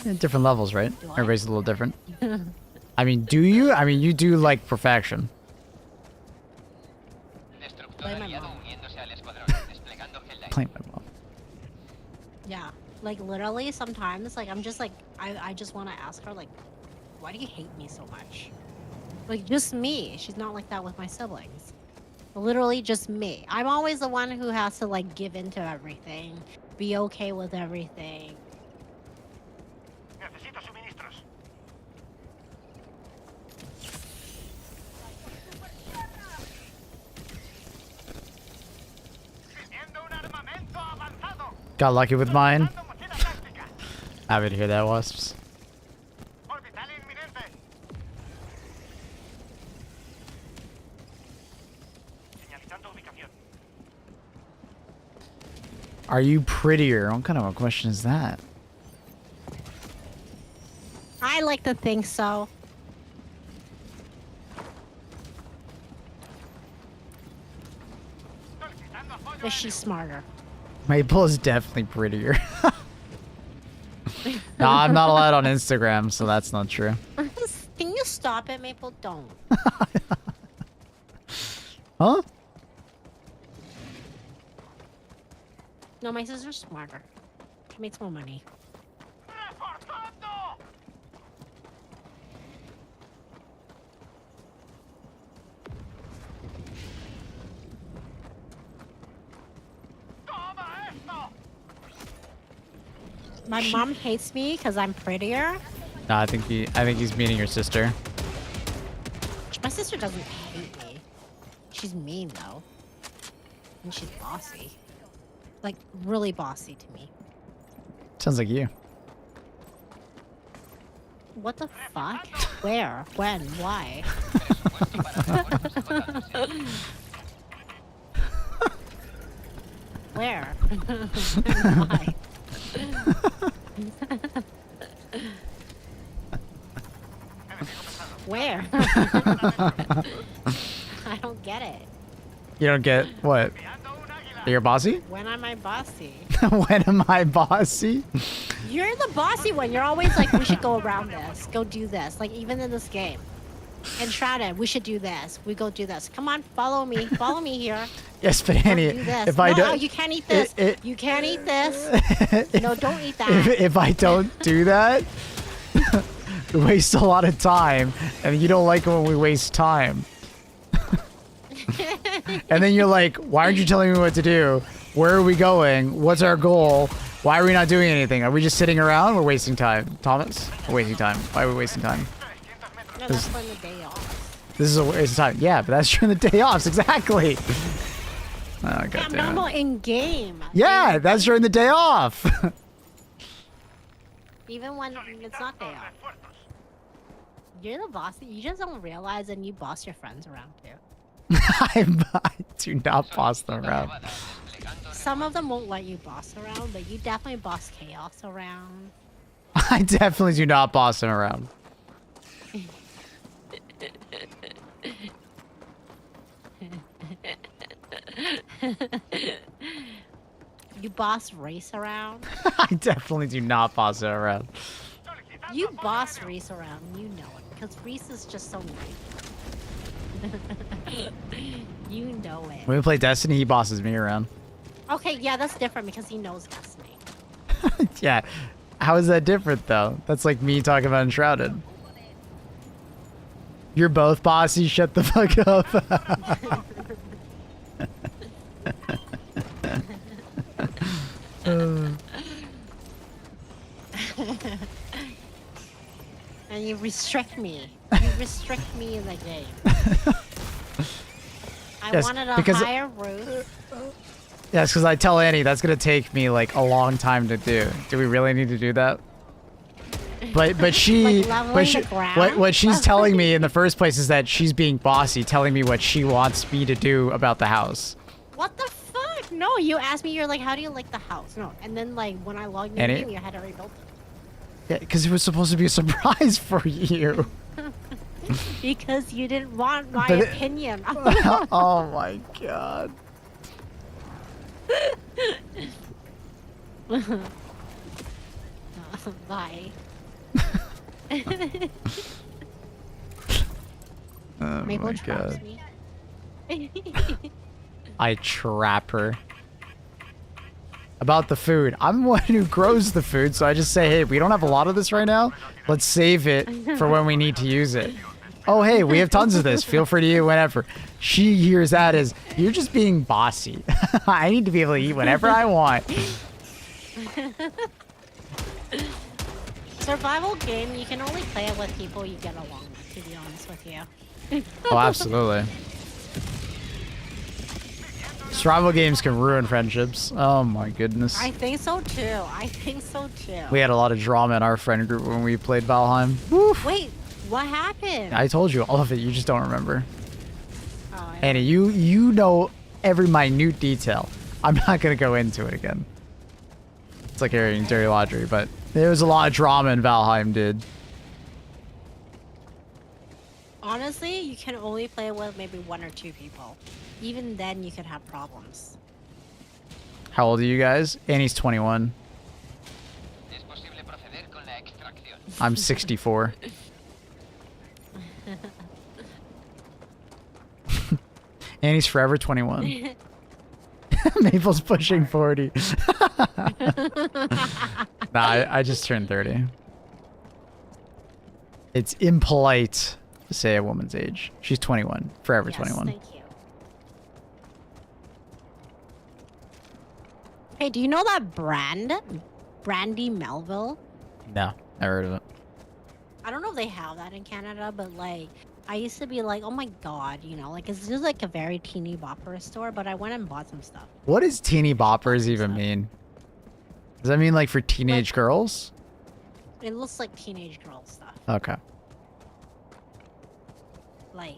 Yeah, different levels, right? Do I? Everybody's a little different. I mean, do you? I mean, you do like perfection. Blame my mom. Blame my mom. Yeah, like literally sometimes, like I'm just like, I just want to ask her, like, why do you hate me so much? Like, just me. She's not like that with my siblings. Literally just me. I'm always the one who has to like give into everything, be okay with everything. Necesito suministros. Teniendo un armamento avanzado. Got lucky with mine. Usando mochila táctica. Happy to hear that, Wasps. Orbital inminente. Señalizando ubicación. Are you prettier? What kind of a question is that? I like to think so. Solicitando apoyo But she's smarter. Maple is definitely prettier. No, I'm not allowed on Instagram, so that's not true. Can you stop it, Maple? Don't. Huh? No, my sister's smarter. She makes more money. reforzando. Toma esto. My mom hates me because I'm prettier. No, I think he's meaning your sister. My sister doesn't hate me. She's mean though. And she's bossy. Like really bossy to me. Sounds like you. What the fuck? Where? When? Why? Where? Why? Where? I don't get it. You don't get what? Enviando un águila. You're bossy? When am I bossy? When am I bossy? You're the bossy one. You're always like, we should go around this. Go do this. Like, even in this game. And Shrouded, we should do this. We go do this. Come on, follow me. Follow me here. Yes, but Don't Annie, do this. if I No, don't, you can't eat this. You can't eat this. No, don't eat that. if I don't do that, we waste a lot of time, and you don't like it when we waste time. And then you're like, why aren't you telling me what to do? Where are we going? What's our goal? Why are we not doing anything? Are we just sitting around? We're wasting time. Thomas? We're wasting time. Why are we wasting time? 300 metros. No, that's when the day off. This is a waste of time. Yeah, but that's during the day offs. Exactly. Oh, I'm God damn normal it. in game. Yeah, that's during the day off. Even when it's not day off. You're the boss. You just don't realize, and you boss your friends around too. I do not boss them around. Some of them won't let you boss around, but you definitely boss chaos around. I definitely do not boss them around. You boss race around. I definitely do not boss it around. You boss Reese around, you know it, because Reese is just so nice. You know it. When we play Destiny, he bosses me around. Okay, yeah, that's different because he knows Destiny. Yeah. How is that different, though? That's like me talking about Enshrouded. You're both bossy, shut the fuck up. And you restrict me. You restrict me in the game. I Yes, wanted a because- higher roof. Yes, because I tell Annie that's gonna take me like a long time to do. Do we really need to do that? But she, Like leveling the ground? what she's telling me in the first place is that she's being bossy, telling me what she wants me to do about the house. What the fuck? No, you asked me, you're like, how do you like the house? No, and then like when I logged in, Annie? you had to rebuild it. Yeah, because it was supposed to be a surprise for you. Because you didn't want my But it- opinion. Oh my god. Bye. Oh Maple my traps god. me. I trap her. About the food. I'm the one who grows the food, so I just say, hey, we don't have a lot of this right now. Let's save it for when we need to use it. Oh, hey, we have tons of this. Feel free to eat whenever. She hears that as, you're just being bossy. I need to be able to eat whenever I want. Survival game, you can only play it with people you get along with, to be honest with you. Oh, absolutely. Survival games can ruin friendships. Oh my goodness. I think so too. I think so too. We had a lot of drama in our friend group when we played Valheim. Woof. Wait, what happened? I told you all of it, you just don't remember. Oh, yeah. Annie, you know every minute detail. I'm not gonna go into it again. It's like airing dirty laundry, but there was a lot of drama in Valheim, dude. Honestly, you can only play with maybe 1 or 2 people. Even then, you could have problems. How old are you guys? Annie's 21. I'm 64. Annie's forever 21. Maple's pushing 40. Nah, I just turned 30. It's impolite to say a woman's age. She's 21. Forever Yes, 21. thank you. Hey, do you know that brand? Brandy Melville? No, never heard of it. I don't know if they have that in Canada, but like, I used to be like, oh my god, you know, like it's just like a very teeny bopper store, but I went and bought some stuff. What does teeny boppers even mean? Does that mean like for teenage Like- girls? It looks like teenage girl stuff. Okay. Like,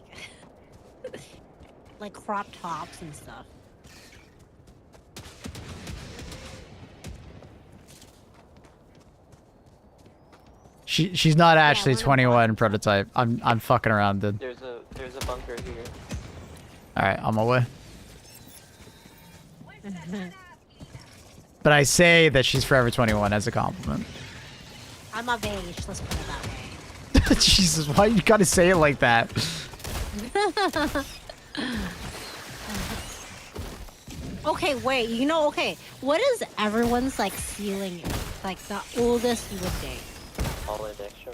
like crop tops and stuff. She's not actually we're gonna 21 prototype. I'm fucking around, dude. There's a bunker here. All right, on my way. But I say that she's forever 21 as a compliment. I'm of age, let's put it that way. Jesus, why you gotta say it like that? Okay, wait, you know, okay, what is everyone's like ceiling age? Like the oldest you would date? All in extra.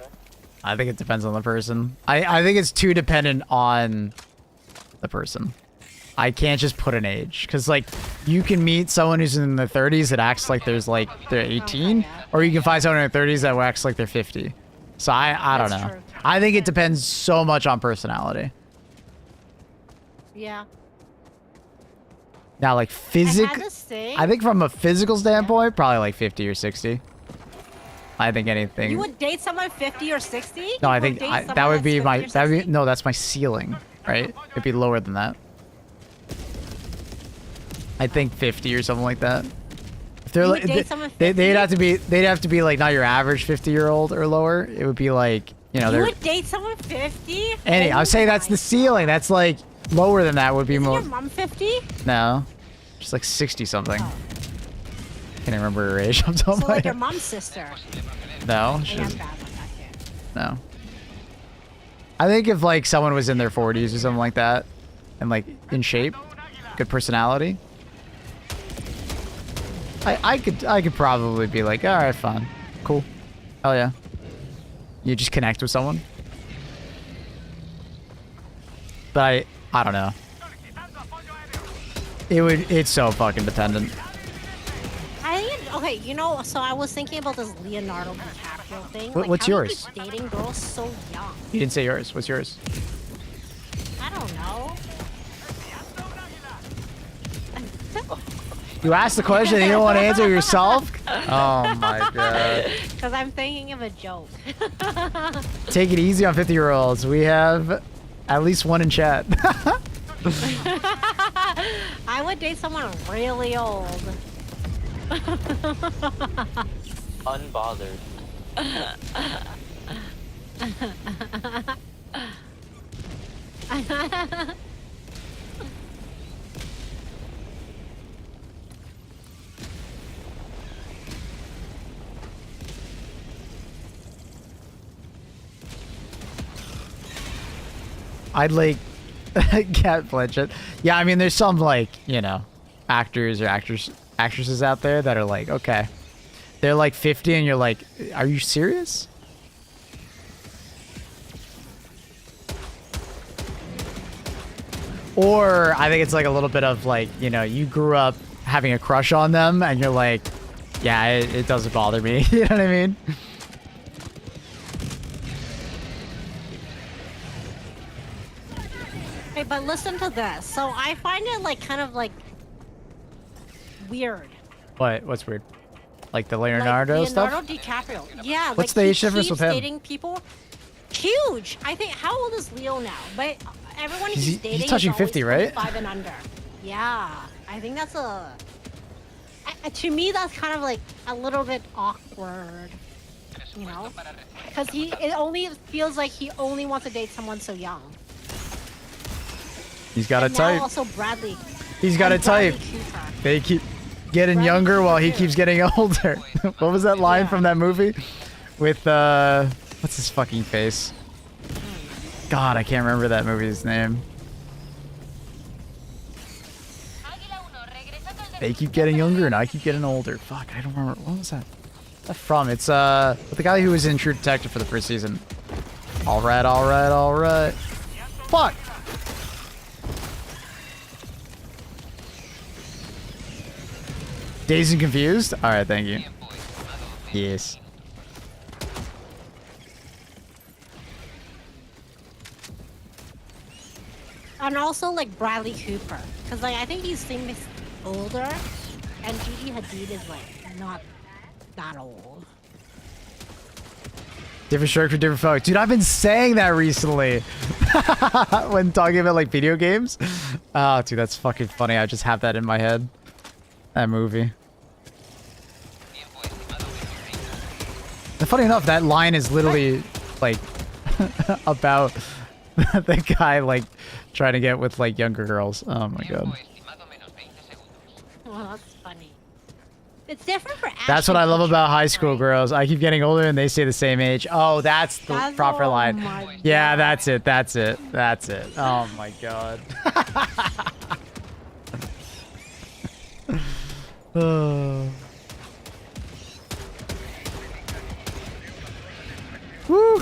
I think it depends on the person. I think it's too dependent on the person. I can't just put an age because like you can meet someone who's in their 30s that acts like they're 18, or you can find someone in their 30s that acts like they're 50. So I don't That's know. true. I think it depends so much on personality. Yeah. Now like I physical, had this thing. I think from a physical standpoint, probably like 50 or 60. I think anything. You would date someone 50 or 60? No, I You think date that someone would be that's my 50 or 60? no, that's my ceiling, right? It'd be lower than that. I think 50 or something like that. If they're You like would date someone they'd 50? have to be like not your average 50-year-old or lower. It would be like, you know, You they're would date someone 50? any. I'm saying that's the ceiling. That's like lower than that would be Isn't more. your mom 50? No, just like 60 something. Can't remember her age. I'm So talking like your about. mom's sister. No, I she's am bad like that too. no. I think if like someone was in their 40s or something like that, and like in shape, good personality, I could probably be like, all right, fine, cool, hell yeah. You just connect with someone, but I don't know. It's so fucking dependent. I think, okay, you know, so I was thinking about this Leonardo DiCaprio thing. Like, What's how yours? He keeps dating girls so young. You didn't say yours. What's yours? I don't know. You asked the question and you don't want to answer yourself? Oh my god. Because I'm thinking of a joke. Take it easy on 50-year-olds. We have at least one in chat. I would date someone really old. Unbothered. I'd like Cat Blanchett. Yeah, I mean, there's some like, you know, actors or actresses out there that are like, okay, they're like 50 and you're like, are you serious? Or I think it's like a little bit of like, you know, you grew up having a crush on them and you're like, yeah, it doesn't bother me. You know what I mean? Hey, but listen to this. So I find it like kind of like weird. What's weird? Like the Leonardo like stuff? Leonardo DiCaprio. Yeah. What's like the he age difference keeps with him? dating people. Huge. I think. How old is Leo now? But everyone he's dating is touching always 50, right? 25 and under. Yeah. I think that's to me, that's kind of like a little bit awkward. You know? Because it only feels like he only wants to date someone so young. He's got a And now type. also Bradley. He's got a and Bradley type. Cooper. They keep getting Bradley younger while he Cooper. keeps getting older. What was that line Yeah. from that movie? With what's his fucking face? God, I can't remember that movie's name. They keep getting younger and I keep getting older. Fuck, I don't remember. What was that? What's that from? It's with the guy who was in True Detective for the first season. All right, all right, all right. Fuck. Dazed and Confused? Alright, thank you. Yes. And also like Bradley Cooper, because like I think he seems older, and Gigi Hadid is like not that old. Different stroke for different folk. Dude, I've been saying that recently. When talking about like video games. Oh, dude, that's fucking funny. I just have that in my head. That movie. And funny enough, that line is literally like about the guy like trying to get with like younger girls. Oh my god. Well, that's funny. It's different for. That's what Ashton I love Kutcher, about high school right? girls. I keep getting older and they stay the same age. Oh, that's the That's- proper oh line. my Yeah, God. that's it. That's it. That's it. Oh my god. Oh. Woo.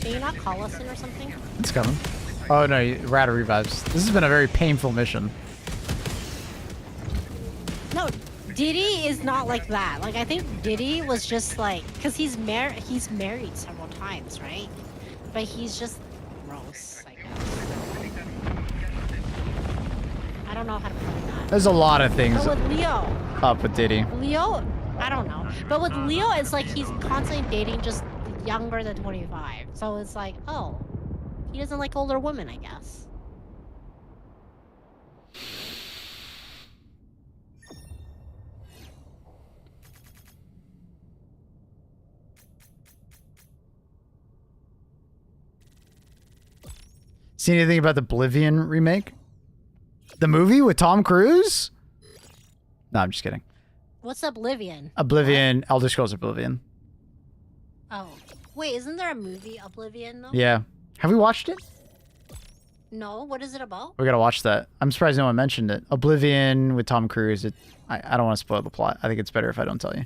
Can you not call us in or something? It's coming. Oh no, Rata revives. This has been a very painful mission. No, Diddy is not like that. Like I think Diddy was just like, cause he's married several times, right? But he's just gross. I guess. I don't know how to put that. There's a lot of things. But with Leo, up with Diddy. Leo, I don't know. But with Leo, it's like he's constantly dating just younger than 25. So it's like, oh, he doesn't like older women, I guess. See anything about the Oblivion remake? The movie with Tom Cruise? No, I'm just kidding. What's Oblivion? Oblivion, Elder Scrolls Oblivion. Oh. Wait, isn't there a movie, Oblivion, though? Yeah. Have we watched it? No, what is it about? We gotta watch that. I'm surprised no one mentioned it. Oblivion with Tom Cruise. I don't want to spoil the plot. I think it's better if I don't tell you.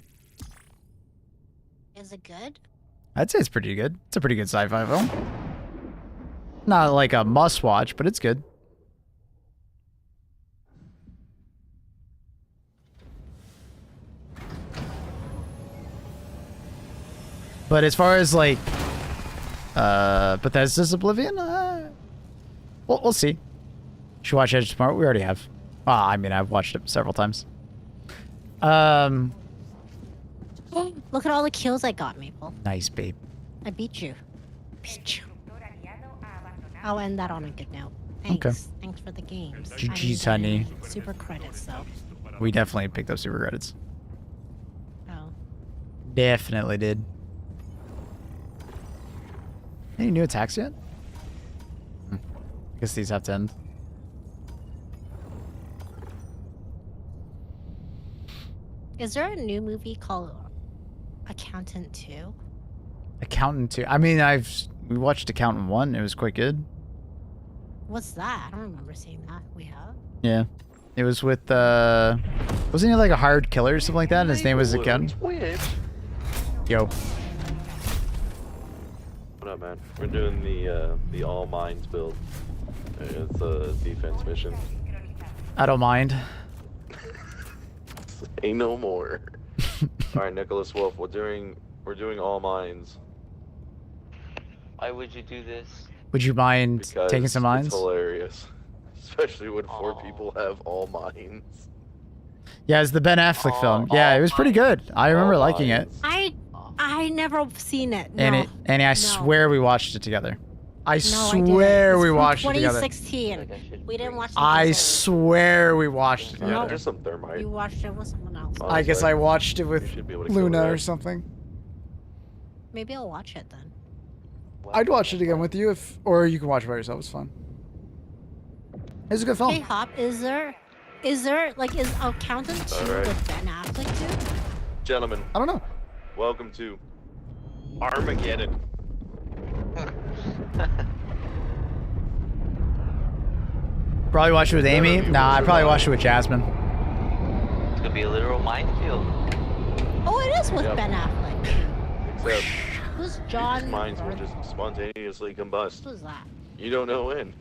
Is it good? I'd say it's pretty good. It's a pretty good sci-fi film. Not like a must-watch, but it's good. But as far as like Bethesda's Oblivion, we'll see. Should watch Edge tomorrow. We already have. I mean, I've watched it several times. Look at all the kills I got, Maple. Nice, babe. I beat you. Beat you. I'll end that on a good note. Thanks. Okay. Thanks for the games. GG's, I honey. need super credits, though. We definitely picked up super credits. Oh. Definitely did. Any new attacks yet? I guess these have to end. Is there a new movie called Accountant 2? Accountant 2. I mean, we watched Accountant 1. It was quite good. What's that? I don't remember seeing that. We have? Yeah. It was with, wasn't he like a hired killer or something like that? And his name was Accountant? Yo. What up, man? We're doing the all mines build. It's a defense mission. I don't mind. Say no more. All right, Nicholas Wolf. We're doing all mines. Why would you do this? Would you mind Because taking some mines? It's hilarious, especially when 4 people have all mines. Yeah, it's the Ben Affleck film. Yeah, it was pretty good. I remember liking it. I never seen it. No. Annie, I No. swear we watched it together. I No, swear I we didn't. watched it together. 2016. We didn't watch it. I together. swear we watched it No, together. just some thermite. You watched it with someone else. I guess I watched it with You should be able to kill Luna that. or something. Maybe I'll watch it then. I'd watch it again with you or you can watch it by yourself. It's fun. It's a good film. Hey Hop, is there like is Accountant 2 Alright. with Ben Affleck too? Gentlemen, I don't know. welcome to Armageddon. Probably watch it with Amy. Nah, I'd probably watch it with Jasmine. It's gonna be a literal minefield. Oh, it is with Yep. Ben Affleck. Except Who's these John? mines will just spontaneously combust. Who's that? You don't know when.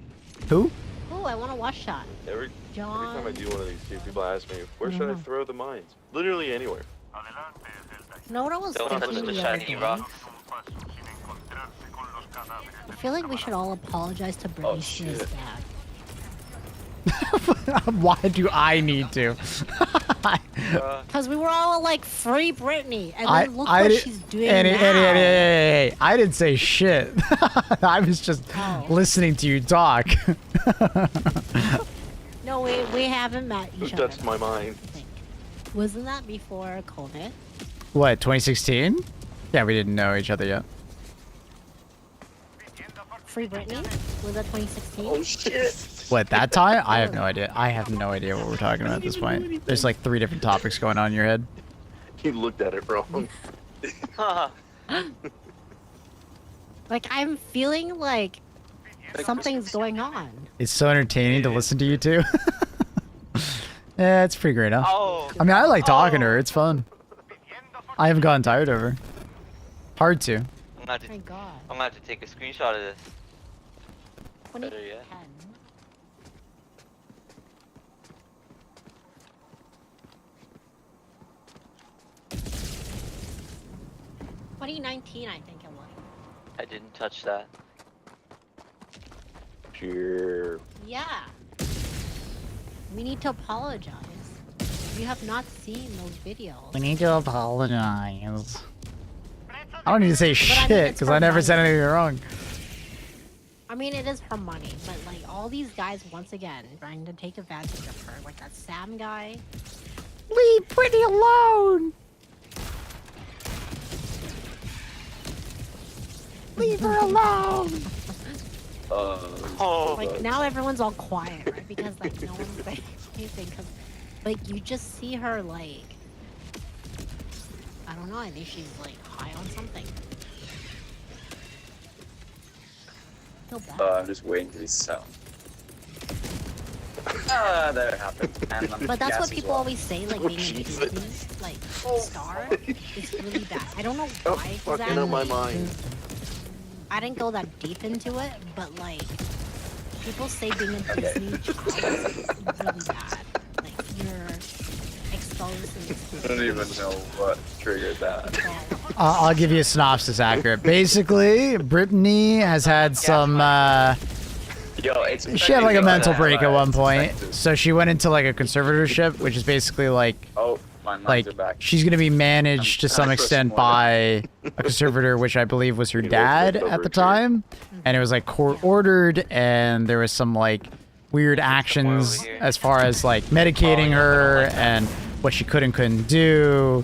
Who? Oh, I want to watch that. Every John. time I do one of these two, people ask me, where should I throw the mines? Literally anywhere. You know what I was Don't touch thinking the the other shiny day? rock. I feel like we should all apologize to Britney Spears' shit. dad. Why do I need to? Because we were all like, free Britney. And then look what did- she's doing Annie, now. Annie, I didn't say shit. I was just Oh. listening to you talk. No, we haven't met Who each other. touched my mine? I think. Wasn't that before COVID? What, 2016? Yeah, we didn't know each other yet. Free Britney? Was that 2016? Oh shit! What, that time? I have no idea. I have no idea what we're talking about at this point. There's like 3 different topics going on in your head. You looked at it wrong. Like, I'm feeling like something's going on. It's so entertaining to listen to you two. Yeah, it's pretty great, huh? Oh. I mean, I like talking to her. It's fun. I haven't gotten tired of her. Hard to. I'm gonna Oh my god. have to take a screenshot of this. 2010. Better yet. 2019, I think it was. I didn't touch that. Sure. Yeah. We need to apologize. You have not seen those videos. We need to apologize. I don't need to say I mean, shit it's because her I never said money. anything wrong. I mean, it is her money, but like all these guys, once again, trying to take advantage of her. Like that Sam guy. Leave Brittany alone. Leave her alone. Like now everyone's all quiet, right? Because like no one's saying anything. Cause like you just see her like, I don't know. I think she's like high on something. Feel bad. I'm just waiting for these sound. There it happened. And I'm But that's gas what as people well. always say, like being a Disney like star is really bad. I don't know Oh, why fucking up my mind. I didn't go that deep into it, but like people say being a Disney child is really bad. Like you're exposed I don't even know what triggered that. I'll give you a synopsis accurate. Basically, Brittany has had some. Yo, it's She had like a very mental good. break at one point, Expected. so she went into like a conservatorship, which is basically like Oh, my minds like are back. she's gonna be managed to some I'm extent smart. by a conservator, which I believe was her You know, dad flipped at the over here. time, and it was like court ordered, and there was some like weird actions over here. as far as like medicating her and what she could and couldn't do,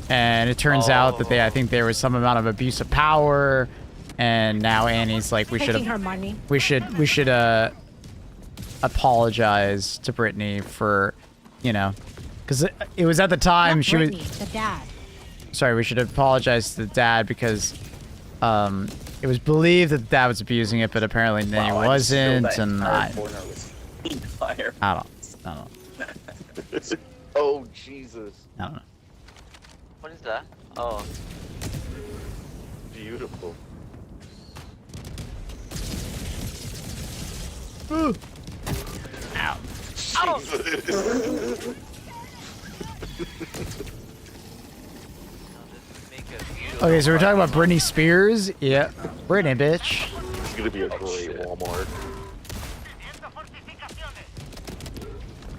and it turns out that I think there was some amount of abuse of power, and now Annie's like we taking should her money. we should apologize to Brittany for, you know, because it was at the time Not she was. Brittany, the dad. Sorry, we should apologize to the dad because it was believed that the dad was abusing it, but apparently then he Wow, I just spilled wasn't, that and entire corner with fire. I don't know. Oh, Jesus. I don't know. What is that? Oh. Beautiful. Ow. Jesus. Okay, so we're talking about Britney Spears. Yeah, Britney, bitch. It's gonna be a great Walmart. Pidiendo fortificaciones.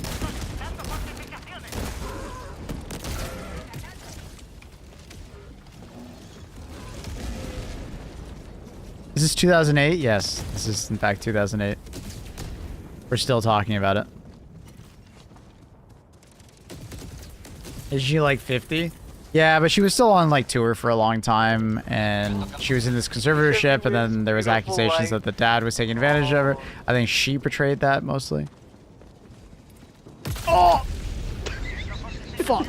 Solicitando fortificaciones. Is this 2008? Yes, this is in fact 2008. We're still talking about it. Is she like 50? Yeah, but she was still on like tour for a long time, and she was in this conservatorship, and then there was accusations that the dad was taking advantage of her. I think she portrayed that mostly. Oh! Fuck.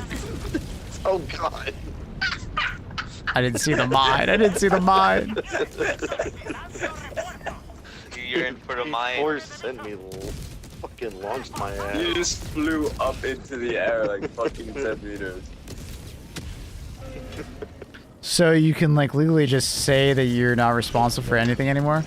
Oh, God. I didn't see the mine. I didn't see the mine. You're in for the mine. Force sent me fucking launched my ass. You just flew up into the air like fucking 10 meters. So you can like legally just say that you're not responsible for anything anymore?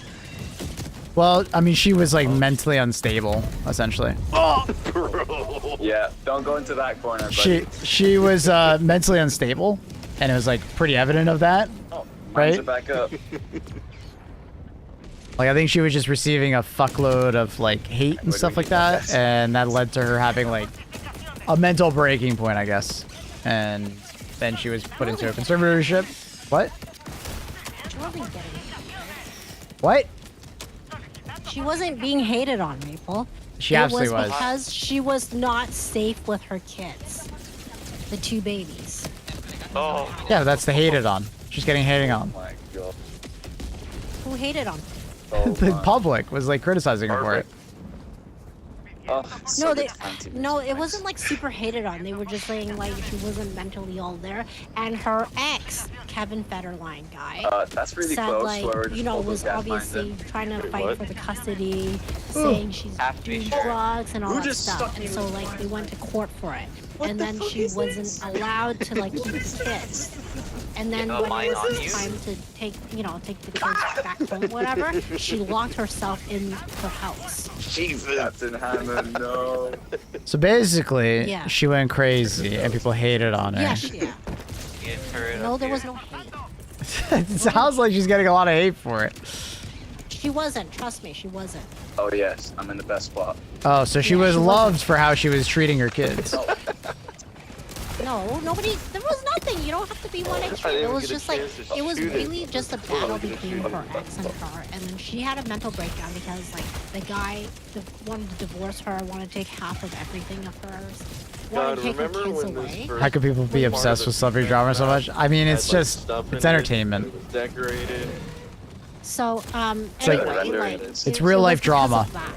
Well, I mean, she was like mentally unstable, essentially. Bro. Yeah, don't go into that corner, buddy. She was mentally unstable, and it was like pretty evident of that. Oh, right? minds are back up. Like I think she was just receiving a fuckload of like hate and stuff like that, and that led to her having like a mental breaking point, I guess. And then she was put into a conservatorship. What? She wasn't getting What? She wasn't being hated on, Maple. She it absolutely was was. because she was not safe with her kids. The two babies. Oh. Yeah, that's the hated on. She's getting hating on. Oh my god. Who hated on? Oh The my. public was like criticizing her for it. Oh, so No, they, anti- no, it wasn't like super hated on. They were just saying like she wasn't mentally all there. And her ex, Kevin Federline guy, that's really said close. like, Whoever just you know, pulled those was gas obviously lines in. trying to Wait, fight what? for the custody, saying she's Have to be doing sure. drugs and all Who that just stuff. stuck And you so in like the they went to court for it. What And the then fuck she is wasn't this? allowed to like keep the kids. And then Yeah, when mine it on was you. time to take, you know, take the kids back home, whatever, she locked herself in her house. Jesus. Captain Hammond, no. So basically, Yeah. she went crazy and people hated on her. Yeah, You get turret no, up there here. was no hate. It sounds like she's getting a lot of hate for it. She wasn't. Trust me, she wasn't. Oh yes, I'm in the best spot. Oh, so she Yeah, was she loved for how she was treating her kids. No, nobody. There was nothing. You don't have to be one extreme. It didn't was get a just like chance to it was shoot it. really just a battle gonna between shoot her it. ex and her, and then she had a mental breakdown because like the guy wanted to divorce her, wanted to take half of everything of hers, wanted God, to take her remember kids when this away. first How could people be part of obsessed the with celebrity drama so much? I mean, it's had, like, just, stuff in it's it, entertainment. It was decorated. So like- anyway, like It's It's it real was life because drama. of that.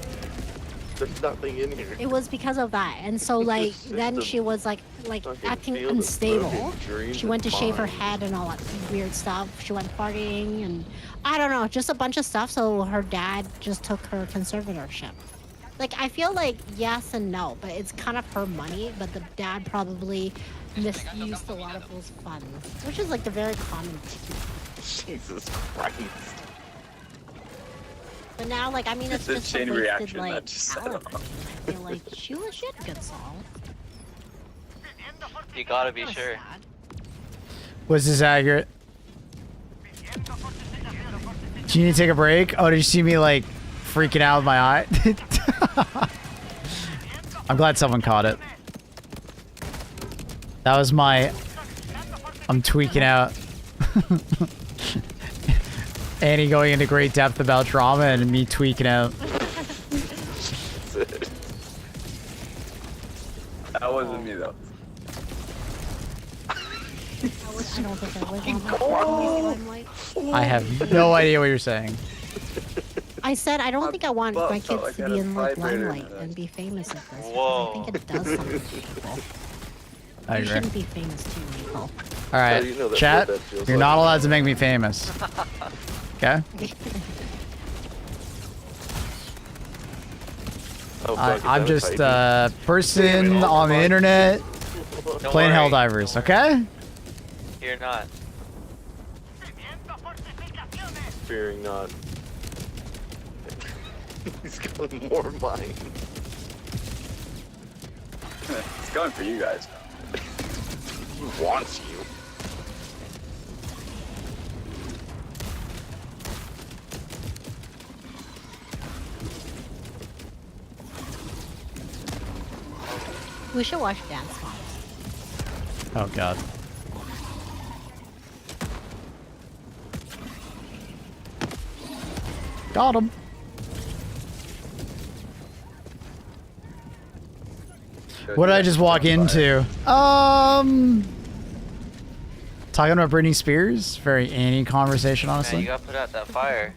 There's nothing in here. It was because of that, and so like It's then just a she was like fucking acting field of unstable. broken dreams She went to and shave her minds. head and all that weird stuff. She went partying and I don't know, just a bunch of stuff. So her dad just took her conservatorship. Like I feel like yes and no, but it's kind of her money. But the dad probably misused a lot of those funds, which is like the very common thing. Jesus Christ. But now, like I mean, it's The just a chain wasted reaction like that just set talent. off. I feel like she had good songs. You gotta be Kinda sure. sad. Was this accurate? Do you need to take a break? Oh, did you see me like freaking out with my eye? I'm glad someone caught it. That was my... I'm tweaking out. Annie going into great depth about drama and me tweaking out. That wasn't me though. I don't think I was on that limelight. I have no idea what you're saying. I said I don't think I want butt my felt kids like to I be had a in like vibrator in limelight it. and be famous at this. Because Whoa. I think it does something to people. I You agree. shouldn't be famous too, Michael. All Yeah, right, you know that's chat. what that feels You're like. not allowed to make me famous. Okay? Oh, fuck, is I'm that just typing? a person on the internet Don't playing worry. helldivers. Okay? You're not. Fearing not. He's got more mine. It's going for you guys. He wants you. We should watch Dance Moms. Oh god. Got him. What did I just walk into? Talking about Britney Spears. Very Annie conversation, Man, you honestly. gotta put out that fire.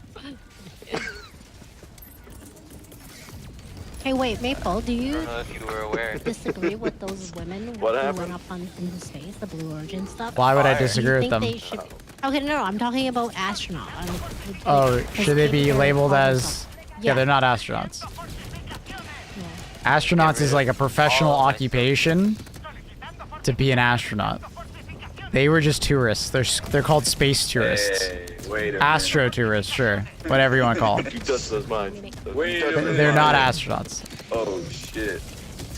Hey, wait, Maple, do I you don't know if you were aware. disagree with those women What who happened? went up into space, the Blue Origin stuff? Why would I Fire. Do disagree you with think them? they should? Okay, no, I'm talking about astronaut. Oh, Because should they Katy be Perry labeled called as? herself- Yeah, they're not astronauts. Yeah. Astronauts is like a professional all of my occupation to be an astronaut. They were just tourists. They're called space tourists. Hey, wait a minute. Astro tourists, sure. Whatever you want to call them. You touch those mines. Wait a minute. They're not astronauts. Oh shit.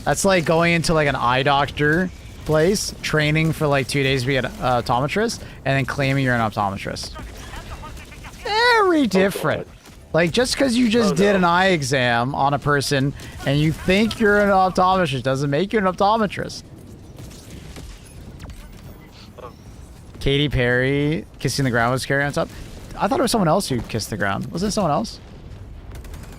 That's like going into like an eye doctor place, training for like 2 days to be an optometrist, and then claiming you're an optometrist. Very different. Like just because you just did an eye exam on a person and you think you're an optometrist doesn't make you an optometrist. Katy Perry kissing the ground was Carrie on top. I thought it was someone else who kissed the ground. Was it someone else?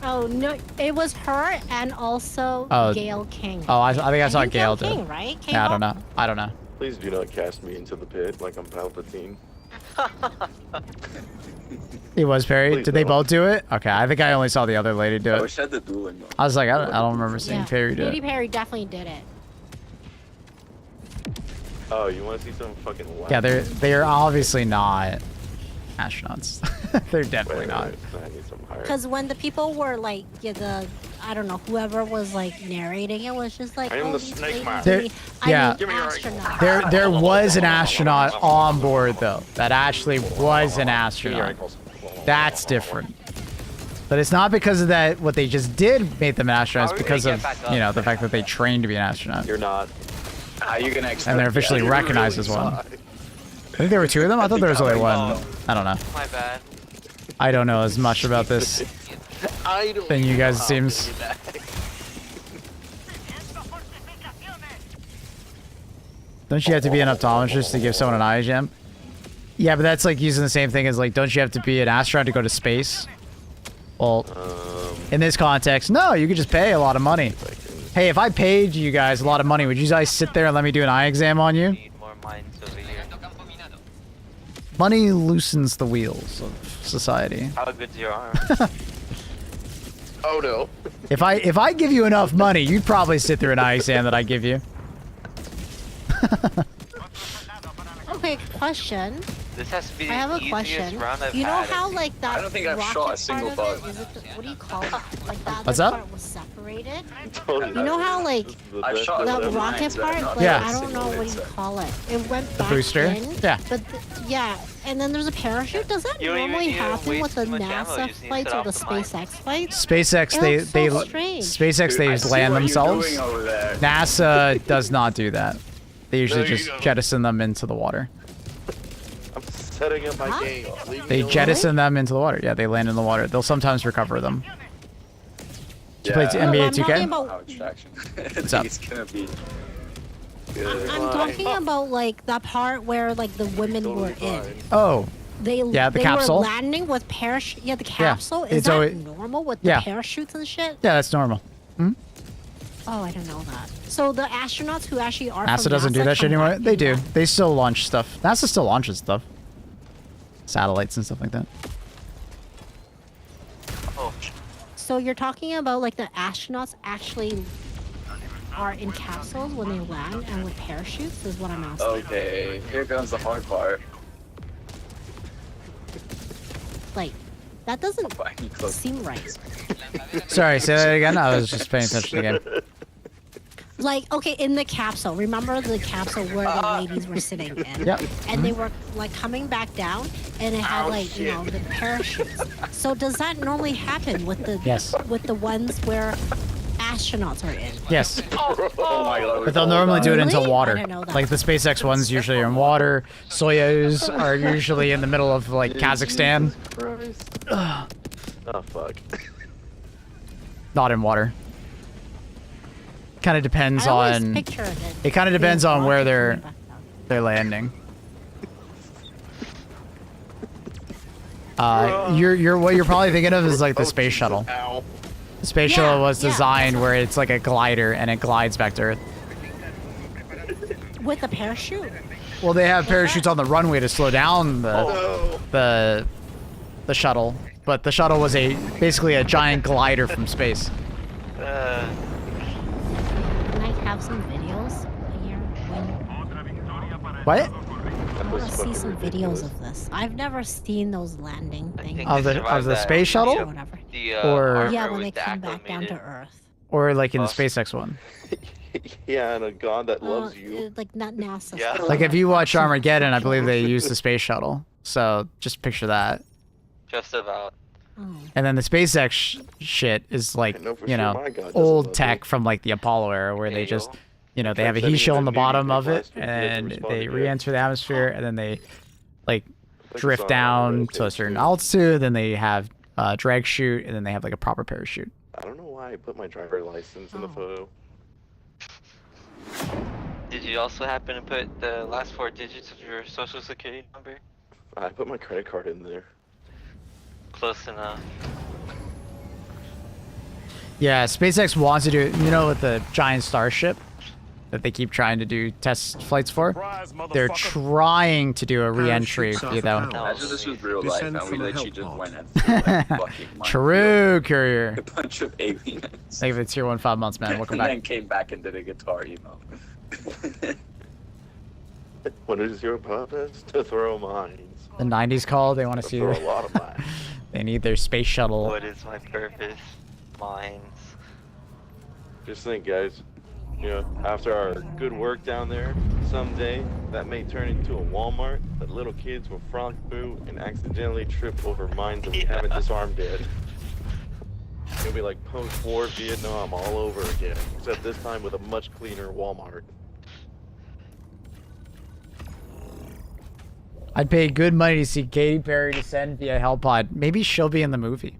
Oh no, it was her and also Oh. Gail King. Oh, I think I saw think Gail King, did. right? Yeah, I don't know. I don't know. Please do not cast me into the pit like I'm Palpatine. It was Perry. Please Did they don't. both do it? Okay, I think I only saw the other lady do I it. wish I had the dueling though. I was like, I don't remember seeing Yeah, Perry do Katy it. Perry definitely did it. Oh, you want to see some fucking wow? Yeah, they're obviously not astronauts. They're definitely not. I need some higher. Because when the people were like, I don't know, whoever was like narrating it was just like, I am oh, the these snake ladies man. need- There- yeah. I Give mean, me your astronaut. There was an astronaut on board though. That actually was an astronaut. That's different. But it's not because of that. What they just did made them an astronaut. How It's are we gonna because get of back up? the fact that they trained to be an astronaut, You're not. How you gonna expect and they're officially Yeah, you recognized really as one. suck. I think there were two of them. I thought there was only one. I don't know. My bad. I don't know as much about this I don't thing you guys it know seems. how to do that. Don't you have to be an optometrist to give someone an eye exam? Yeah, but that's like using the same thing as like, don't you have to be an astronaut to go to space? Well, in this context, no, you could just pay a lot of money. Hey, if I paid you guys a lot of money, would you guys sit there and let me do an eye exam on you? Need more mines over here. Money loosens the wheels of society. How good's your arm? Oh no. If I give you enough money, you'd probably sit through an eye exam that I give you. Okay, question. This has to be I have the a easiest question. round I've You know had. how like that I don't think I've rocket shot a single part of bug. it, is it the, what do you call it? Like that What's other up? part was separated? Totally You know how like I've shot the Other rocket mines that part, are not like Yeah. I don't know single what you insect. call it. It went back booster? in. Yeah. But yeah, and then there's a parachute. Does that You don't even normally need to happen waste with the too much ammo, you NASA just need to flights set or the off the mine. SpaceX flights? SpaceX, It they looks they so strange. SpaceX Dude, they I just see land what themselves. You're doing over there. NASA does not do that. They usually No, you just don't. jettison them into the water. I'm setting up my Huh? game. Leave me They alone. jettison them into the water. Yeah, they land in the water. They'll sometimes recover them. Did you play Yeah. NBA I'm talking 2K? about Oh, extraction. I What's think up? it's gonna be good. I'm talking about like that part where like the women Totally were in. fine. Oh, They Yeah, the they capsule. were landing with parachute. Yeah, the capsule. Is it's that always- normal with Yeah. the parachutes and shit? yeah, that's normal. Oh, I didn't know that. So the astronauts who actually are NASA from doesn't do NASA that shit come anymore. back They in do. that. They still launch stuff. NASA still launches stuff. Satellites and stuff like that. Oh, So you're talking about like the astronauts actually are in capsules when they land and with parachutes is what I'm asking. Okay, here comes the hard part. Like, that doesn't Fucking close. seem right. Sorry, say that again. I was just paying attention again. Like, okay, in the capsule. Remember the capsule where the ladies were sitting in? Yep. And they were like coming back down, and it had like you know the parachutes. So does that normally happen with the Yes. with the ones where astronauts are in? Yes. Oh my god. But they'll normally do it into Really? water. I didn't know that. Like the SpaceX ones usually are in water. Soyuz are usually in the middle of like Kazakhstan. Oh fuck. Not in water. Kind of depends I always on pictured it. it kind of depends being on where rocket they're coming back down. they're landing. You're what you're probably thinking of is like the Oh, space Jesus. shuttle. Ow. The space Yeah, shuttle was yeah, designed that's where it's like a glider and it glides back to Earth. With a parachute. Well, they have parachutes on the runway to slow down No. the shuttle, but the shuttle was basically a giant glider from space. Can I have some videos here? What? I want to see some videos of this. I've never seen those landing I things. think Of they the survived that. space shuttle? Or whatever. The Or- armor Yeah, when they was come back down to acclimated. Earth. Or like in the Awesome. SpaceX one? Yeah, and a god that loves you. Like not NASA. Yeah. stuff. Like if you watch Armageddon, I believe they used the space shuttle. So just picture that. Just about. Oh. And then the SpaceX shit is like, I know for you sure know, my God doesn't old love tech me. from like the Apollo era where There they you just, go. you know, they Tried have a sending heat shield them on the a meeting bottom of it last week, they had to and respond they to it. re-enter the atmosphere and then they like Like drift it's on down Reddit to a page, certain too. altitude, then they have drag chute, and then they have like a proper parachute. I don't know why I put my driver license in the Oh. photo. Did you also happen to put the last 4 digits of your social security number? I put my credit card in there. Close enough. Yeah, SpaceX wants to do it, you know, with the giant Starship that they keep trying to do test flights for. They're trying to do a re-entry, Parachutes are you for know. power. Imagine this was real life Descend and we from a literally help just pod. went and flew like fucking minefield. True, Courier. A bunch of aliens. Thank you for the tier 1 5 months, man. Welcome and back. then came back and did a guitar emo. What is your purpose? To throw mines. The 90s call, they want to To see throw a lot of mines. they need their space shuttle. What is my purpose? Mines. Just think, guys. You know, after our good work down there, someday that may turn into a Walmart that little kids will frolic through and accidentally trip over mines that we haven't disarmed yet. It'll be like post-war Vietnam all over again, except this time with a much cleaner Walmart. I'd pay good money to see Katy Perry descend via Hellpod. Maybe she'll be in the movie.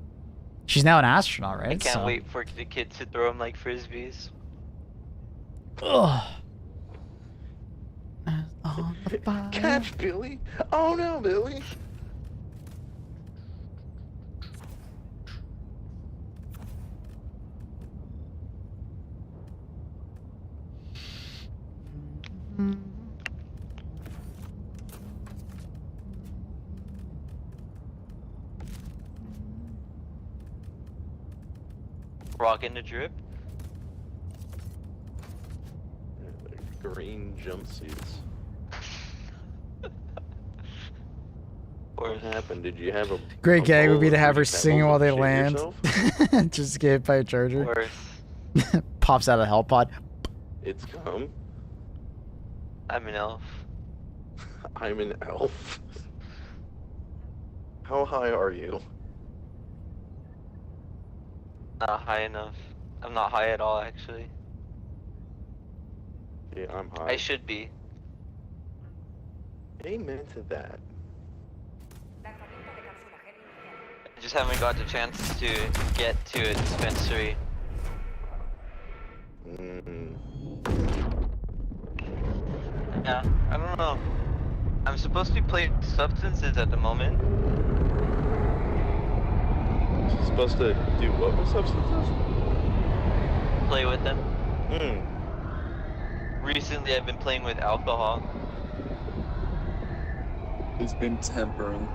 She's now an astronaut, right? I can't So- wait for the kids to throw them like frisbees. Ugh. on the fire. Catch Billy! Oh no, Billy! Rocking the drip. Green jumpsuits. Or What happened? Did you have a Great a gag would bowl be of to have her fruity singing pebbles while they and shit land. yourself? Just to get hit by a charger. worse. Pops out of the hell pod. It's come. I'm an elf. I'm an elf. How high are you? Not high enough. I'm not high at all, actually. Yeah, I'm high. I should be. Amen to that. I just haven't got the chance to get to a dispensary. Yeah, I don't know. I'm supposed to be playing substances at the moment. Supposed to do what with substances? Play with them. Hmm. Recently, I've been playing with alcohol. He's been tempering.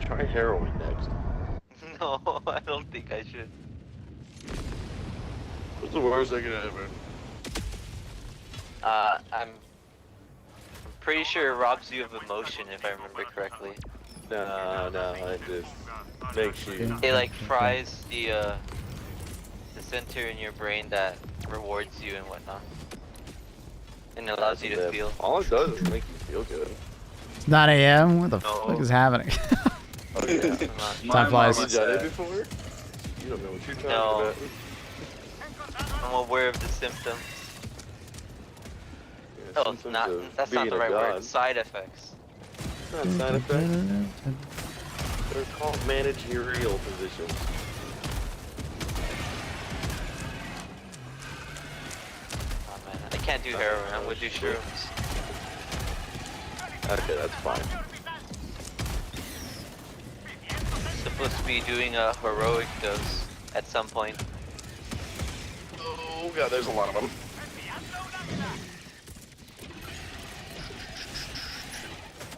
Try heroin next. No, I don't think I should. What's the worst that could happen? I'm pretty sure it robs you of emotion, if I remember correctly. No, it just makes you. It like fries the center in your brain that rewards you and whatnot, and it allows you to feel. All it does is make you feel good. It's 9 a.m. What the No. fuck is happening? Oh yeah. Time flies. You done it before? You don't know what you're talking No. about. I'm aware of the symptoms. Yeah, Oh, it's symptoms not. of That's not being the a right god. word. Side effects. It's not side effects. They're called managerial positions. Oh man, I can't do heroin. I'm gonna do shrooms. Okay, that's fine. Supposed to be doing a heroic dose at some point. Oh god, there's a lot of them.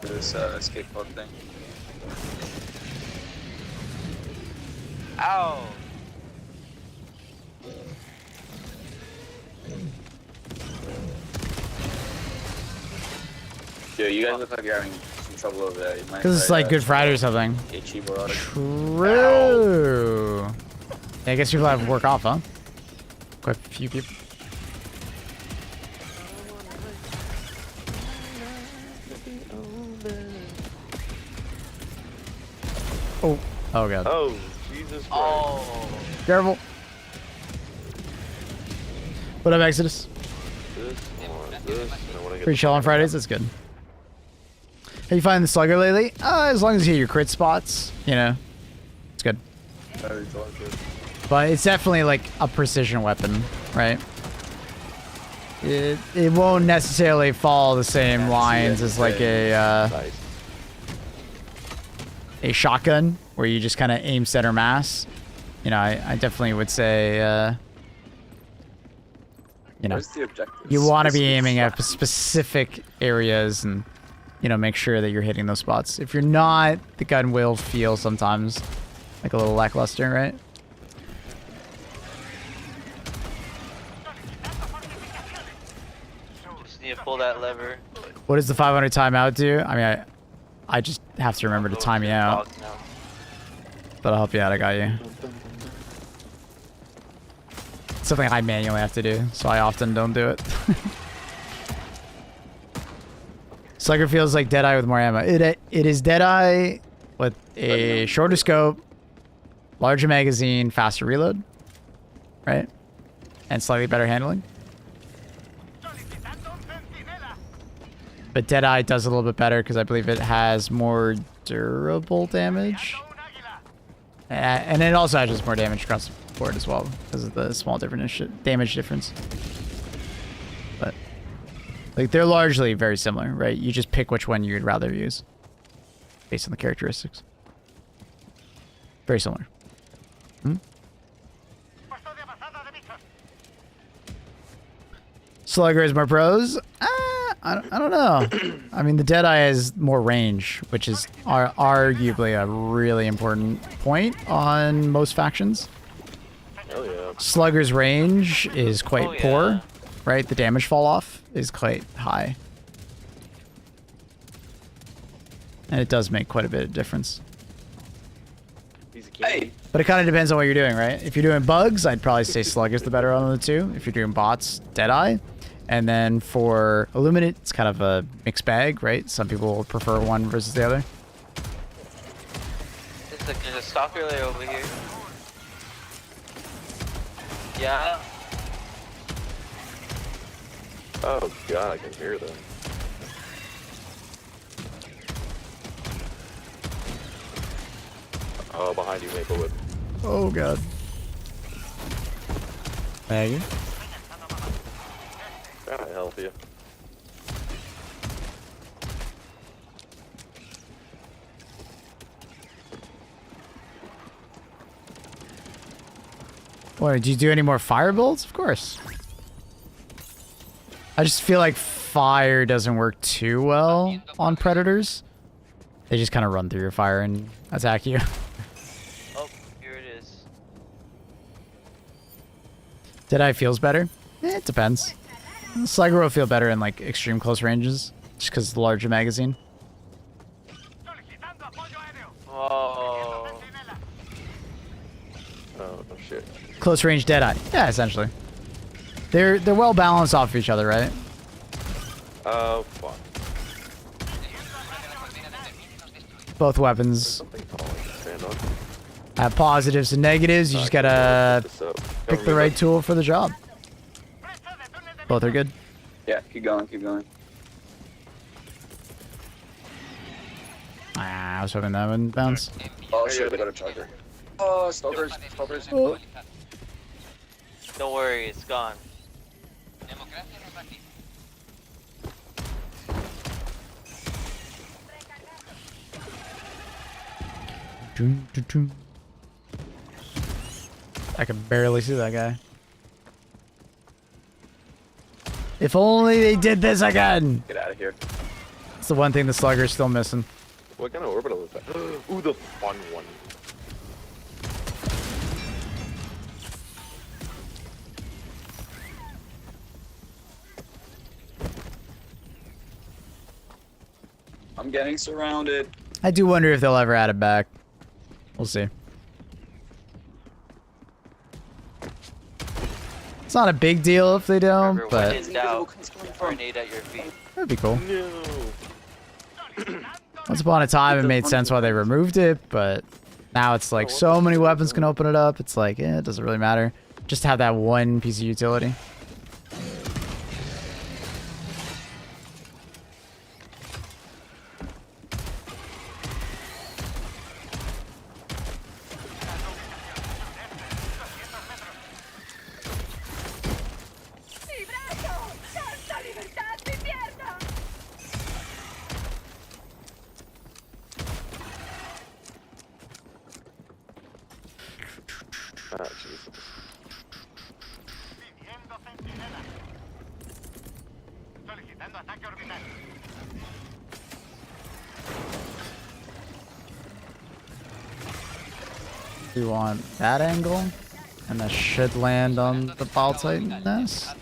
This skateboard thing. Ow! Yo, you guys look like you're having some trouble over there. Because it's like Good Friday or something. Ichibo. True. Yeah, I guess people have work off, huh? Quite a few people. Oh. Oh god. Oh, Jesus Christ. Oh! Careful. What up, Exodus? This one, this, and I wanna get Pretty chill on Fridays. That's good. How you finding the slugger lately? As long as you hit your crit spots, you know, it's good. But it's definitely like a precision weapon, right? It won't necessarily follow the same lines as like Nice. a shotgun where you just kind of aim center mass. You know, I definitely would say, you know, Where's the objective? you want to be aiming at specific areas and, you know, make sure that you're hitting those spots. If you're not, the gun will feel sometimes like a little lackluster, right? Just need to pull that lever. What does the 500 timeout do? I mean, I just have to remember to time you out, but I'll help you out. I got you. It's something I manually have to do, so I often don't do it. Slugger feels like Deadeye with more ammo. It is Deadeye with a shorter scope, larger magazine, faster reload, right? And slightly better handling. But Deadeye does a little bit better because I believe it has more durable damage. And it also has just more damage across the board as well because of the small damage difference. Like, they're largely very similar, right? You just pick which one you'd rather use based on the characteristics. Very similar. Hmm? Puesto de avanzada de bichos. Slugger is more pros? I don't know. I mean, the Deadeye has more range, which is arguably a really important point on most factions. Hell yeah. Slugger's range is quite Oh, yeah. poor, right? The damage fall off is quite high. And it does make quite a bit of difference. He's a king. Hey, But it kind of depends on what you're doing, right? If you're doing bugs, I'd probably say Slugger's the better one of the two. If you're doing bots, Deadeye. And then for Illuminate, it's kind of a mixed bag, right? Some people will prefer one versus the other. There's a stalker layer over here. Yeah. Oh god, I can hear them. Oh, behind you, Maplewood. Oh, God. Maggie? Trying to help you. What, did you do any more fire builds? Of course. I just feel like fire doesn't work too well on predators. They just kind of run through your fire and attack you. Oh, here it is. Deadeye feels better? It depends. Slugger will feel better in like extreme close ranges, just because it's the larger magazine. Solicitando apoyo aéreo. Oh. Sentinela. Oh, shit. Close range Deadeye. Yeah, essentially. They're well balanced off of each other, right? Oh, fuck. Both weapons Something tall to stand on. have positives and negatives. You just gotta pick the right tool for the job. Presto de túnel de Both are good. yeah, keep going, keep going. Ah, I was hoping that wouldn't bounce. Oh shit, they got a charger. Oh, stalkers. Oh. Don't worry, it's gone. Dun, dun, dun. I can barely see that guy. If only they did this again! Get out of here. It's the one thing the Slugger's still missing. What kind of orbital is that? Ooh, the fun one. I'm getting surrounded. I do wonder if they'll ever add it back. We'll see. It's not a big deal if they don't, Remember, when but in doubt, grenade at your feet. that'd be cool. No. Once upon a time, it made sense why they removed it, but now it's like so many weapons can open it up. It's like, it doesn't really matter. Just have that one piece of utility. Ah, Jesus. Pidiendo sentinela. Solicitando ataque orbital. We want that angle, and that should land on the Ball Titan nest.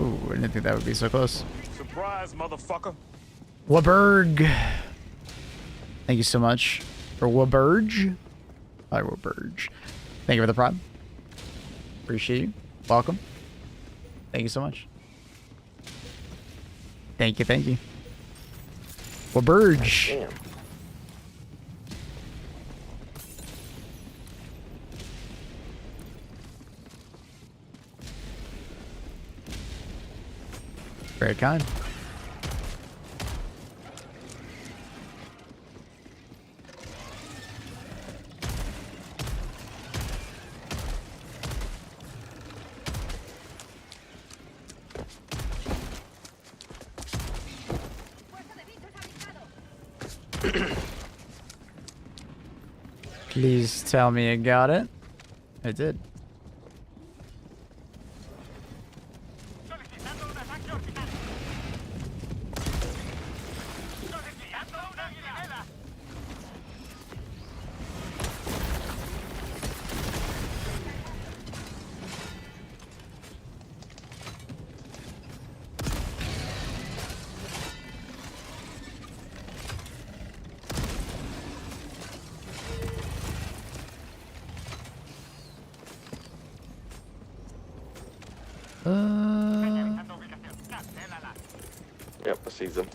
Ooh, I didn't think that would be so close. Surprise, motherfucker. Waberg. Thank you so much for Waberg. Hi, Waberg. Thank you for the prime. Appreciate you. Welcome. Thank you so much. Thank you, thank you. Waberg. Damn. Very kind. Please tell me you got it. I did. Solicitando un ataque orbital. Solicitando una guinela. Señalizando ubicación. Cancélala. Yep, I see them.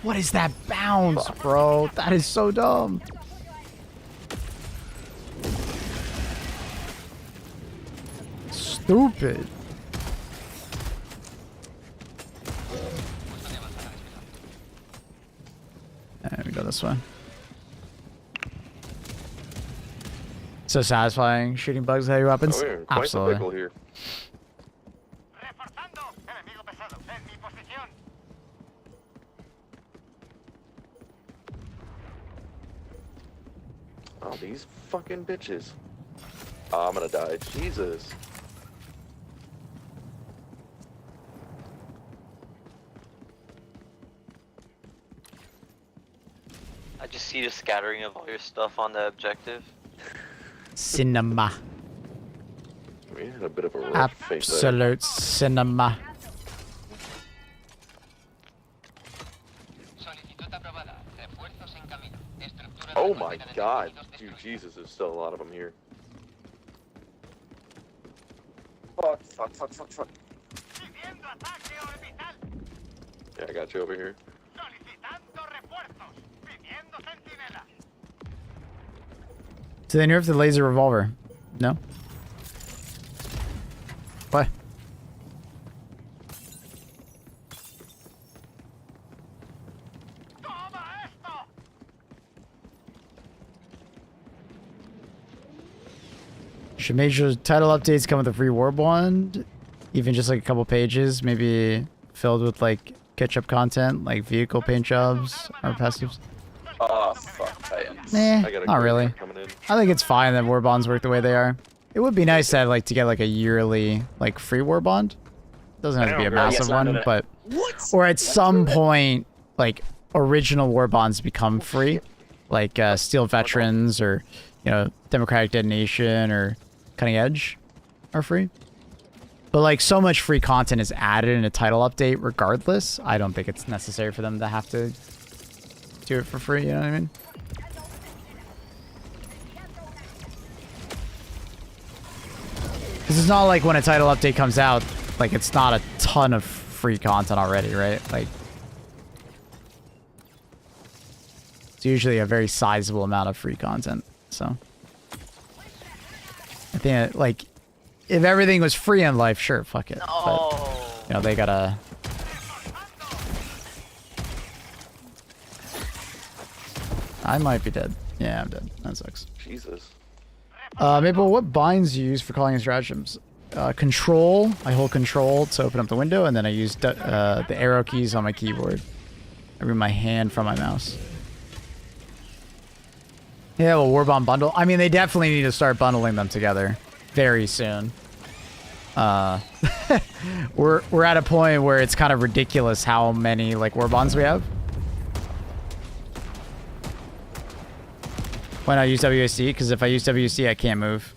What is that bounce, bro? That is so dumb. Stupid. There we go this way. So satisfying shooting bugs with heavy weapons? Oh, we're in quite the Absolutely. pickle here. Reforzando. Enemigo pesado. En mi posición. Oh, these fucking bitches. Oh, I'm gonna die. Jesus. I just see the scattering of all your stuff on the objective. Cinema. We had a bit of a rough face there. Absolute cinema. Oh my god. Dude, Jesus, there's still a lot of them here. Fuck, fuck, fuck, fuck, fuck. Recibiendo ataque orbital. Yeah, I got you over here. Solicitando refuerzos. Pidiendo centinela. Do they nerf the laser revolver? No? What? Toma esto. Should major title updates come with a free war bond? Even just like a couple pages, maybe filled with like catch-up content, like vehicle paint jobs or passives? Oh, fuck, Titans. Nah, I got a not good really. one coming in. I think it's fine that war bonds work the way they are. It would be nice to to get like a yearly like free war bond. Doesn't have to be a massive one, but or at some point like original war bonds become free, like Steel Veterans or Democratic Detonation or Cutting Edge are free. But like so much free content is added in a title update regardless. I don't think it's necessary for them to have to do it for free, you know what I mean? This is not like when a title update comes out, like it's not a ton of free content already, right? Like it's usually a very sizable amount of free content. So I think like if everything was free in life, sure, fuck it. But they gotta. I might be dead. Yeah, I'm dead. That sucks. Jesus. Maple, what binds you use for calling stratagems? Control. I hold control to open up the window, and then I use the arrow keys on my keyboard. I remove my hand from my mouse. Yeah, well, Warbond bundle. I mean, they definitely need to start bundling them together very soon. We're at a point where it's kind of ridiculous how many like Warbonds we have. Why not use WSD? Because if I use WSD, I can't move.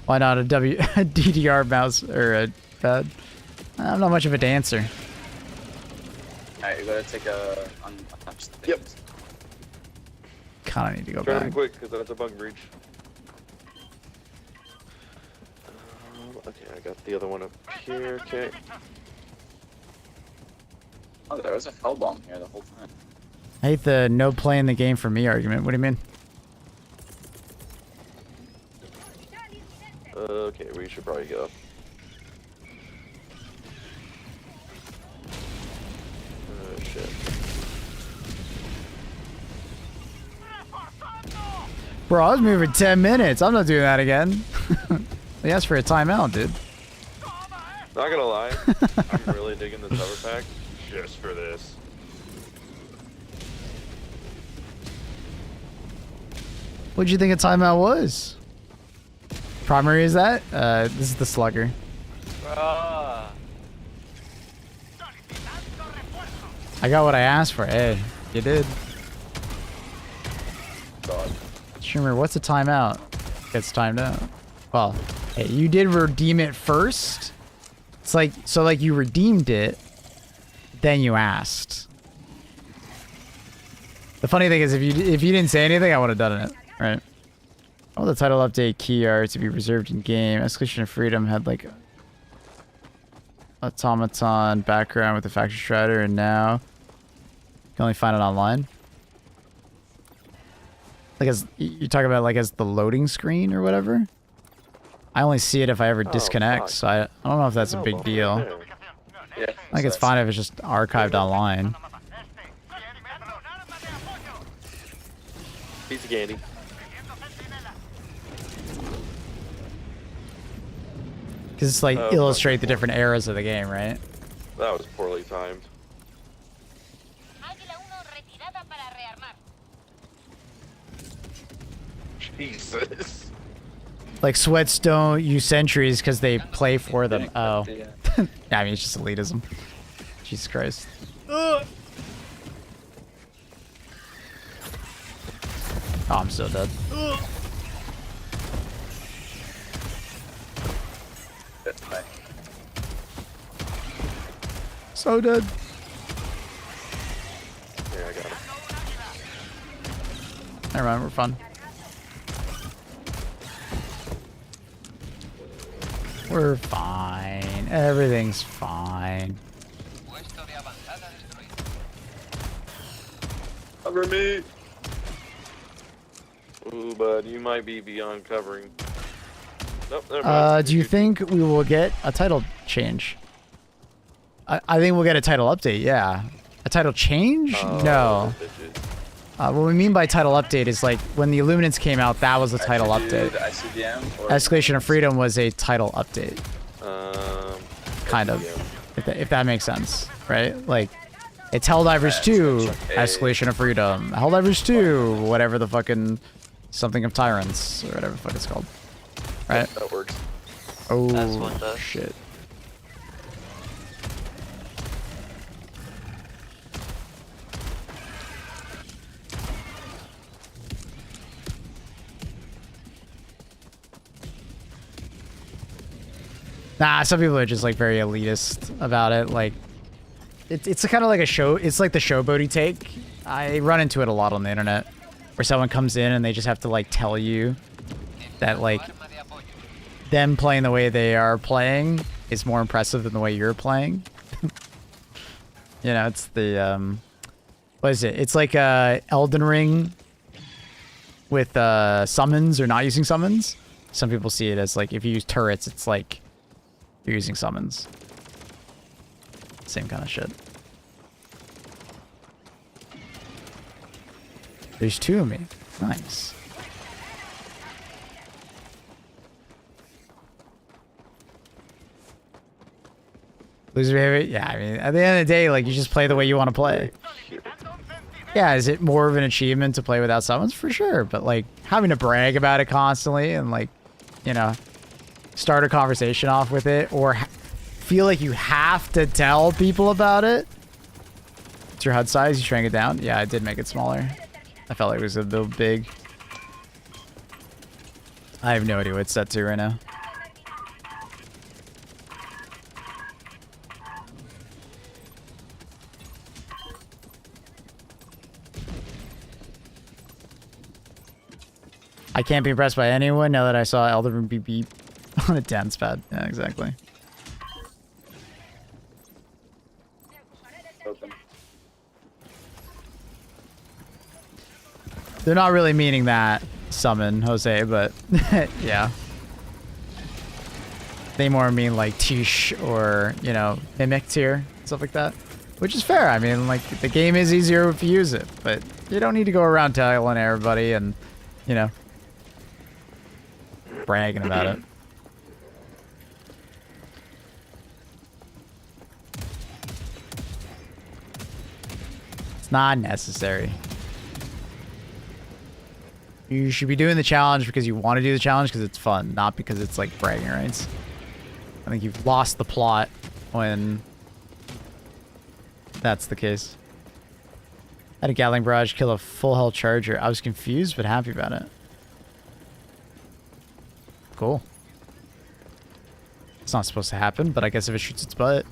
Why not a DDR mouse or a pad? I'm not much of a dancer. Alright, you gotta take a untouch things. Yep. Kind of need to go Turn back. them quick, because that's a bug breach. Okay, I got the other one up here. Okay. Oh, there was a hell bomb here the whole time. I hate the no playing the game for me argument. What do you mean? Okay, we should probably go. Oh shit. Bro, I was moving 10 minutes. I'm not doing that again. They asked for a timeout, dude. Not gonna lie, I'm really digging the cover pack just for this. What'd you think a timeout was? Primary is that? This is the slugger. Ah. I got what I asked for. Hey, you did. God. Streamer, what's a timeout? Gets timed out. Well, hey, you did redeem it first. It's like, so like you redeemed it, then you asked. The funny thing is, if you didn't say anything, I would have done it, right? Oh, the title update key art to be reserved in game. Escalation of Freedom had like automaton background with the factory shredder, and now you can only find it online. Like as you're talking about, like as the loading screen or whatever. I only see it if I ever disconnect, fuck. so I don't know if that's a big deal. Yeah. I think it's fine if it's just archived online. Piece of candy. Because it's like Oh, illustrate the different eras of the game, right? That was poorly timed. Jesus. Like sweats don't use sentries because they play for them. Oh. Yeah, I mean, it's just elitism. Jesus Christ. Oh, I'm so dead. So dead. Yeah, I got him. Never mind, we're fun. We're fine. Everything's fine. Cover me. Ooh, bud, you might be beyond covering. Nope, never mind. Do you think we will get a title change? I think we'll get a title update, yeah. A title change? No. What we mean by title update is like when the Illuminants came out, that was a title update. ICDM or Escalation of Freedom was a title update, kind of, yeah. if that makes sense, right? Like, it's Helldivers 2, Escalation of Freedom, Helldivers 2, whatever the fucking something of Tyrants, or whatever the fuck it's called, right? That works. That's what Oh, the- shit. Nah, some people are just like very elitist about it. Like, it's kind of like a show. It's like the showboaty take. I run into it a lot on the internet, where someone comes in and they just have to like tell you that like them playing the way they are playing is more impressive than the way you're playing. You know, it's the what is it? It's like Elden Ring with summons or not using summons. Some people see it as like if you use turrets, it's like you're using summons. Same kind of shit. There's two of me. Nice. Loser behavior? Yeah, I mean, at the end of the day, like, you just play the way you want to play. Yeah, is it more of an achievement to play without summons? For sure, but, like, having to brag about it constantly and, like, you know, start a conversation off with it or feel like you have to tell people about it. It's your HUD size? You shrank it down? Yeah, I did make it smaller. I felt like it was a little big. I have no idea what it's set to right now. I can't be impressed by anyone now that I saw Elder beep beep on a dance pad. Yeah, exactly. open. They're not really meaning that summon, Jose, but yeah. They more mean like Tish or, you know, Mimic tier, stuff like that. Which is fair. I mean, like, the game is easier if you use it, but you don't need to go around telling everybody and, you know, bragging about it. It's not necessary. You should be doing the challenge because you want to do the challenge because it's fun, not because it's like bragging rights. I think you've lost the plot when that's the case. I had a Gatling barrage kill a full health charger. I was confused but happy about it. Cool. It's not supposed to happen, but I guess if it shoots its butt.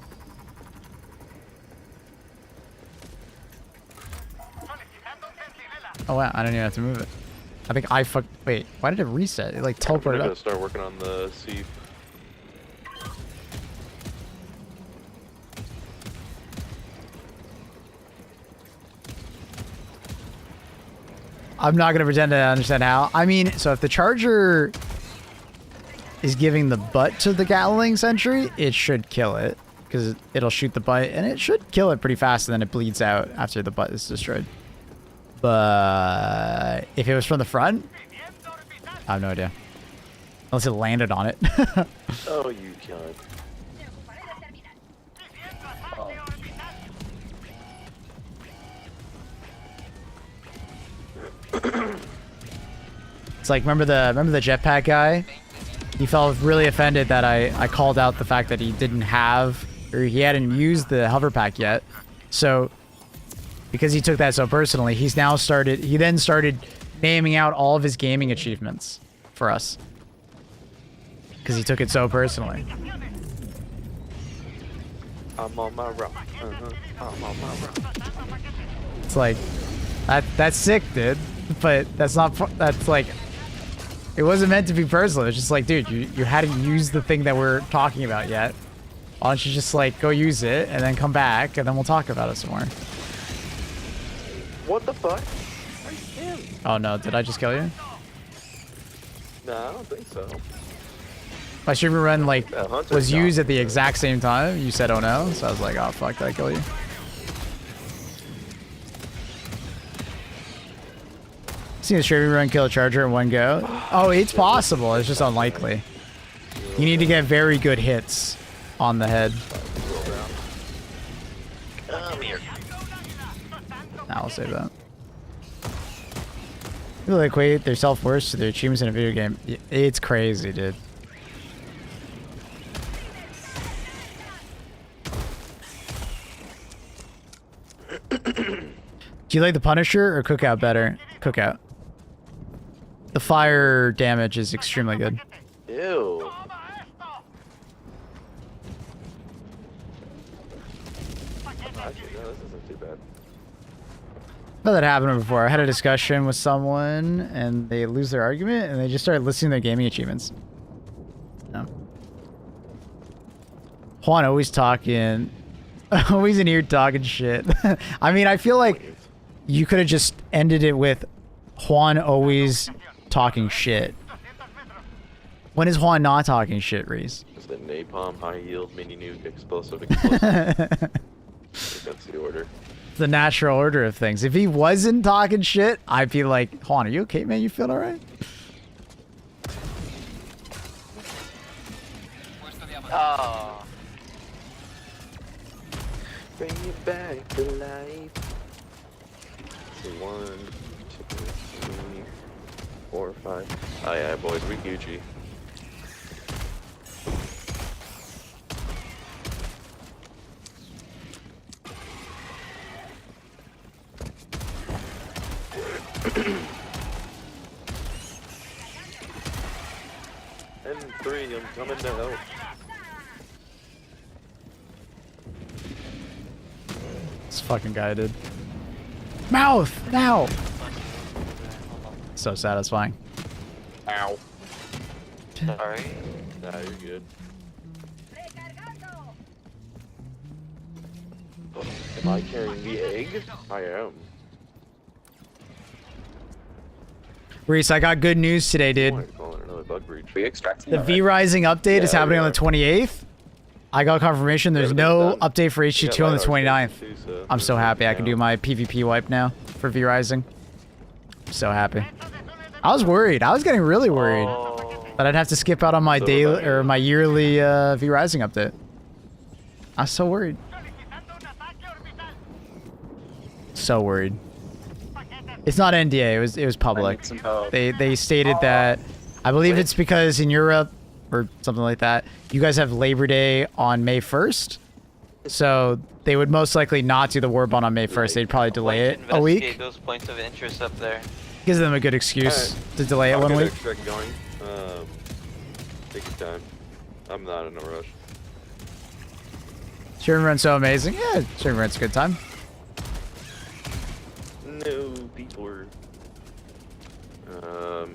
Oh wow, I don't even have to move it. I think I fucked. Wait, why did it reset? It like teleported I'm gonna up. start working on the sea. I'm not gonna pretend to understand how. I mean, so if the charger is giving the butt to the Gatling sentry, it should kill it because it'll shoot the butt and it should kill it pretty fast, and then it bleeds out after the butt is destroyed. But if it was from the front, I have no idea. Unless it landed on it. Oh, you cunt. It's like remember the jetpack guy? He felt really offended that I called out the fact that he didn't have, or he hadn't used the hover pack yet. So because he took that so personally, he then started naming out all of his gaming achievements for us. Because he took it so personally. I'm on my rock. I'm on my rock. It's like that's sick, dude. But that's like, it wasn't meant to be personal. It's just like, dude, you hadn't used the thing that we're talking about yet. Why don't you just like go use it and then come back and then we'll talk about it some more. What the fuck? Oh no, did I just kill you? No, I don't think so. My streamer run like Yeah, Hunter was got used at the me. exact same time. You said oh no, so I was like, oh fuck, did I kill you? Seen a streamer run kill a charger in one go. Oh, it's possible. It's just unlikely. You need to get very good hits on the head. Come here. Nah, I'll save that. People equate their self-worth to their achievements in a video game. It's crazy, dude. Do you like the Punisher or Cookout better? Cookout. The fire damage is extremely good. Ew. Actually, no, this isn't too bad. I've had that happen before. I had a discussion with someone and they lose their argument and they just started listing their gaming achievements. No. Juan always talking, always in here talking shit. I mean, I feel like you could have just ended it with Juan always talking shit. When is Juan not talking shit, Reese? It's the napalm, high yield, mini nuke, explosive, explosive. I think that's the order. The natural order of things. If he wasn't talking shit, I'd be like, Juan, are you okay, man? You feel alright? Oh. Bring it back to life. So 1, 2, 3, 4, 5. Oh yeah, boys, we Gucci. N3, I'm coming to help. This fucking guy did. Mouth! Now! So satisfying. Ow. Sorry. Nah, you're good. Am I carrying the egg? I am. Reese, I got good news today, Oh, dude. I'm calling another bug breach. We extracting The V-Rising update is Yeah, happening we on the are. 28th. I got confirmation there's Yeah, no it's done. update for HG2 on the 29th. I'm so happy I can do my PvP wipe now for V-Rising. I'm so happy. I was worried. I was getting really worried. Oh. But I'd have to skip out on my daily or my yearly V Rising update. I was so worried. Solicitando un ataque orbital. So worried. It's not NDA. It was I public. need some help. They stated that. I believe it's because in Europe or something like that, you guys have Labor Day on May 1st. So they would most likely not do the war bond on May 1st. They'd probably delay it a week. Investigate those points of interest up there. Gives them a good excuse to delay it I'll 1 get week. a check going. Take your time. I'm not in a rush. Streaming run's so amazing. Yeah, streaming run's a good time. No, people are...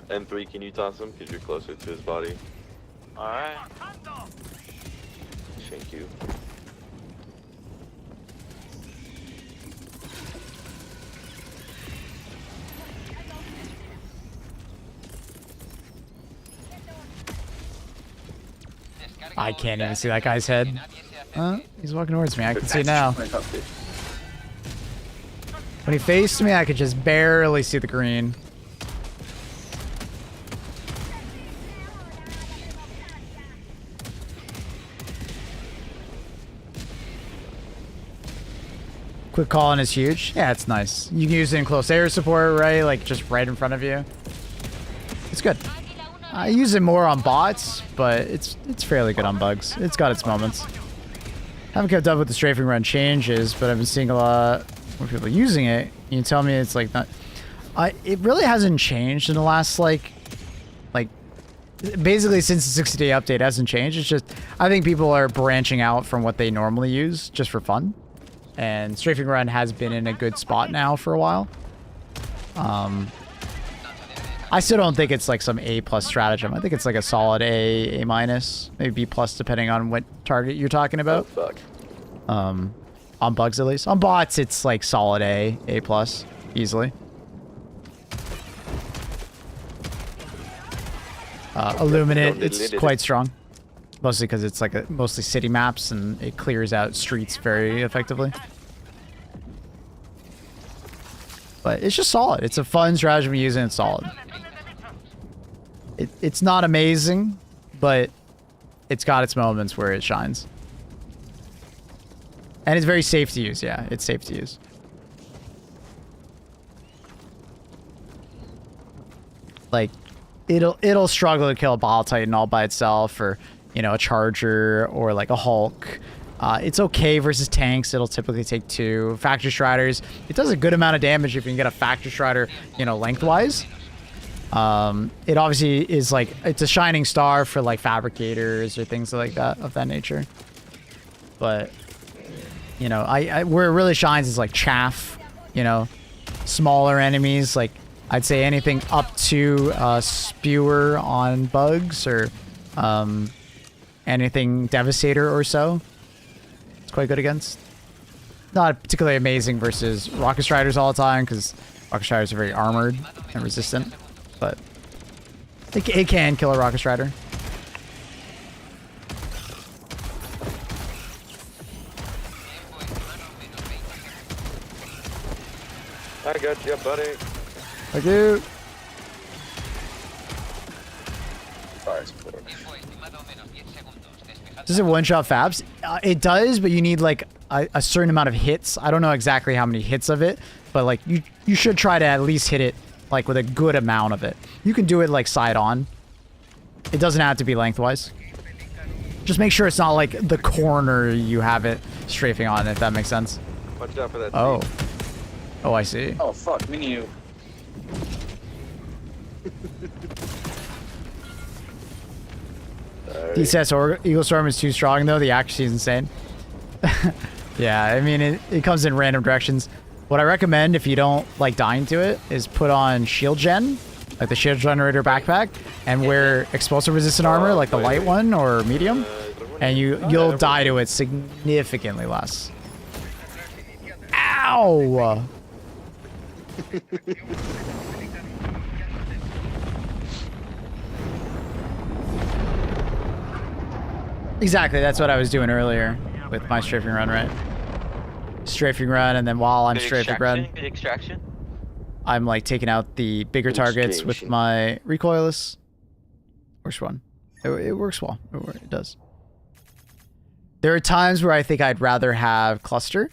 N3, can you toss him? Because you're closer to his body. Alright. Thank you. I can't even see that guy's head. He's walking towards me. I can see it now. My update. When he faced me, I could just barely see the green. Quick calling is huge. Yeah, it's nice. You can use it in close air support, right? Like just right in front of you. It's good. I use it more on bots, but it's fairly good on bugs. It's got its moments. Haven't kept up with the strafing run changes, but I've been seeing a lot more people using it. You can tell me it's like not. It really hasn't changed in the last like basically since the 60-day update. It hasn't changed. It's just I think people are branching out from what they normally use just for fun, and strafing run has been in a good spot now for a while. I still don't think it's like some A+ stratagem. I think it's like a solid A minus, maybe B+, depending on what target you're talking about. Oh, fuck. On bugs at least. On bots, it's like solid A+, easily. Illuminate, it's quite strong. Mostly because it's like mostly city maps and it clears out streets very effectively. But it's just solid. It's a fun strategy to use and it's solid. It's not amazing, but it's got its moments where it shines. And it's very safe to use, yeah. It's safe to use. Like, it'll struggle to kill a Bile Titan all by itself, or, you know, a Charger, or like a Hulk. It's okay versus tanks. It'll typically take 2. Factory Striders, it does a good amount of damage if you can get a Factory Strider, you know, lengthwise. It obviously is like, it's a shining star for like fabricators or things like that, of that nature. But, you know, where it really shines is like chaff, you know, smaller enemies. Like, I'd say anything up to Spewer on bugs, or anything Devastator or so. It's quite good against. Not particularly amazing versus Rocket Striders all the time, because Rocket Striders are very armored and resistant. But it can kill a Rocket Strider. I got you, buddy. Thank you. Fire support. Does it one-shot Fabs? It does, but you need like a certain amount of hits. I don't know exactly how many hits of it, but like you should try to at least hit it like with a good amount of it. You can do it like side on. It doesn't have to be lengthwise. Just make sure it's not like the corner you have it strafing on, if that makes sense. Watch out for that. Oh. Team. Oh, I see. Oh, fuck. Me and you. DCS or Eagle Storm is too strong though. The accuracy is insane. Yeah, I mean it comes in random directions. What I recommend if you don't like dying to it is put on shield gen, like the shield generator backpack, and wear explosive resistant armor, like the light one or medium, and you'll die to it significantly less. Ow! Exactly, that's what I was doing earlier with my strafing run, right? Strafing run, and then while I'm strafing run, Good extraction. I'm like taking out the bigger Good targets with extraction. my recoilless. Works one. It works well. It does. There are times where I think I'd rather have cluster.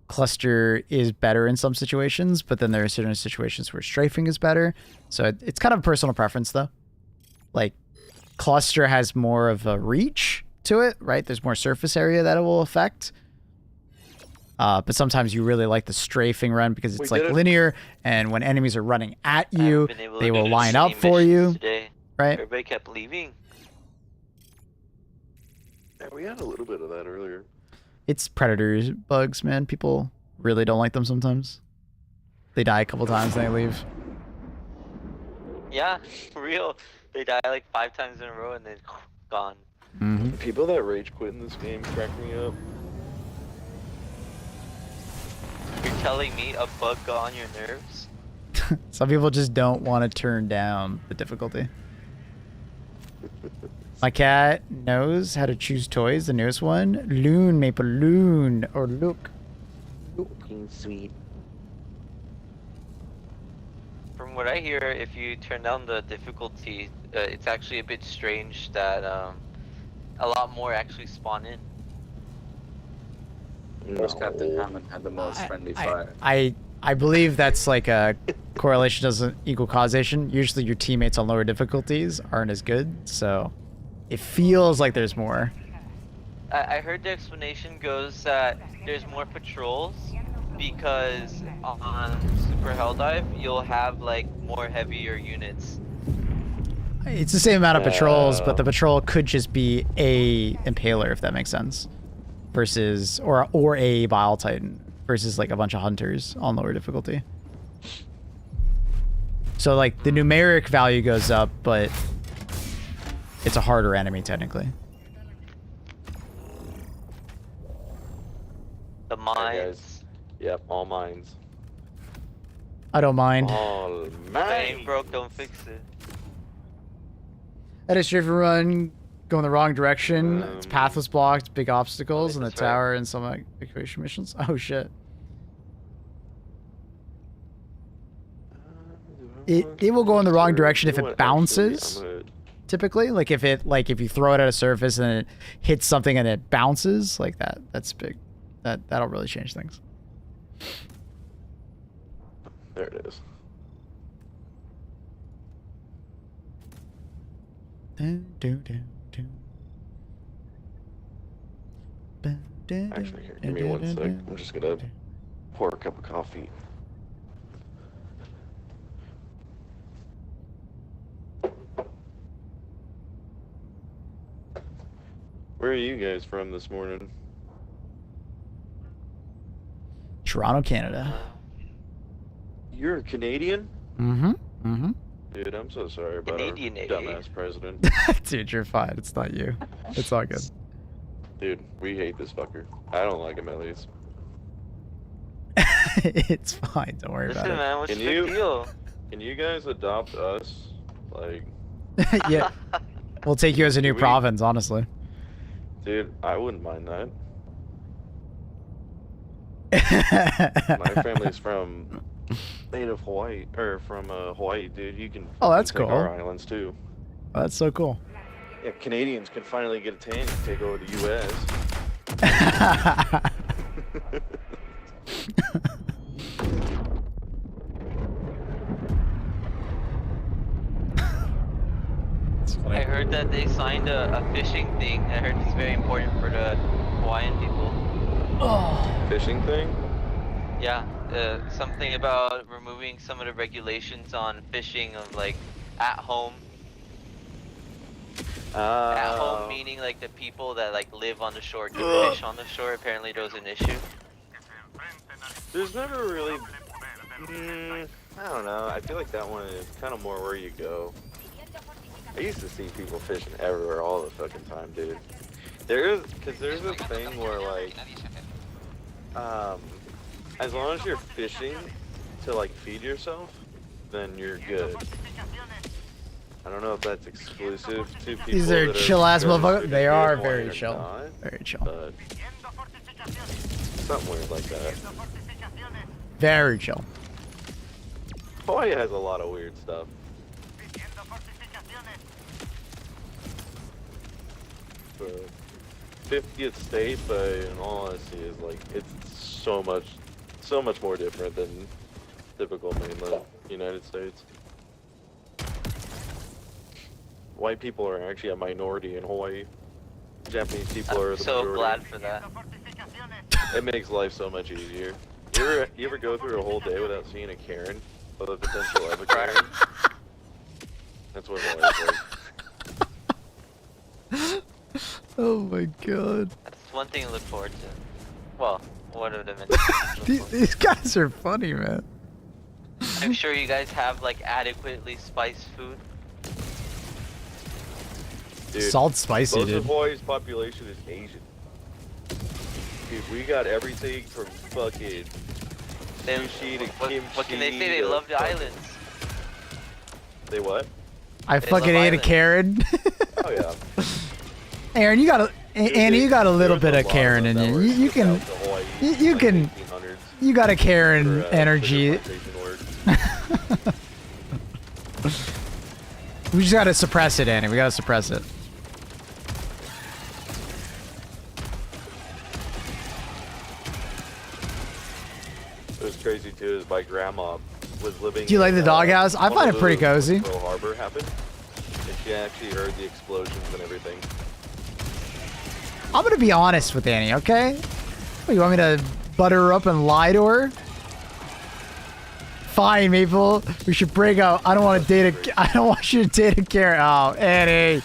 Cluster is better in some situations, but then there are certain situations where strafing is better. So it's kind of personal preference, though. Like, cluster has more of a reach to it, right? There's more surface area that it will affect. But sometimes you really like the strafing run because it's like linear, and when enemies are running at you, they will line up for you. Today. Right? Everybody kept leaving. Yeah, we had a little bit of that earlier. It's predators bugs, man. People really don't like them sometimes. They die a couple times and they leave. Yeah, for real. They die like 5 times in a row and then gone. Mm-hmm. People that rage quit in this game crack me up. You're telling me a bug got on your nerves? Some people just don't want to turn down the difficulty. My cat knows how to choose toys. The newest one, Loon, Maple Loon, or Look. Looking sweet. From what I hear, if you turn down the difficulty, it's actually a bit strange that a lot more actually spawn in. Where's Captain Hammond had the most friendly fire? I believe that's like a correlation doesn't equal causation. Usually your teammates on lower difficulties aren't as good, so it feels like there's more. I heard the explanation goes that there's more patrols because on Super Helldive you'll have like more heavier units. It's the same amount of patrols, but the patrol could just be a impaler, if that makes sense, versus or a Bile Titan versus like a bunch of hunters on lower difficulty. So like the numeric value goes up, but it's a harder enemy technically. The mines. Yep, all mines. I don't mind. All If it mines. ain't broke, don't fix it. That is straight run going the wrong direction. Its path was blocked, big obstacles, and the that's right. tower and some evacuation missions. Oh shit. It will go in the wrong direction if it bounces. Typically, like if you throw it at a surface and it hits something and it bounces like that, that's big. That'll really change things. There it is. Actually, here, give me 1 sec. I'm just gonna pour a cup of coffee. Where are you guys from this morning? Toronto, Canada. You're a Canadian? Mm-hmm. Mm-hmm. Dude, I'm so sorry about our Canadian, eh? dumbass president. Dude, you're fine. It's not you. It's all good. Dude, we hate this fucker. I don't like him at least. It's fine. Don't worry Listen, about man, what's Can the you- big deal? Can you guys adopt us? Like, it. Yeah, we'll take you as a new We- province, honestly. dude, I wouldn't mind that. My family's from native Hawaii, or from Hawaii, dude. You can Oh, that's take cool. our islands too. Oh, that's so cool. Yeah, Canadians can finally get a tan and take over the U.S. It's funny. I heard that they signed a fishing thing. I heard it's very important for the Hawaiian people. Fishing thing? Yeah, something about removing some of the regulations on fishing of like at home. At home meaning like the people that like live on the shore can fish on the shore. Apparently there was an issue. There's never really. I don't know. I feel like that one is kind of more where you go. I used to see people fishing everywhere all the fucking time, dude. There's a thing where like, as long as you're fishing to like feed yourself, then you're good. I don't know if that's exclusive to people. These are that chill ass very motherfuckers. They are Hawaii very or chill. not, Very chill. but something weird like that. Very chill. Hawaii has a lot of weird stuff. 50th state, but in all honesty, is like it's so much more different than typical mainland United States. White people are actually a minority in Hawaii. Japanese people are I'm the so majority. glad for that. It makes life so much easier. You ever go through a whole day without seeing a Karen? Or the potential of a Karen? That's what Hawaii's like. Oh my god. That's one thing to look forward to. Well, one of them. These guys are funny, man. I'm sure you guys have like adequately spiced food. Dude, Salt spicy, most dude. of Hawaii's population is Asian. Dude, we got everything from fucking sushi to kimchi. What can they say? They love the islands. They what? I They fucking love ate a islands. Karen. Oh yeah. Aaron, you got a Annie, you got a little bit There's of a lot Karen them in that you. were You shipped can, out to Hawaii you in, can, like, 1800s you got a Karen for, energy. sugar plantation work. We just gotta suppress it, Annie. We gotta suppress it. It was crazy too. Is my grandma was living. Do you like in, the doghouse? I find it pretty cozy. Pearl Harbor happened, and she actually heard the explosions and everything. I'm gonna be honest with Annie, okay? What, you want me to butter her up and lie to her? Fine, Maple. We should break up. I don't want to date a. I don't want you to date a Karen. Oh, Annie.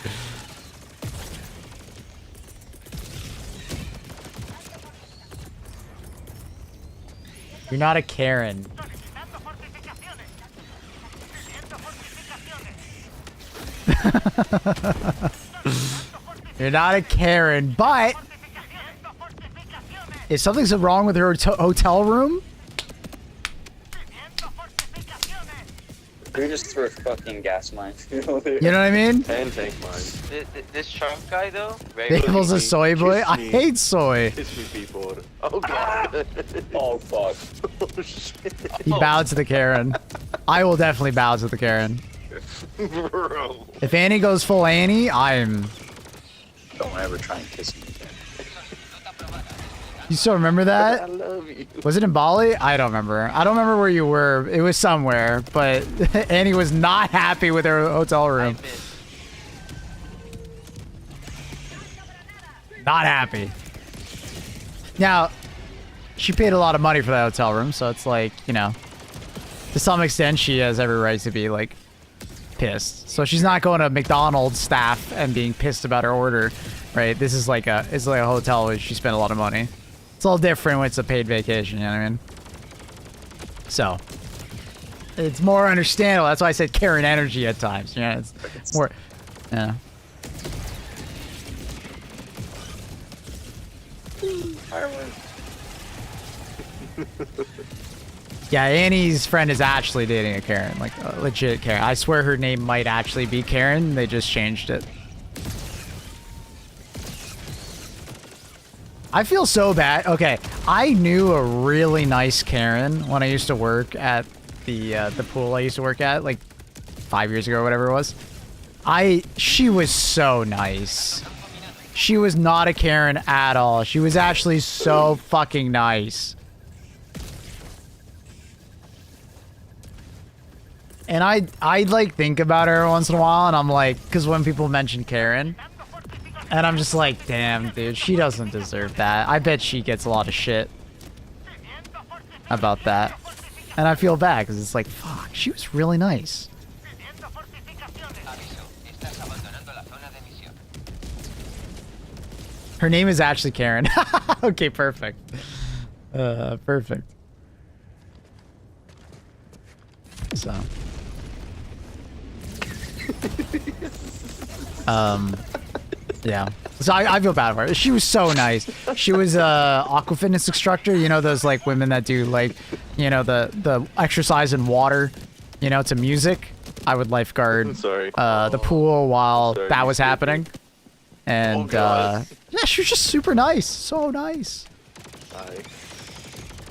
You're not a Karen. Solicitando fortificaciones. You're not a Karen, but if something's wrong with her hotel room, We just threw a fucking gas mine. You know you know what I mean? And tank mines. This Trump guy though, Maple's a soy boy. I Kiss me. hate soy. Kiss me, people. Oh god. Oh fuck. Oh shit. He bowed to the Karen. I will definitely bow to the Karen. Bro. If Annie goes full Annie, I'm. Don't ever try and kiss me again. You still remember I that? love you. Was it in Bali? I don't remember. I don't remember where you were. It was somewhere, but Annie was not happy with her hotel I room. miss. Not happy. Now, she paid a lot of money for that hotel room, so it's like, you know, to some extent, she has every right to be like pissed. So she's not going to McDonald's staff and being pissed about her order, right? This is like a hotel where she spent a lot of money. It's all different when it's a paid vacation, you know what I mean? So, it's more understandable. That's why I said Karen energy at times. You know, it's more, yeah. Yeah, Annie's friend is actually dating a Karen, like a legit Karen. I swear her name might actually be Karen. They just changed it. I feel so bad. Okay, I knew a really nice Karen when I used to work at the pool I used to work at, like 5 years ago or whatever it was. She was so nice. She was not a Karen at all. She was actually so fucking nice. And I like think about her once in a while, and I'm like, because when people mention Karen, and I'm just like, damn, dude, she doesn't deserve that. I bet she gets a lot of shit about that. And I feel bad, because it's like, fuck, she was really nice. Her name is actually Karen. Okay, perfect. Perfect. So. Yeah. So I feel bad for her. She was so nice. She was a aqua fitness instructor. You know those like women that do like, you know, the exercise in water, you know, to music. I would lifeguard Sorry. the pool while Sorry, that you was scared me. happening. And God. yeah, she was just super nice. So nice. Hi.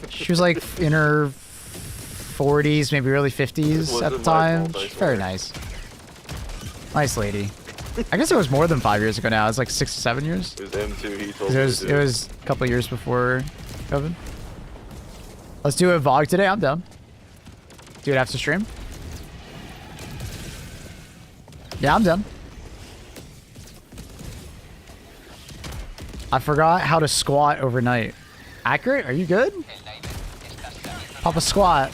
She was like in her 40s, maybe early 50s at Wasn't the my time. fault, I She's very swear. nice. Nice lady. I guess it was more than 5 years ago now. It was like 6 to 7 years. It was M2. He told 'Cause me. it was a couple of years before COVID. Let's do a vlog today. I'm down. Do it after stream. Yeah, I'm done. I forgot how to squat overnight. Accurate? Are you good? Pop a squat.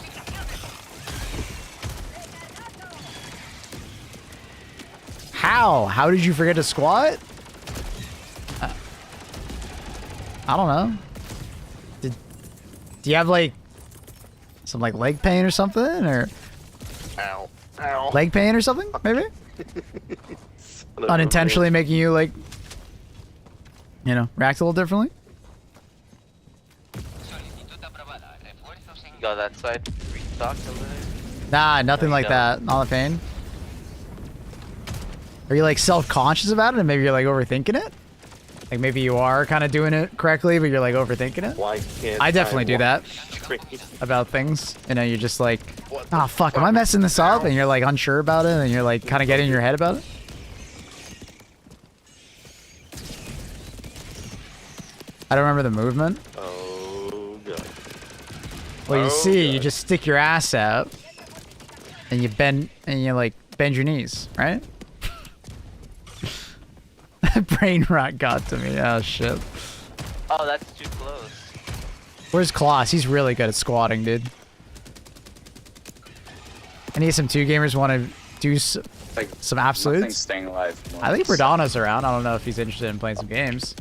How? How did you forget to squat? I don't know. Do you have like some like leg pain or something, or Ow. Ow. leg pain or something? Maybe unintentionally making you like, you know, react a little differently. Go that side. Restock over there. Nah, nothing There you like go. that. Not a pain. Are you like self-conscious about it, and maybe you're like overthinking it? Like maybe you are kind of doing it correctly, but you're like overthinking it. Why can't I definitely do that straight? about things. You know, you're just like, What the oh fuck, am I messing this up? And you're like unsure about it, and you're like kind of getting in your head about it. I don't remember the movement. Oh god. Well, you Oh, see, you God. just stick your ass out, and you bend, and you like bend your knees, right? Brain rot got to me. Oh shit. Oh, that's too close. Where's Kloss? He's really good at squatting, dude. Any SM2 gamers want to do Like, some nothing's absolutes? staying alive. I think Verdana's around. I don't know if he's interested in playing some games.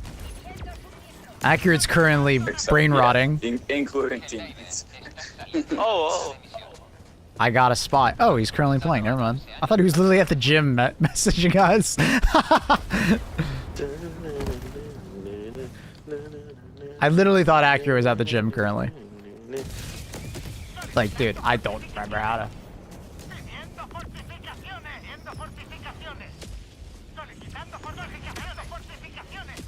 Accurate's currently brain rotting. Including teammates. Oh, I got a spot. Oh, he's currently playing. Never mind. I thought he was literally at the gym messaging us. I literally thought Accurate was at the gym currently. Like, dude, I don't remember how to. Teniendo fortificaciones. Solicitando fortificaciones. Fortificaciones.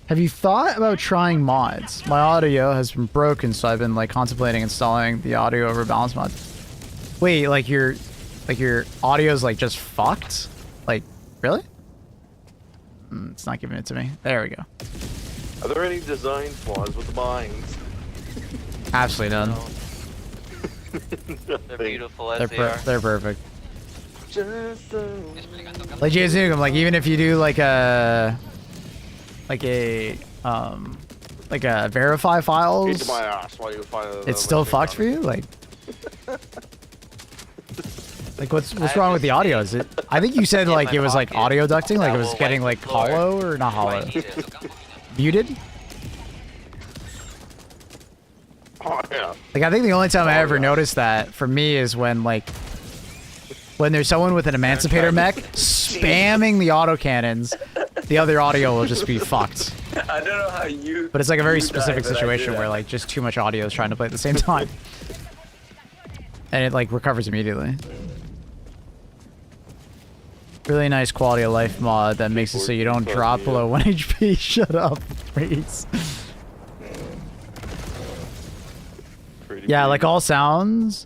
Have you thought about trying mods? My audio has been broken, so I've been like contemplating installing the audio over balance mod. Wait, like your audio's like just fucked? Like, really? It's not giving it to me. There we go. Are there any design flaws with the mines? Absolutely none. they're beautiful as they are. They're perfect. Just so Like Jazugum, like even if you do like a verify Into files, my ass while you find it's still fucked for you. Like what's wrong with the audio? Is it? I think you said In like my it was like pocket. audio ducting, like That it was will getting wipe like the floor. hollow or not Do I hollow, need it? muted. Oh yeah. Like I think the only time I ever noticed that for me is when there's someone with an emancipator mech spamming the autocannons, the other audio will just be fucked. I don't know how you. But it's like a very you specific died, but I situation did where it. like just too much audio is trying to play at the same time. And it like recovers immediately. Really nice quality of life mod that makes it so you don't drop below 1 HP. Shut up, please. Pretty Yeah, big. like all sounds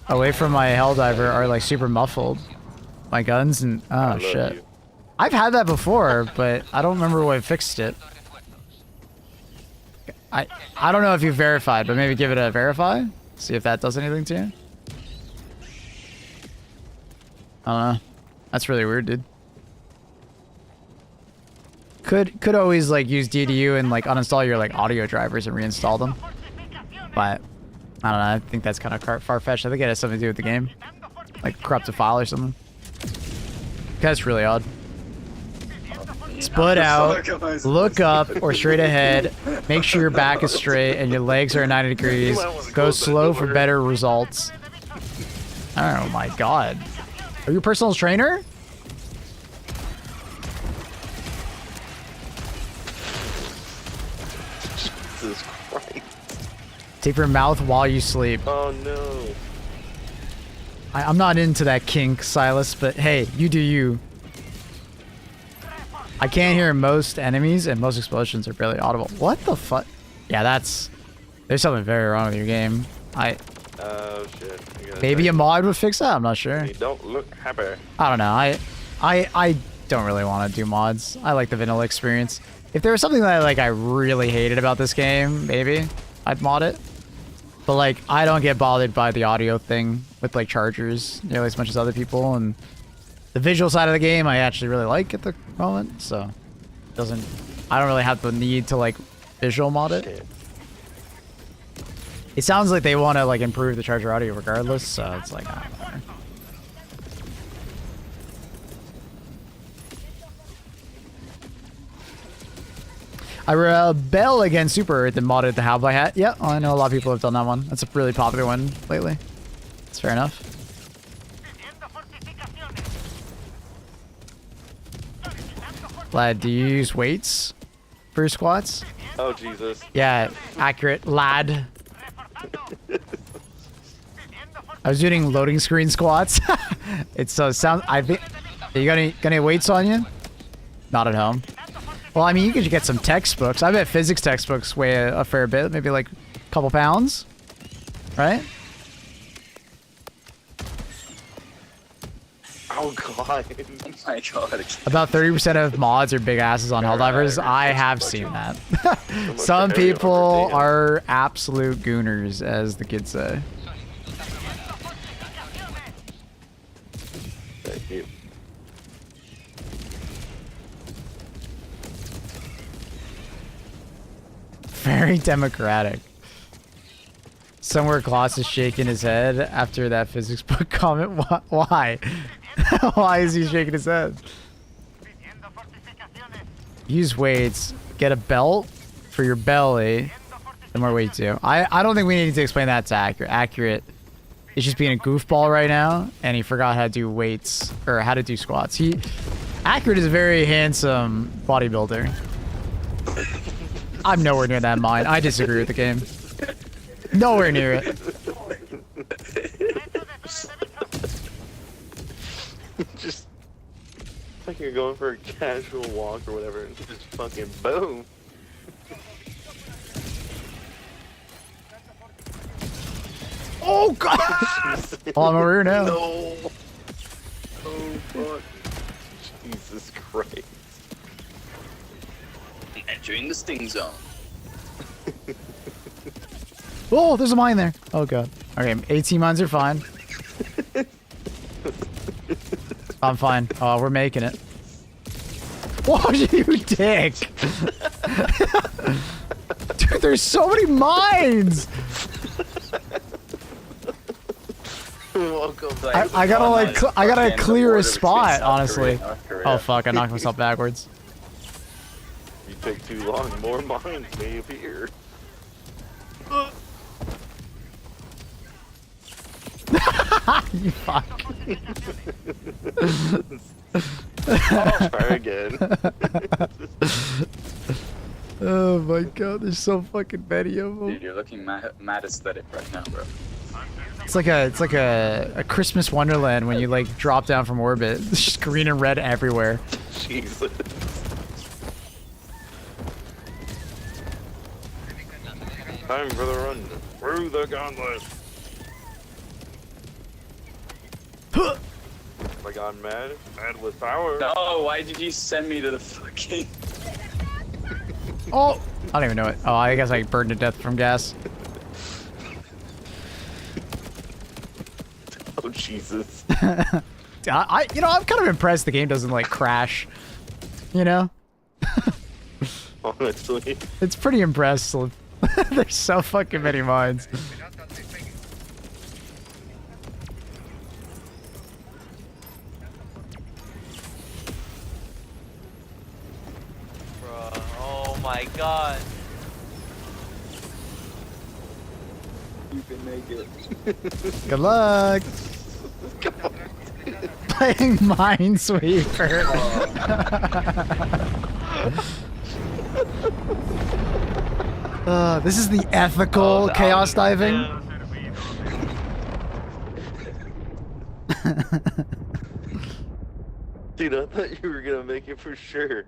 away from my Helldiver are like super muffled. My guns and I oh love shit. you. I've had that before, but I don't remember what fixed it. I don't know if you verified, but maybe give it a verify. See if that does anything to you. I don't know. That's really weird, dude. Could always like use DDU and like uninstall your like audio drivers and reinstall them. But I don't know. I think that's kind of far-fetched. I think it has something to do with the game, like corrupt a file or something. That's really odd. Split out, look up or straight ahead. Make sure your back is straight and your legs are at 90 degrees. Go slow for better results. Oh my god. Are you a personal trainer? Jesus Christ. Tape your mouth while you sleep. Oh no. I'm not into that kink, Silas, but hey, you do you. I can't hear most enemies and most explosions are barely audible. What the fuck? Yeah, there's something very wrong with your game. Oh shit. I gonna Maybe say. a mod would fix that. I'm not sure. You don't look happy. I don't know. I don't really want to do mods. I like the vanilla experience. If there was something that I really hated about this game, maybe I'd mod it. But like, I don't get bothered by the audio thing with like chargers nearly as much as other people, and the visual side of the game I actually really like at the moment. So I don't really have the need to like visual mod it. Shit. It sounds like they want to like improve the charger audio regardless, so it's like, whatever. I rebel against Super Earth and modded the Howby hat. Yeah, I know a lot of people have done that one. That's a really popular one lately. It's fair enough. Defendiendo fortificaciones. Lad, do you use weights for your squats? Oh Jesus. Yeah, accurate, lad. Reforzando. I was doing loading screen squats. It's sound. I think. You got any weights on you? Not at home. Well, I mean, you could get some textbooks. I bet physics textbooks weigh a fair bit, maybe like a couple pounds, right? Oh God. Oh my god. About 30% of mods are big asses on helldivers. I have seen that. Some people are absolute gooners, as the kids say. Thank you. Very democratic. Somewhere Gloss is shaking his head after that physics book comment. Why? Why is he shaking his head? Defendiendo fortificaciones. Use weights. Get a belt for your belly. The more weight do. I don't think we need to explain that to Accurate is just being a goofball right now, and he forgot how to do weights or how to do squats. Accurate is a very handsome bodybuilder. I'm nowhere near that mine. I disagree with the game. Nowhere near it. Just like you're going for a casual walk or whatever, and just fucking boom. Oh god! Oh, I'm over here now. No. Oh fuck. Jesus Christ. Entering the sting zone. Oh, there's a mine there. Oh god. Okay, 18 mines are fine. I'm fine. Oh, we're making it. Whoa, you dick! Dude, there's so many mines! Welcome. I gotta like, I gotta clear a spot, honestly. Oh fuck, I knocked myself backwards. You take too long, more mines may appear. You fuck. I'll try again. Oh my god, there's so fucking many of them. Dude, you're looking mad aesthetic right now, bro. It's like a Christmas Wonderland when you like drop down from orbit. It's just green and red everywhere. Jesus. Time for the run through the gauntlet. Have I gone mad? Mad with power. No, why did you send me to the fucking... Oh, I don't even know it. Oh, I guess I burned to death from gas. Oh Jesus. You know, I'm kind of impressed the game doesn't like crash. You know, Honestly. it's pretty impressive. There's so fucking many mines. Bruh, oh my god. You can make it. Good luck. Playing Minesweeper. This is the ethical chaos diving. Dude, I thought you were gonna make it for sure.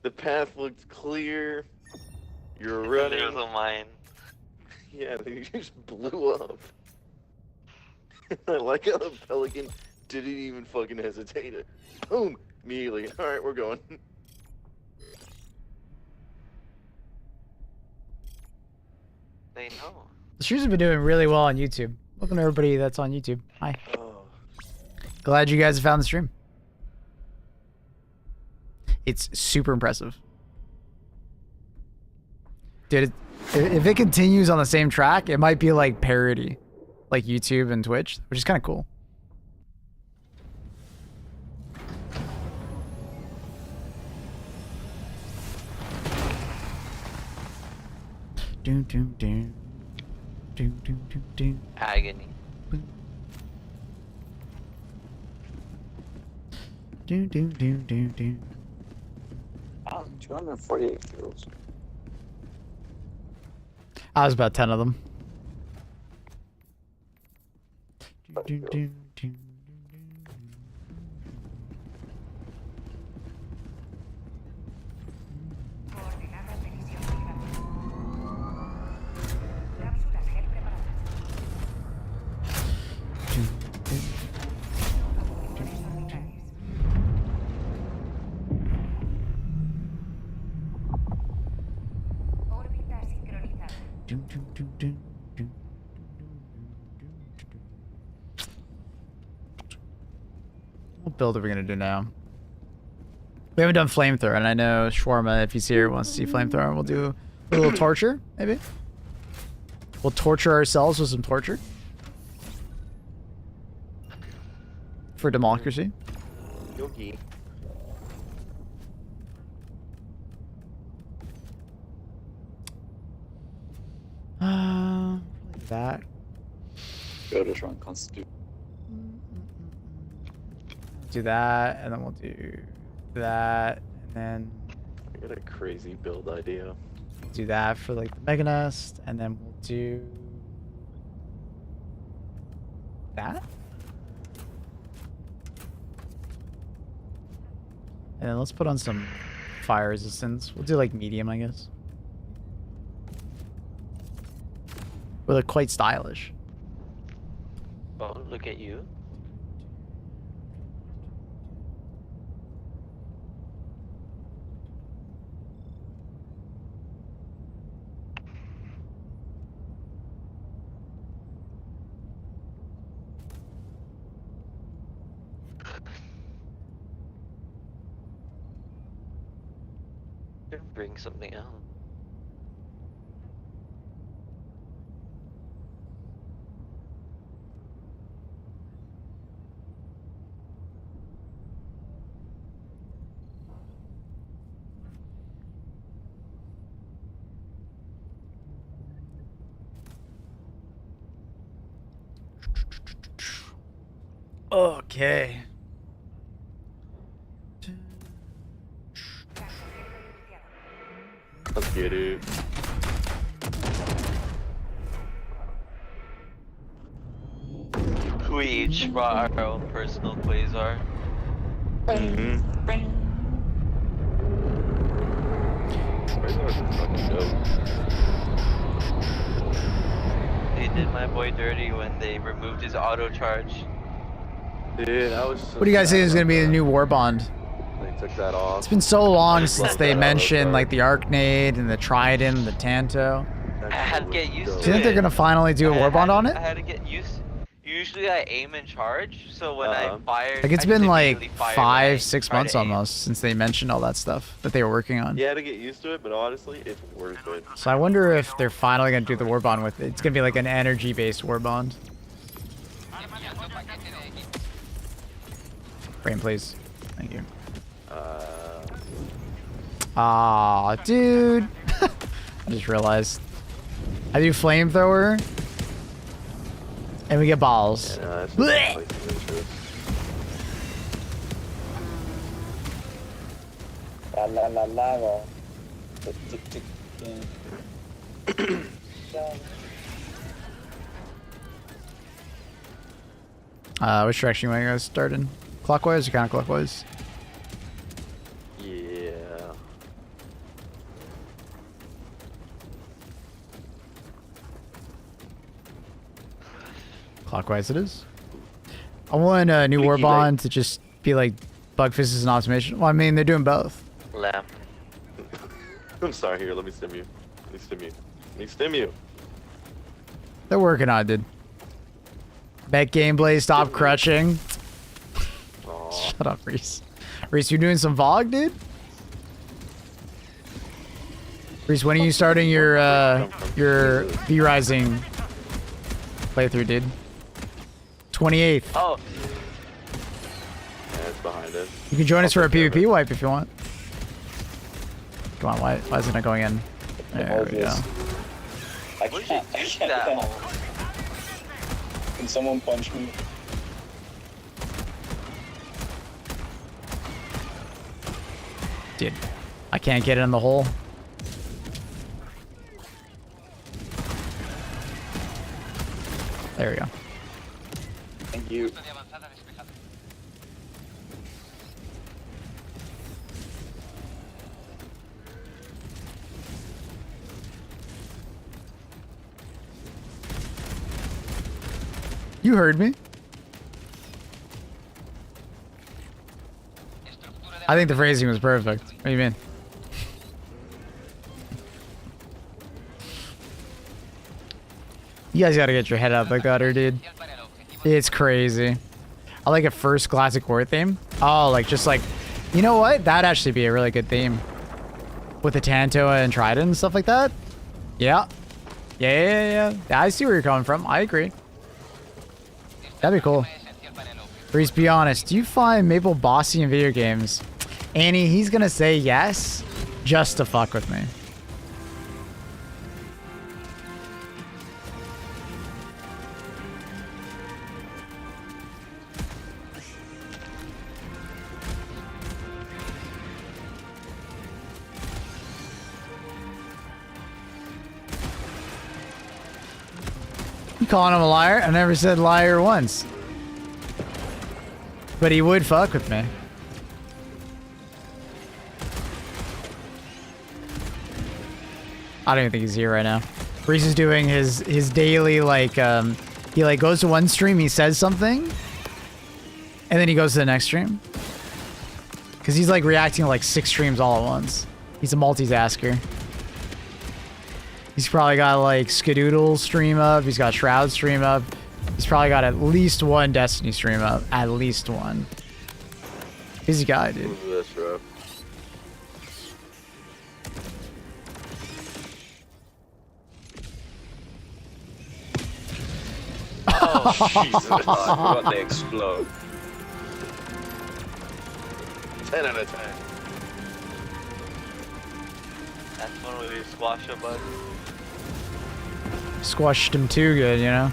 The path looked clear. You're running. There's a mine. Yeah, then you just blew up. I like how the pelican didn't even fucking hesitate. Boom! Immediately. Alright, we're going. They know. The streams have been doing really well on YouTube. Welcome to everybody that's on YouTube. Hi. Oh. Glad you guys have found the stream. It's super impressive. Dude, if it continues on the same track, it might be like parody. Like YouTube and Twitch, which is kind of cool. Doom, doom, doom. Doom, doom, doom, doom. Agony. Doom, doom, doom, doom, doom. 248 kills. I was about 10 of them. Doom, doom, doom, doom. Coordenada previsión migratoria. Cápsula GEL preparada. Comunicaciones orbitales. Órbita sincronizada. Doom, doom, doom, doom, doom. What build are we gonna do now? We haven't done flamethrower, and I know Shawarma, if he's here, wants to see flamethrower. We'll do a little torture, maybe. We'll torture ourselves with some torture for democracy. Yogi. That. Go to run Constitution. Do that, and then we'll do that, and then I got a crazy build idea. do that for like the Mega Nest, and then we'll do that. And then let's put on some fire resistance. We'll do like medium, I guess. We look quite stylish. Oh, look at you. Bring something out. Okay. Let's get it. We each brought our own personal quasar. Mm-hmm. Quasar's fucking dope. They did my boy dirty when they removed his auto charge. Dude, that was so What do you guys think is gonna be the new war bond? They took that off. It's been so long Just since like they that mentioned auto like the Arcnade and the Trident, the Tanto. I had to get used Do to you think it. they're gonna finally do a war bond on it? I had to get used. Usually I aim and charge, so when I fire, Like it's I been just like immediately fire when I 5-6 try to months aim. almost since they mentioned all that stuff that they were working on. You had to get used to it, but honestly, it's worth it. So I wonder if they're finally gonna do the war bond with it. It's gonna be like an energy-based war bond. Frame, please. Thank you. Aw, dude. I just realized. I do flamethrower. And we get balls. Yeah, that's Blech! just place of interest. La la la lava. Which direction you want to go start in? Clockwise or counterclockwise? Yeah. Clockwise it is. I want a new Leaky Warbond to just be like bug fixes and automation. Well, I mean, they're doing both. Lamp. I'm sorry, here, let me stim you. Let me stim you. Let me stim you. They're working on it, dude. Bet gameplay, stop crutching. Aw. Shut up, Reese. Reese, you doing some VOG, dude? Reese, when are you starting your V-Rising playthrough, dude? 28th. Oh, Yeah, it's behind us. You can join us for a take care of PvP it. wipe if you want. Come on, why isn't it going in? There we go. Obvious. I what did can't. you I do to can't. that hole? Can someone punch me? Dude, I can't get it in the hole. There we go. Thank you. You heard me. I think the phrasing was perfect. What do you mean? You guys gotta get your head out the gutter, dude. It's crazy. I like a first classic war theme. Oh, like just like, you know what? That'd actually be a really good theme. With the Tantoa and Trident and stuff like that. Yeah. Yeah. I see where you're coming from. I agree. That'd be cool. Reese, be honest. Do you find Maple bossy in video games? Annie, he's gonna say yes just to fuck with me. You calling him a liar? I never said liar once. But he would fuck with me. I don't even think he's here right now. Reese is doing his daily like he like goes to one stream, he says something, and then he goes to the next stream. Cause he's like reacting to like 6 streams all at once. He's a multitasker. He's probably got like Skadoodle stream up. He's got Shroud stream up. He's probably got at least one Destiny stream up. At least one. Busy guy, dude. Move this, bro. Oh, Jesus. What they explode. 10 out of 10. That's one where you squash a bug. Squashed him too good, you know?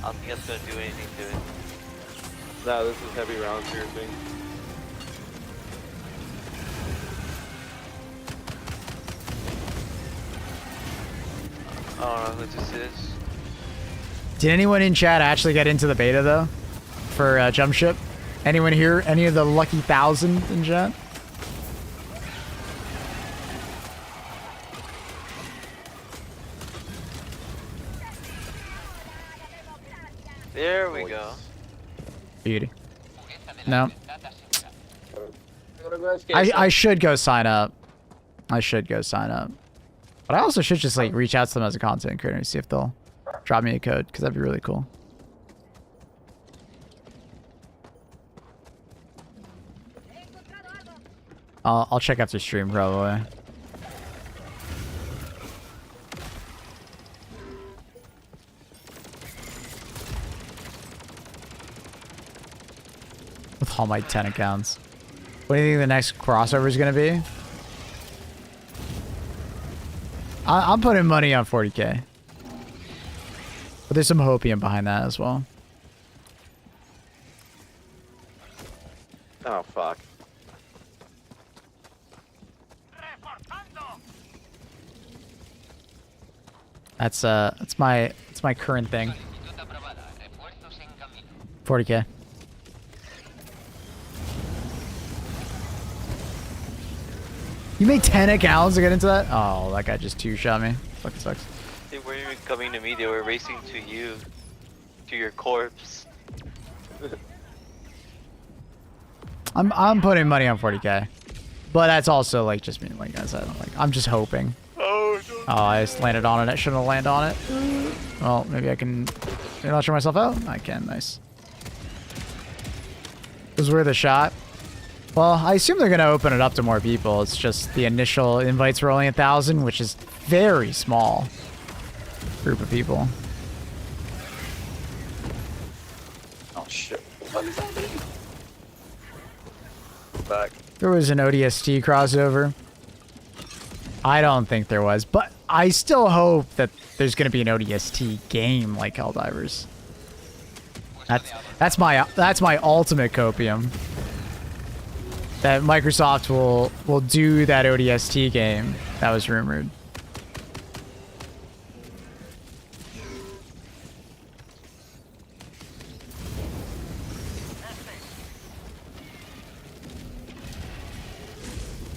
I don't think that's gonna do anything to it. Nah, this is heavy round piercing. I don't know who this is. Did anyone in chat actually get into the beta though? For Jump Ship? Anyone here? Any of the lucky 1,000 in chat? There we go. Beauty. No. I should go sign up. I should go sign up. But I also should just like reach out to them as a content creator and see if they'll drop me a code, because that'd be really cool. I'll check after stream probably. With all my 10 accounts. What do you think the next crossover is going to be? I'm putting money on 40k. But there's some hopium behind that as well. Oh, fuck. That's my current thing. 40k. You made 10 accounts to get into that? Oh, that guy just 2-shot me. Fucking sucks. He They weren't even coming to me, they were racing to you. To your corpse. I'm putting money on 40k. But that's also like just me, like I said, like I'm just hoping. Oh, I just landed on it. I shouldn't have landed on it. Well, maybe I can launch myself out. I can. Nice. This is worth a shot. Well, I assume they're gonna open it up to more people. It's just the initial invites were only 1,000, which is very small group of people. Oh shit. Back. There was an ODST crossover. I don't think there was, but I still hope that there's going to be an ODST game like Helldivers. That's my ultimate copium. That Microsoft will do that ODST game that was rumored.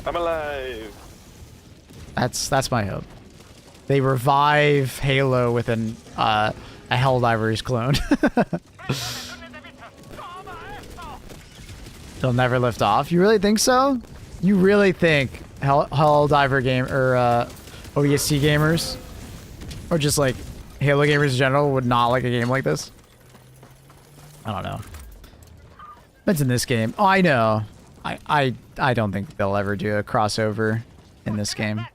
I'm alive. That's my hope. They revive Halo with a Helldivers clone. They'll never lift off. You really think so? You really think Helldiver game or ODST gamers, or just like Halo gamers in general, would not like a game like this? I don't know. That's in this game. Oh, I know. I don't think they'll ever do a crossover in this game.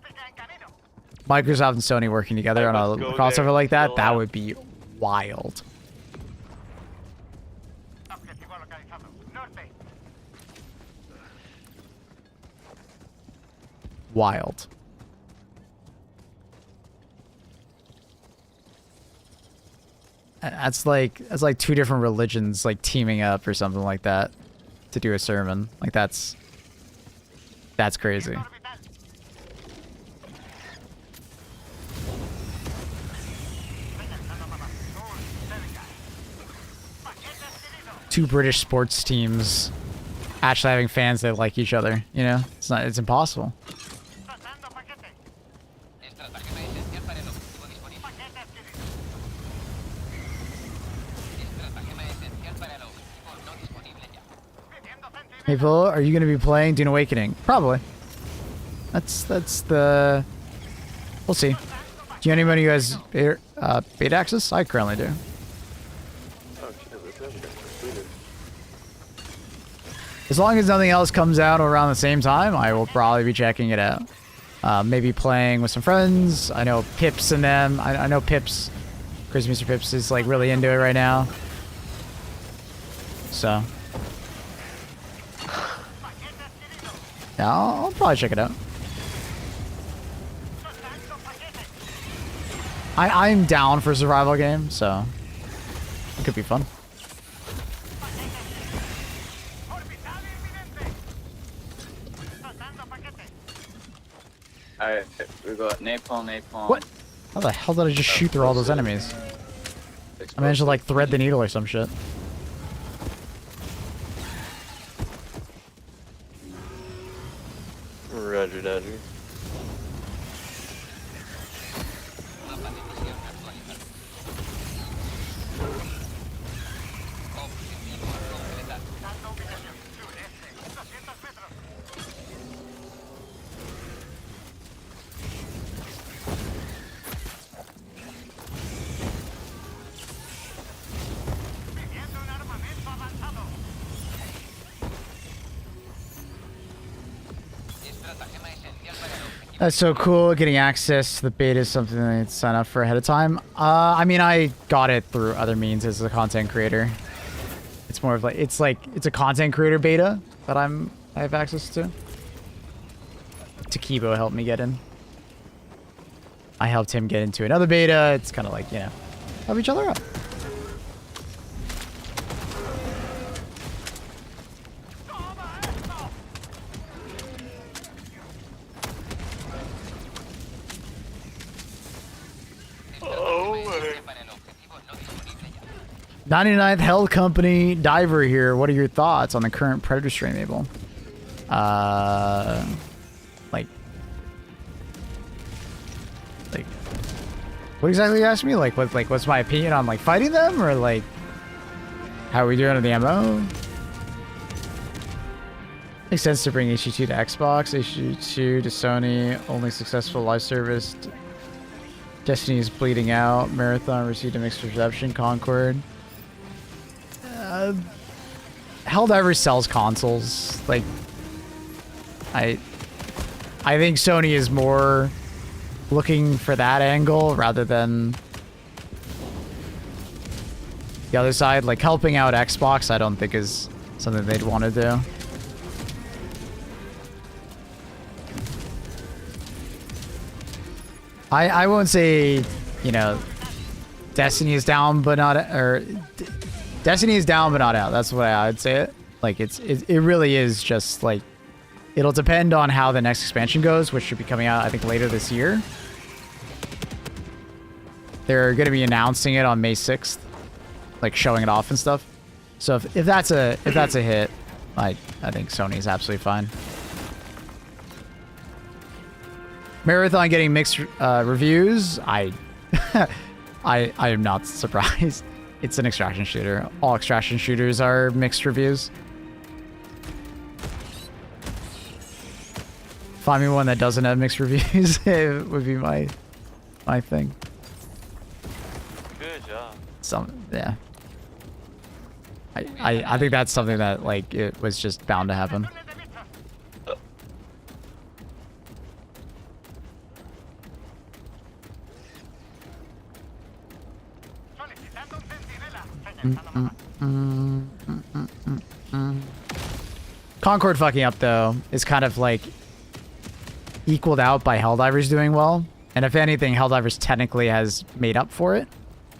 Microsoft and Sony working together on a crossover like that, that would be wild. Objetivo localizado. Norte. Wild. That's like two different religions like teaming up or something like that to do a sermon. Like that's crazy. Two British sports teams actually having fans that like each other, you know? It's impossible. Pasando paquete. Hey Phil, are you gonna be playing Dune Awakening? Probably. That's the. We'll see. Do anybody who has beta access? I currently do. Oh shit, this hasn't been completed. As long as nothing else comes out around the same time, I will probably be checking it out. Maybe playing with some friends. I know Pips and them. I know Pips, Crazy Mr. Pips is like really into it right now. So. Yeah, I'll probably check it out. I'm down for a survival game, so it could be fun. Alright, we got napalm. What? How the hell did I just shoot through all those enemies? I managed to like thread the needle or some shit. Roger, Dodger. That's so cool. Getting access to the beta is something I need to sign up for ahead of time. I mean, I got it through other means as a content creator. It's more of like it's a content creator beta that I have access to. Takibo helped me get in. I helped him get into another beta. It's kind of like, you know, help each other out. Oh my. 99th Hell Company Diver here. What are your thoughts on the current Predator stream, Abel? Like, What exactly you asked me? Like, what's my opinion on like fighting them, or like how are we doing on the MO? Makes sense to bring HG2 to Xbox, HG2 to Sony. Only successful live service. Destiny is bleeding out. Marathon received a mixed reception. Concord. Helldivers sells consoles. Like, I think Sony is more looking for that angle rather than the other side. Like, helping out Xbox, I don't think is something they'd want to do. I won't say, you know, Destiny is down but not, or Destiny is down but not out. That's the way I would say it. Like, it really is just like, it'll depend on how the next expansion goes, which should be coming out I think later this year. They're going to be announcing it on May 6th, like showing it off and stuff. So if that's a hit, I think Sony's absolutely fine. Marathon getting mixed reviews. I am not surprised. It's an extraction shooter. All extraction shooters are mixed reviews. Find me one that doesn't have mixed reviews. It would be my thing. Good job. Yeah. I think that's something that like it was just bound to happen. Concord fucking up though is kind of like equaled out by Helldivers doing well, and if anything, Helldivers technically has made up for it.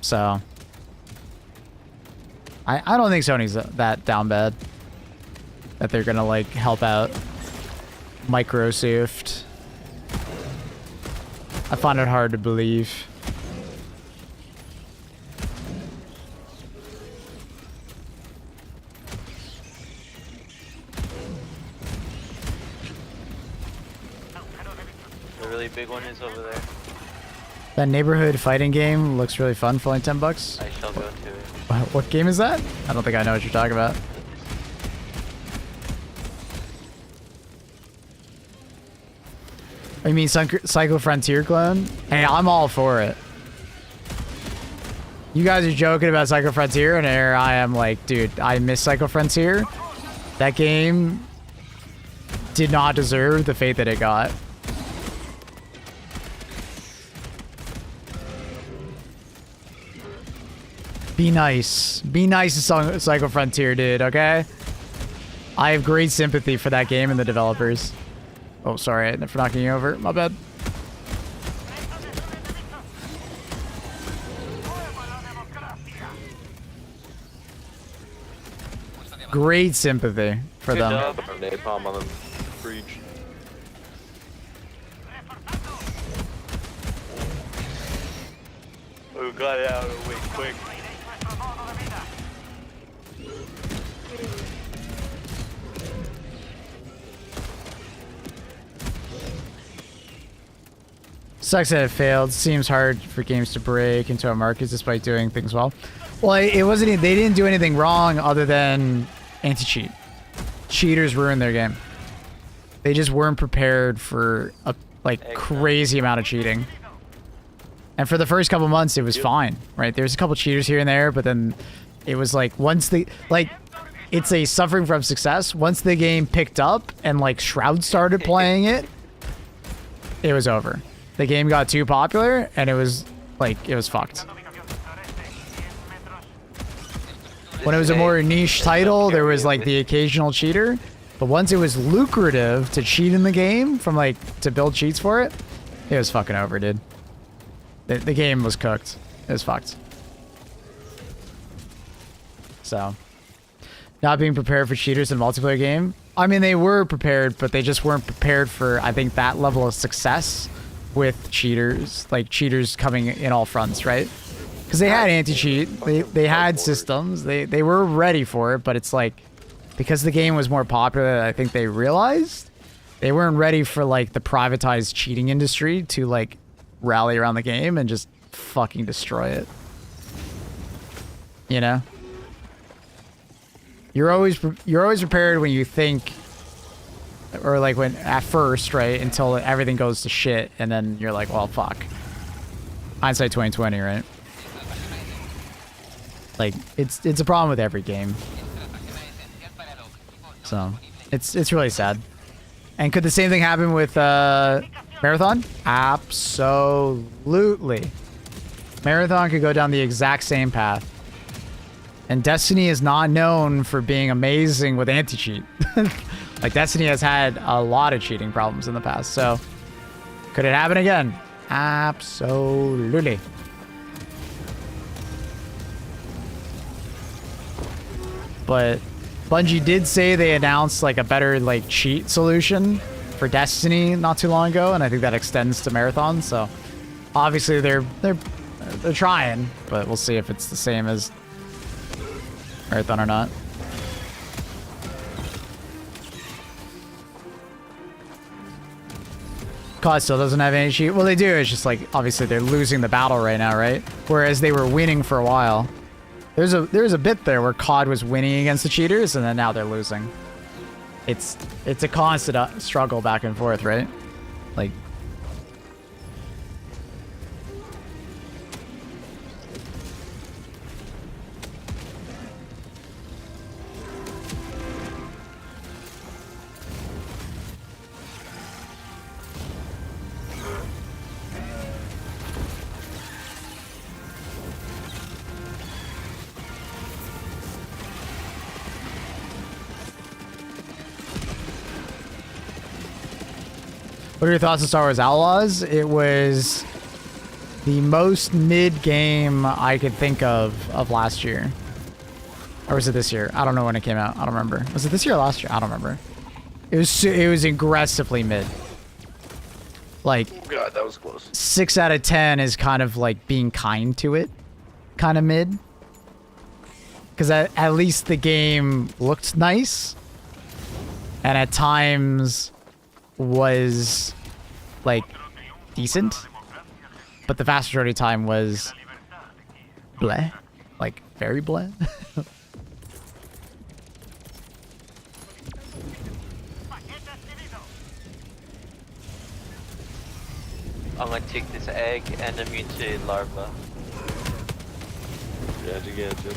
So I don't think Sony's that down bad that they're gonna like help out Microsoft. I find it hard to believe. The really big one is over there. That neighborhood fighting game looks really fun for like $10. I shall go to it. What game is that? I don't think I know what you're talking about. Oh, you mean Psycho Frontier clone? Hey, I'm all for it. You guys are joking about Psycho Frontier, and here I am like, dude, I miss Psycho Frontier. That game did not deserve the fate that it got. Be nice. Be nice to Psycho Frontier, dude, okay? I have great sympathy for that game and the developers. Oh, sorry for knocking you over. My bad. Great sympathy for them. Napalm on them. Preach. We got it out of the way quick. Sucks that it failed. Seems hard for games to break into our markets despite doing things well. Well, it wasn't. They didn't do anything wrong other than anti-cheat. Cheaters ruined their game. They just weren't prepared for a crazy amount of cheating. And for the first couple months, it was fine, right? There's a couple cheaters here and there, but then it was like once the it's a suffering from success. Once the game picked up and like Shroud started playing it, it was over. The game got too popular, and it was fucked. When it was a more niche title, there was like the occasional cheater, but once it was lucrative to cheat in the game from like to build cheats for it, it was fucking over, dude. The game was cooked. It was fucked. So, not being prepared for cheaters in a multiplayer game. I mean, they were prepared, but they just weren't prepared for, I think, that level of success with cheaters. Like, cheaters coming in all fronts, right? Because they had anti-cheat. They had systems. They were ready for it, but it's like, because the game was more popular, I think they realized they weren't ready for, like, the privatized cheating industry to, like, rally around the game and just fucking destroy it. You know? You're always prepared when you think, or like when at first, right? Until everything goes to shit, and then you're like, well, fuck. Hindsight 2020, right? Like it's a problem with every game. So it's really sad. And could the same thing happen with Marathon? Absolutely. Marathon could go down the exact same path. And Destiny is not known for being amazing with anti-cheat. Like, Destiny has had a lot of cheating problems in the past, so could it happen again? Absolutely. But Bungie did say they announced like a better like cheat solution for Destiny not too long ago, and I think that extends to Marathon. So obviously they're trying, but we'll see if it's the same as Marathon or not. COD still doesn't have any cheat. Well, they do. It's just like obviously they're losing the battle right now, right? Whereas they were winning for a while. There's a bit there where COD was winning against the cheaters, and then now they're losing. It's a constant struggle back and forth, right? Like. What are your thoughts on Star Wars Outlaws? It was the most mid game I could think of last year. Or was it this year? I don't know when it came out. I don't remember. Was it this year or last year? I don't remember. It was aggressively mid. Like, Oh God, that was close. 6 out of 10 is kind of like being kind to it. Kind of mid. Because at least the game looked nice. And at times was like decent, but the vast majority of time was bleh, like very bleh. I'm gonna take this egg and a mutated larva. Gotcha.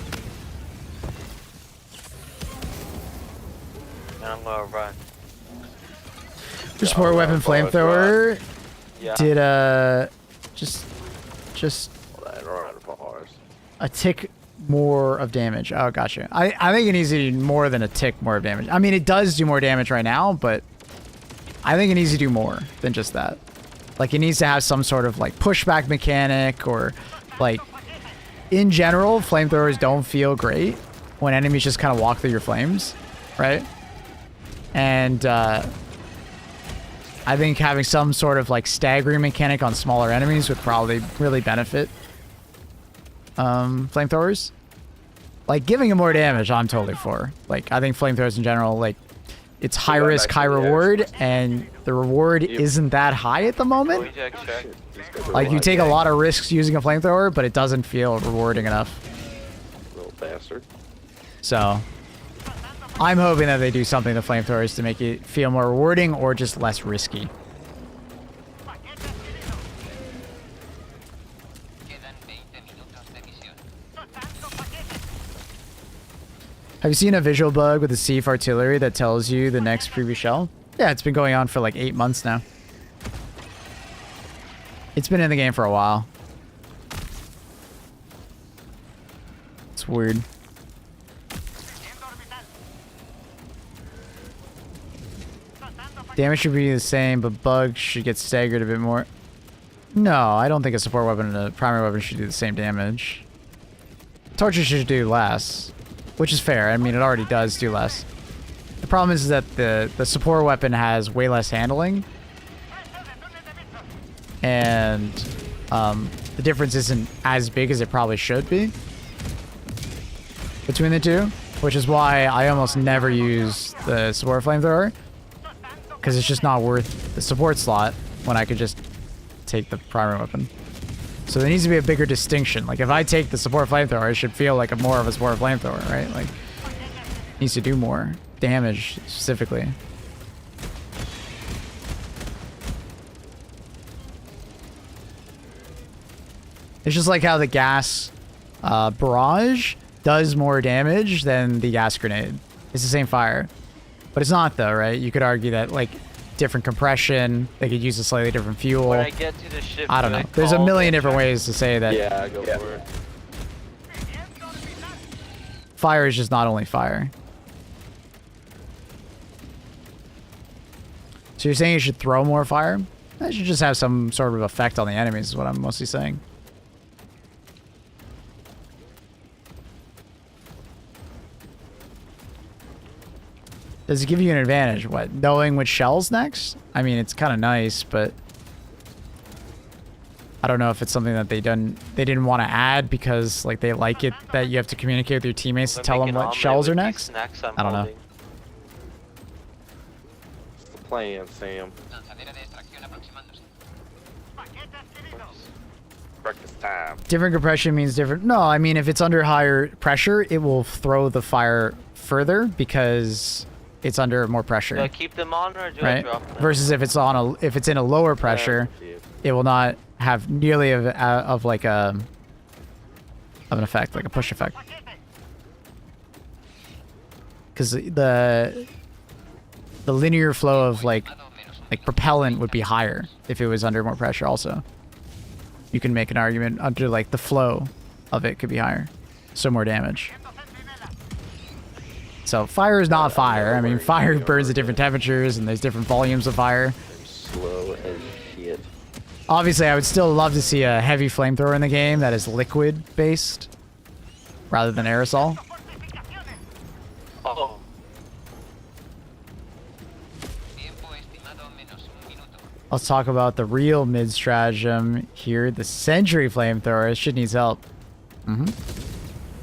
And I'm gonna run. Your support weapon flamethrower Yeah. did just a tick more of damage. Oh, gotcha. I think it needs to do more than a tick more of damage. I mean, it does do more damage right now, but I think it needs to do more than just that. Like, it needs to have some sort of like pushback mechanic, or like in general, flamethrowers don't feel great when enemies just kind of walk through your flames, right? And I think having some sort of like staggering mechanic on smaller enemies would probably really benefit flamethrowers. Like, giving them more damage, I'm totally for. Like, I think flamethrowers in general, like, it's high risk, high reward, and the reward isn't that high at the moment. Like, you take a lot of risks using a flamethrower, but it doesn't feel rewarding enough. Little bastard. So I'm hoping that they do something to flamethrowers to make it feel more rewarding or just less risky. Have you seen a visual bug with the Siege artillery that tells you the next preview shell? Yeah, it's been going on for like 8 months now. It's been in the game for a while. It's weird. Damage should be the same, but bugs should get staggered a bit more. No, I don't think a support weapon and a primary weapon should do the same damage. Torture should do less, which is fair. I mean, it already does do less. The problem is that the support weapon has way less handling, and the difference isn't as big as it probably should be between the two, which is why I almost never use the support flamethrower, because it's just not worth the support slot when I could just take the primary weapon. So there needs to be a bigger distinction. Like if I take the support flamethrower, it should feel like a more of a support flamethrower, right? Like it needs to do more damage specifically. It's just like how the gas barrage does more damage than the gas grenade. It's the same fire. But it's not though, right? You could argue that like different compression, they could use a slightly different fuel. When I get to the ship, I don't know. There's a million different ways to say that. Yeah, go for it. Fire is just not only fire. So you're saying you should throw more fire? That should just have some sort of effect on the enemies is what I'm mostly saying. Does it give you an advantage? What? Knowing which shell's next? I mean, it's kind of nice, but I don't know if it's something that they didn't want to add because like they like it that you have to communicate with your teammates to tell them what shells are next. I don't know. It's the plan, Sam. Breakfast time. Different compression means different. No, I mean if it's under higher pressure, it will throw the fire further because it's under more pressure. Do I keep them on or do I Right? drop them? Versus if it's in a lower pressure, it will not have nearly of like an effect, like a push effect. Because the linear flow of like propellant would be higher if it was under more pressure also. You can make an argument under like the flow of it could be higher. So more damage. So fire is not fire. I mean, fire burns at different temperatures and there's different volumes of fire. Slow as shit. Obviously, I would still love to see a heavy flamethrower in the game that is liquid based rather than aerosol. Oh. Let's talk about the real mid stratagem here. The Sentry flamethrower. It should need help.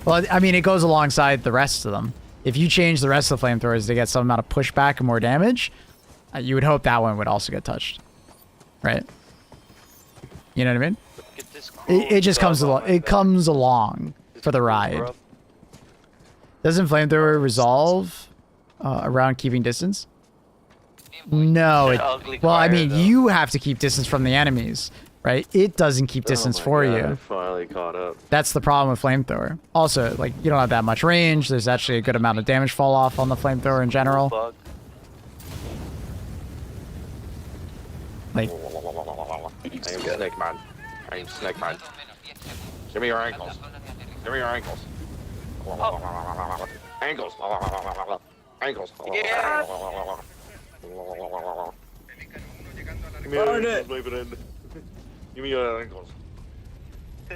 Well, I mean, it goes alongside the rest of them. If you change the rest of the flamethrowers to get some amount of pushback and more damage, you would hope that one would also get touched, right? You know what I mean? It just comes along. It comes along for the ride. Doesn't flamethrower resolve around keeping distance? No. Well, I mean, you have to keep distance from the enemies, right? It doesn't keep distance for you. I finally caught up. That's the problem with flamethrower. Also, like, you don't have that much range. There's actually a good amount of damage fall off on the flamethrower in general. Like, I am Snake Man. I am Snake Man. Give me your ankles. Give me your ankles. Ankles. Ankles. Yeah. Give me your ankles, my friend. Give me your ankles.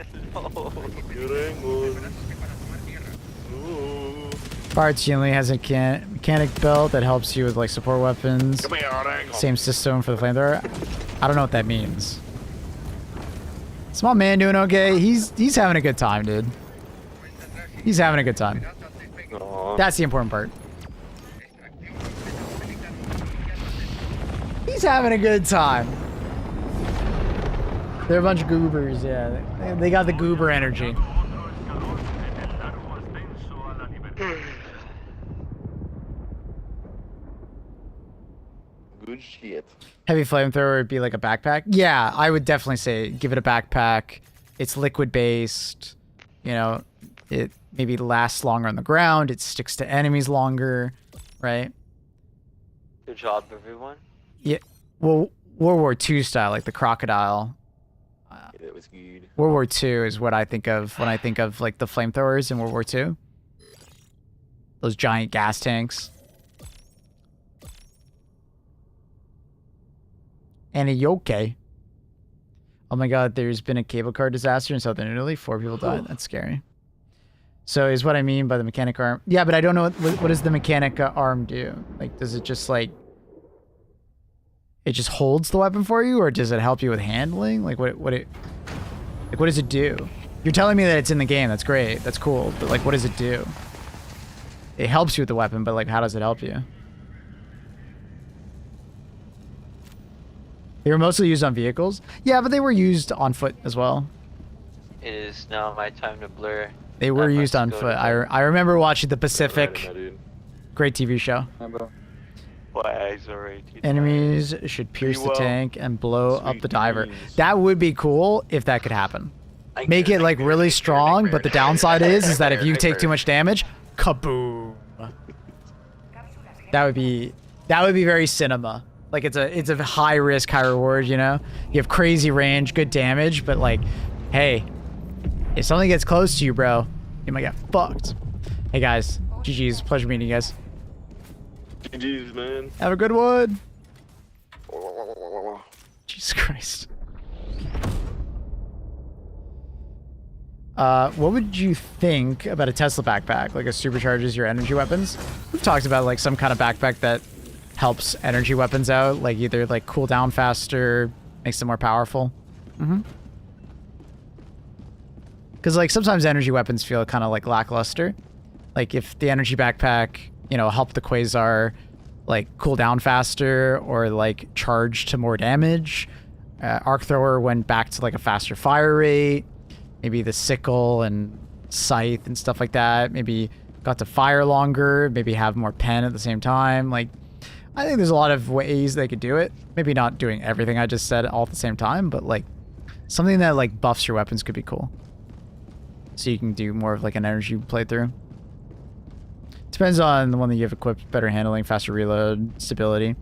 No. Your ankles. Ooh. parts only has a mechanic belt that helps you with like support weapons. Give me your ankles. Same system for the flamethrower. I don't know what that means. Small man doing okay. He's having a good time, dude. He's having a good time. Aww. That's the important part. He's having a good time. They're a bunch of goobers, yeah. They got the goober energy. Good shit. Heavy flamethrower would be like a backpack. Yeah, I would definitely say give it a backpack. It's liquid based. You know, it maybe lasts longer on the ground. It sticks to enemies longer, right? Good job, everyone. Yeah. Well, World War II style, like the crocodile. That was good. World War II is what I think of when I think of like the flamethrowers in World War II. Those giant gas tanks. Annie, you okay? Oh my god, there's been a cable car disaster in southern Italy. 4 people died. That's scary. So is what I mean by the mechanic arm. Yeah, but I don't know what does the mechanic arm do? Like, does it just like... It just holds the weapon for you, or does it help you with handling? Like, what does it do? You're telling me that it's in the game. That's great. That's cool. But like, what does it do? It helps you with the weapon, but like, how does it help you? They were mostly used on vehicles. Yeah, but they were used on foot as well. It is now my time to blur. They were I used must on go foot. to I remember watching the Yeah, Pacific. right, my dude. Great TV show. Flags already. Enemies should pierce the well. tank and blow up Sweet the diver. dreams. That would be cool if that could happen. Make it like really strong, but the downside is that if you take too much damage, kaboom. That would be very cinema. Like it's a high risk, high reward, you know? You have crazy range, good damage, but like, hey, if something gets close to you, bro, you might get fucked. Hey guys, GG's, pleasure meeting you guys. GG's, man. Have a good one. Jesus Christ. What would you think about a Tesla backpack? Like, it supercharges your energy weapons? We've talked about, like, some kind of backpack that helps energy weapons out. Like, either, like, cool down faster, makes them more powerful. Because, like, sometimes energy weapons feel kind of, like, lackluster. Like, if the energy backpack, you know, helped the Quasar, like, cool down faster or, like, charge to more damage. Arc Thrower went back to, like, a faster fire rate. Maybe the sickle and scythe and stuff like that. Maybe got to fire longer. Maybe have more pen at the same time. Like, I think there's a lot of ways they could do it. Maybe not doing everything I just said all at the same time, but like something that like buffs your weapons could be cool. So you can do more of like an energy playthrough. Depends on the one that you have equipped. Better handling, faster reload, stability.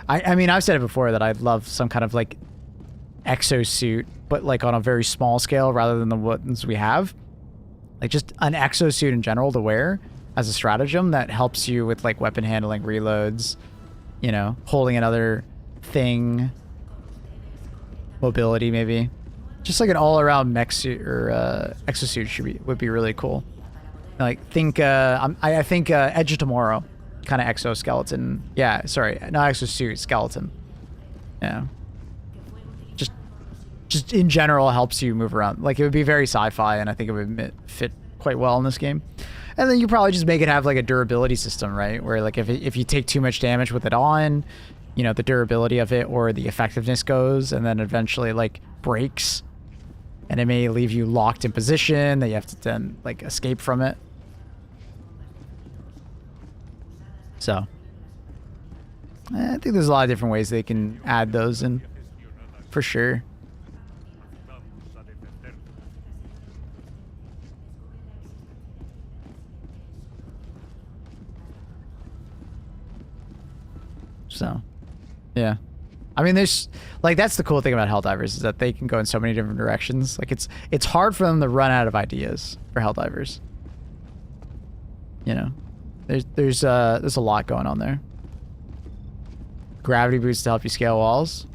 I mean, I've said it before that I'd love some kind of like exosuit, but like on a very small scale rather than the ones we have. Like just an exosuit in general to wear as a stratagem that helps you with like weapon handling, reloads, you know, holding another thing, mobility maybe. Just like an all-around mech suit or exosuit would be really cool. Like think I think Edge of Tomorrow kind of exoskeleton. Yeah, sorry, not exosuit, skeleton. Yeah. Just in general helps you move around. Like it would be very sci-fi, and I think it would fit quite well in this game. And then you probably just make it have like a durability system, right? Where like if you take too much damage with it on, you know, the durability of it or the effectiveness goes, and then eventually like breaks, and it may leave you locked in position that you have to then like escape from it. So I think there's a lot of different ways they can add those in, for sure. So, yeah. I mean, there's like that's the cool thing about Helldivers is that they can go in so many different directions. Like it's hard for them to run out of ideas for Helldivers. You know, there's a lot going on there. Gravity boost to help you scale walls.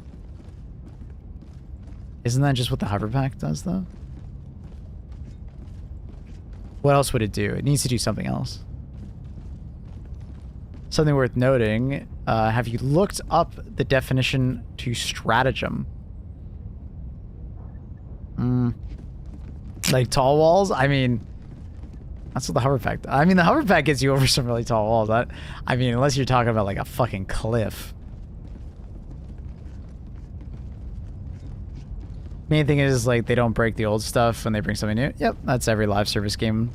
Isn't that just what the hover pack does though? What else would it do? It needs to do something else. Something worth noting, have you looked up the definition to stratagem? Like tall walls? I mean, that's what the hover pack does. I mean, the hover pack gets you over some really tall walls. I mean, unless you're talking about like a fucking cliff. Main thing is like they don't break the old stuff when they bring something new. Yep, that's every live service game.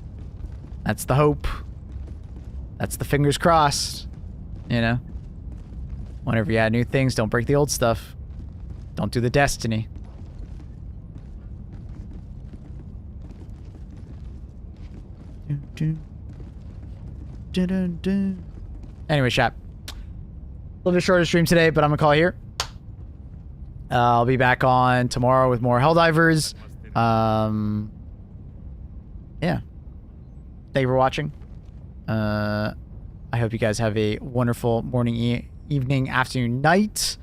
That's the hope. That's the fingers crossed. You know? Whenever you add new things, don't break the old stuff. Don't do the destiny. Anyway, chat. A little bit shorter stream today, but I'm gonna call it here. I'll be back on tomorrow with more Helldivers. Yeah. Thank you for watching. I hope you guys have a wonderful morning, evening, afternoon, night.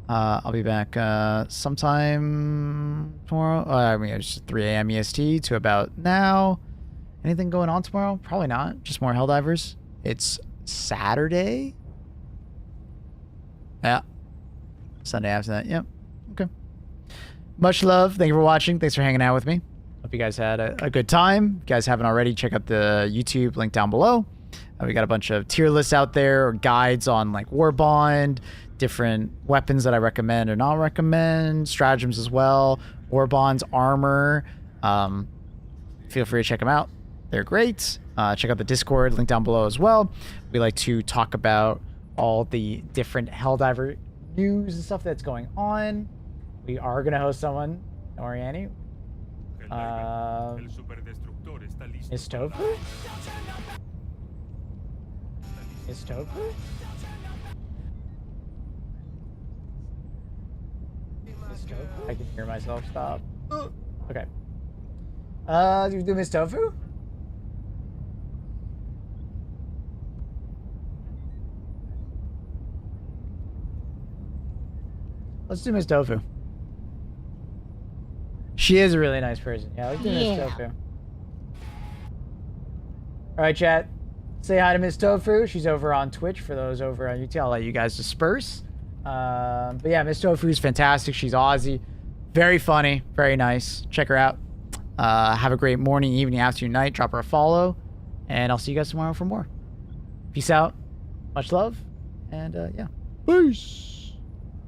I'll be back sometime tomorrow. I mean, it's 3 a.m. EST to about now. Anything going on tomorrow? Probably not. Just more Helldivers. It's Saturday. Yeah. Sunday after that. Yep. Okay. Much love. Thank you for watching. Thanks for hanging out with me. Hope you guys had a good time. If you guys haven't already, check out the YouTube link down below. We got a bunch of tier lists out there, or guides on like Warbond, different weapons that I recommend or not recommend, stratagems as well, War Bonds armor. Feel free to check them out. They're great. Check out the Discord, link down below as well. We like to talk about all the different Helldiver news and stuff that's going on. We are going to host someone. Don't worry, Annie. Miss Tofu? Miss Tofu? Miss Tofu? I can hear myself stop. Okay. Do we do Miss Tofu? Let's do Miss Tofu. She is a really nice person. Yeah, let's do Miss Tofu. Alright, chat. Say hi to Miss Tofu. She's over on Twitch for those over on YouTube. I'll let you guys disperse. But yeah, Miss Tofu is fantastic. She's Aussie. Very funny. Very nice. Check her out. Have a great morning, evening, afternoon, night. Drop her a follow. And I'll see you guys tomorrow for more. Peace out. Much love. And yeah. Peace.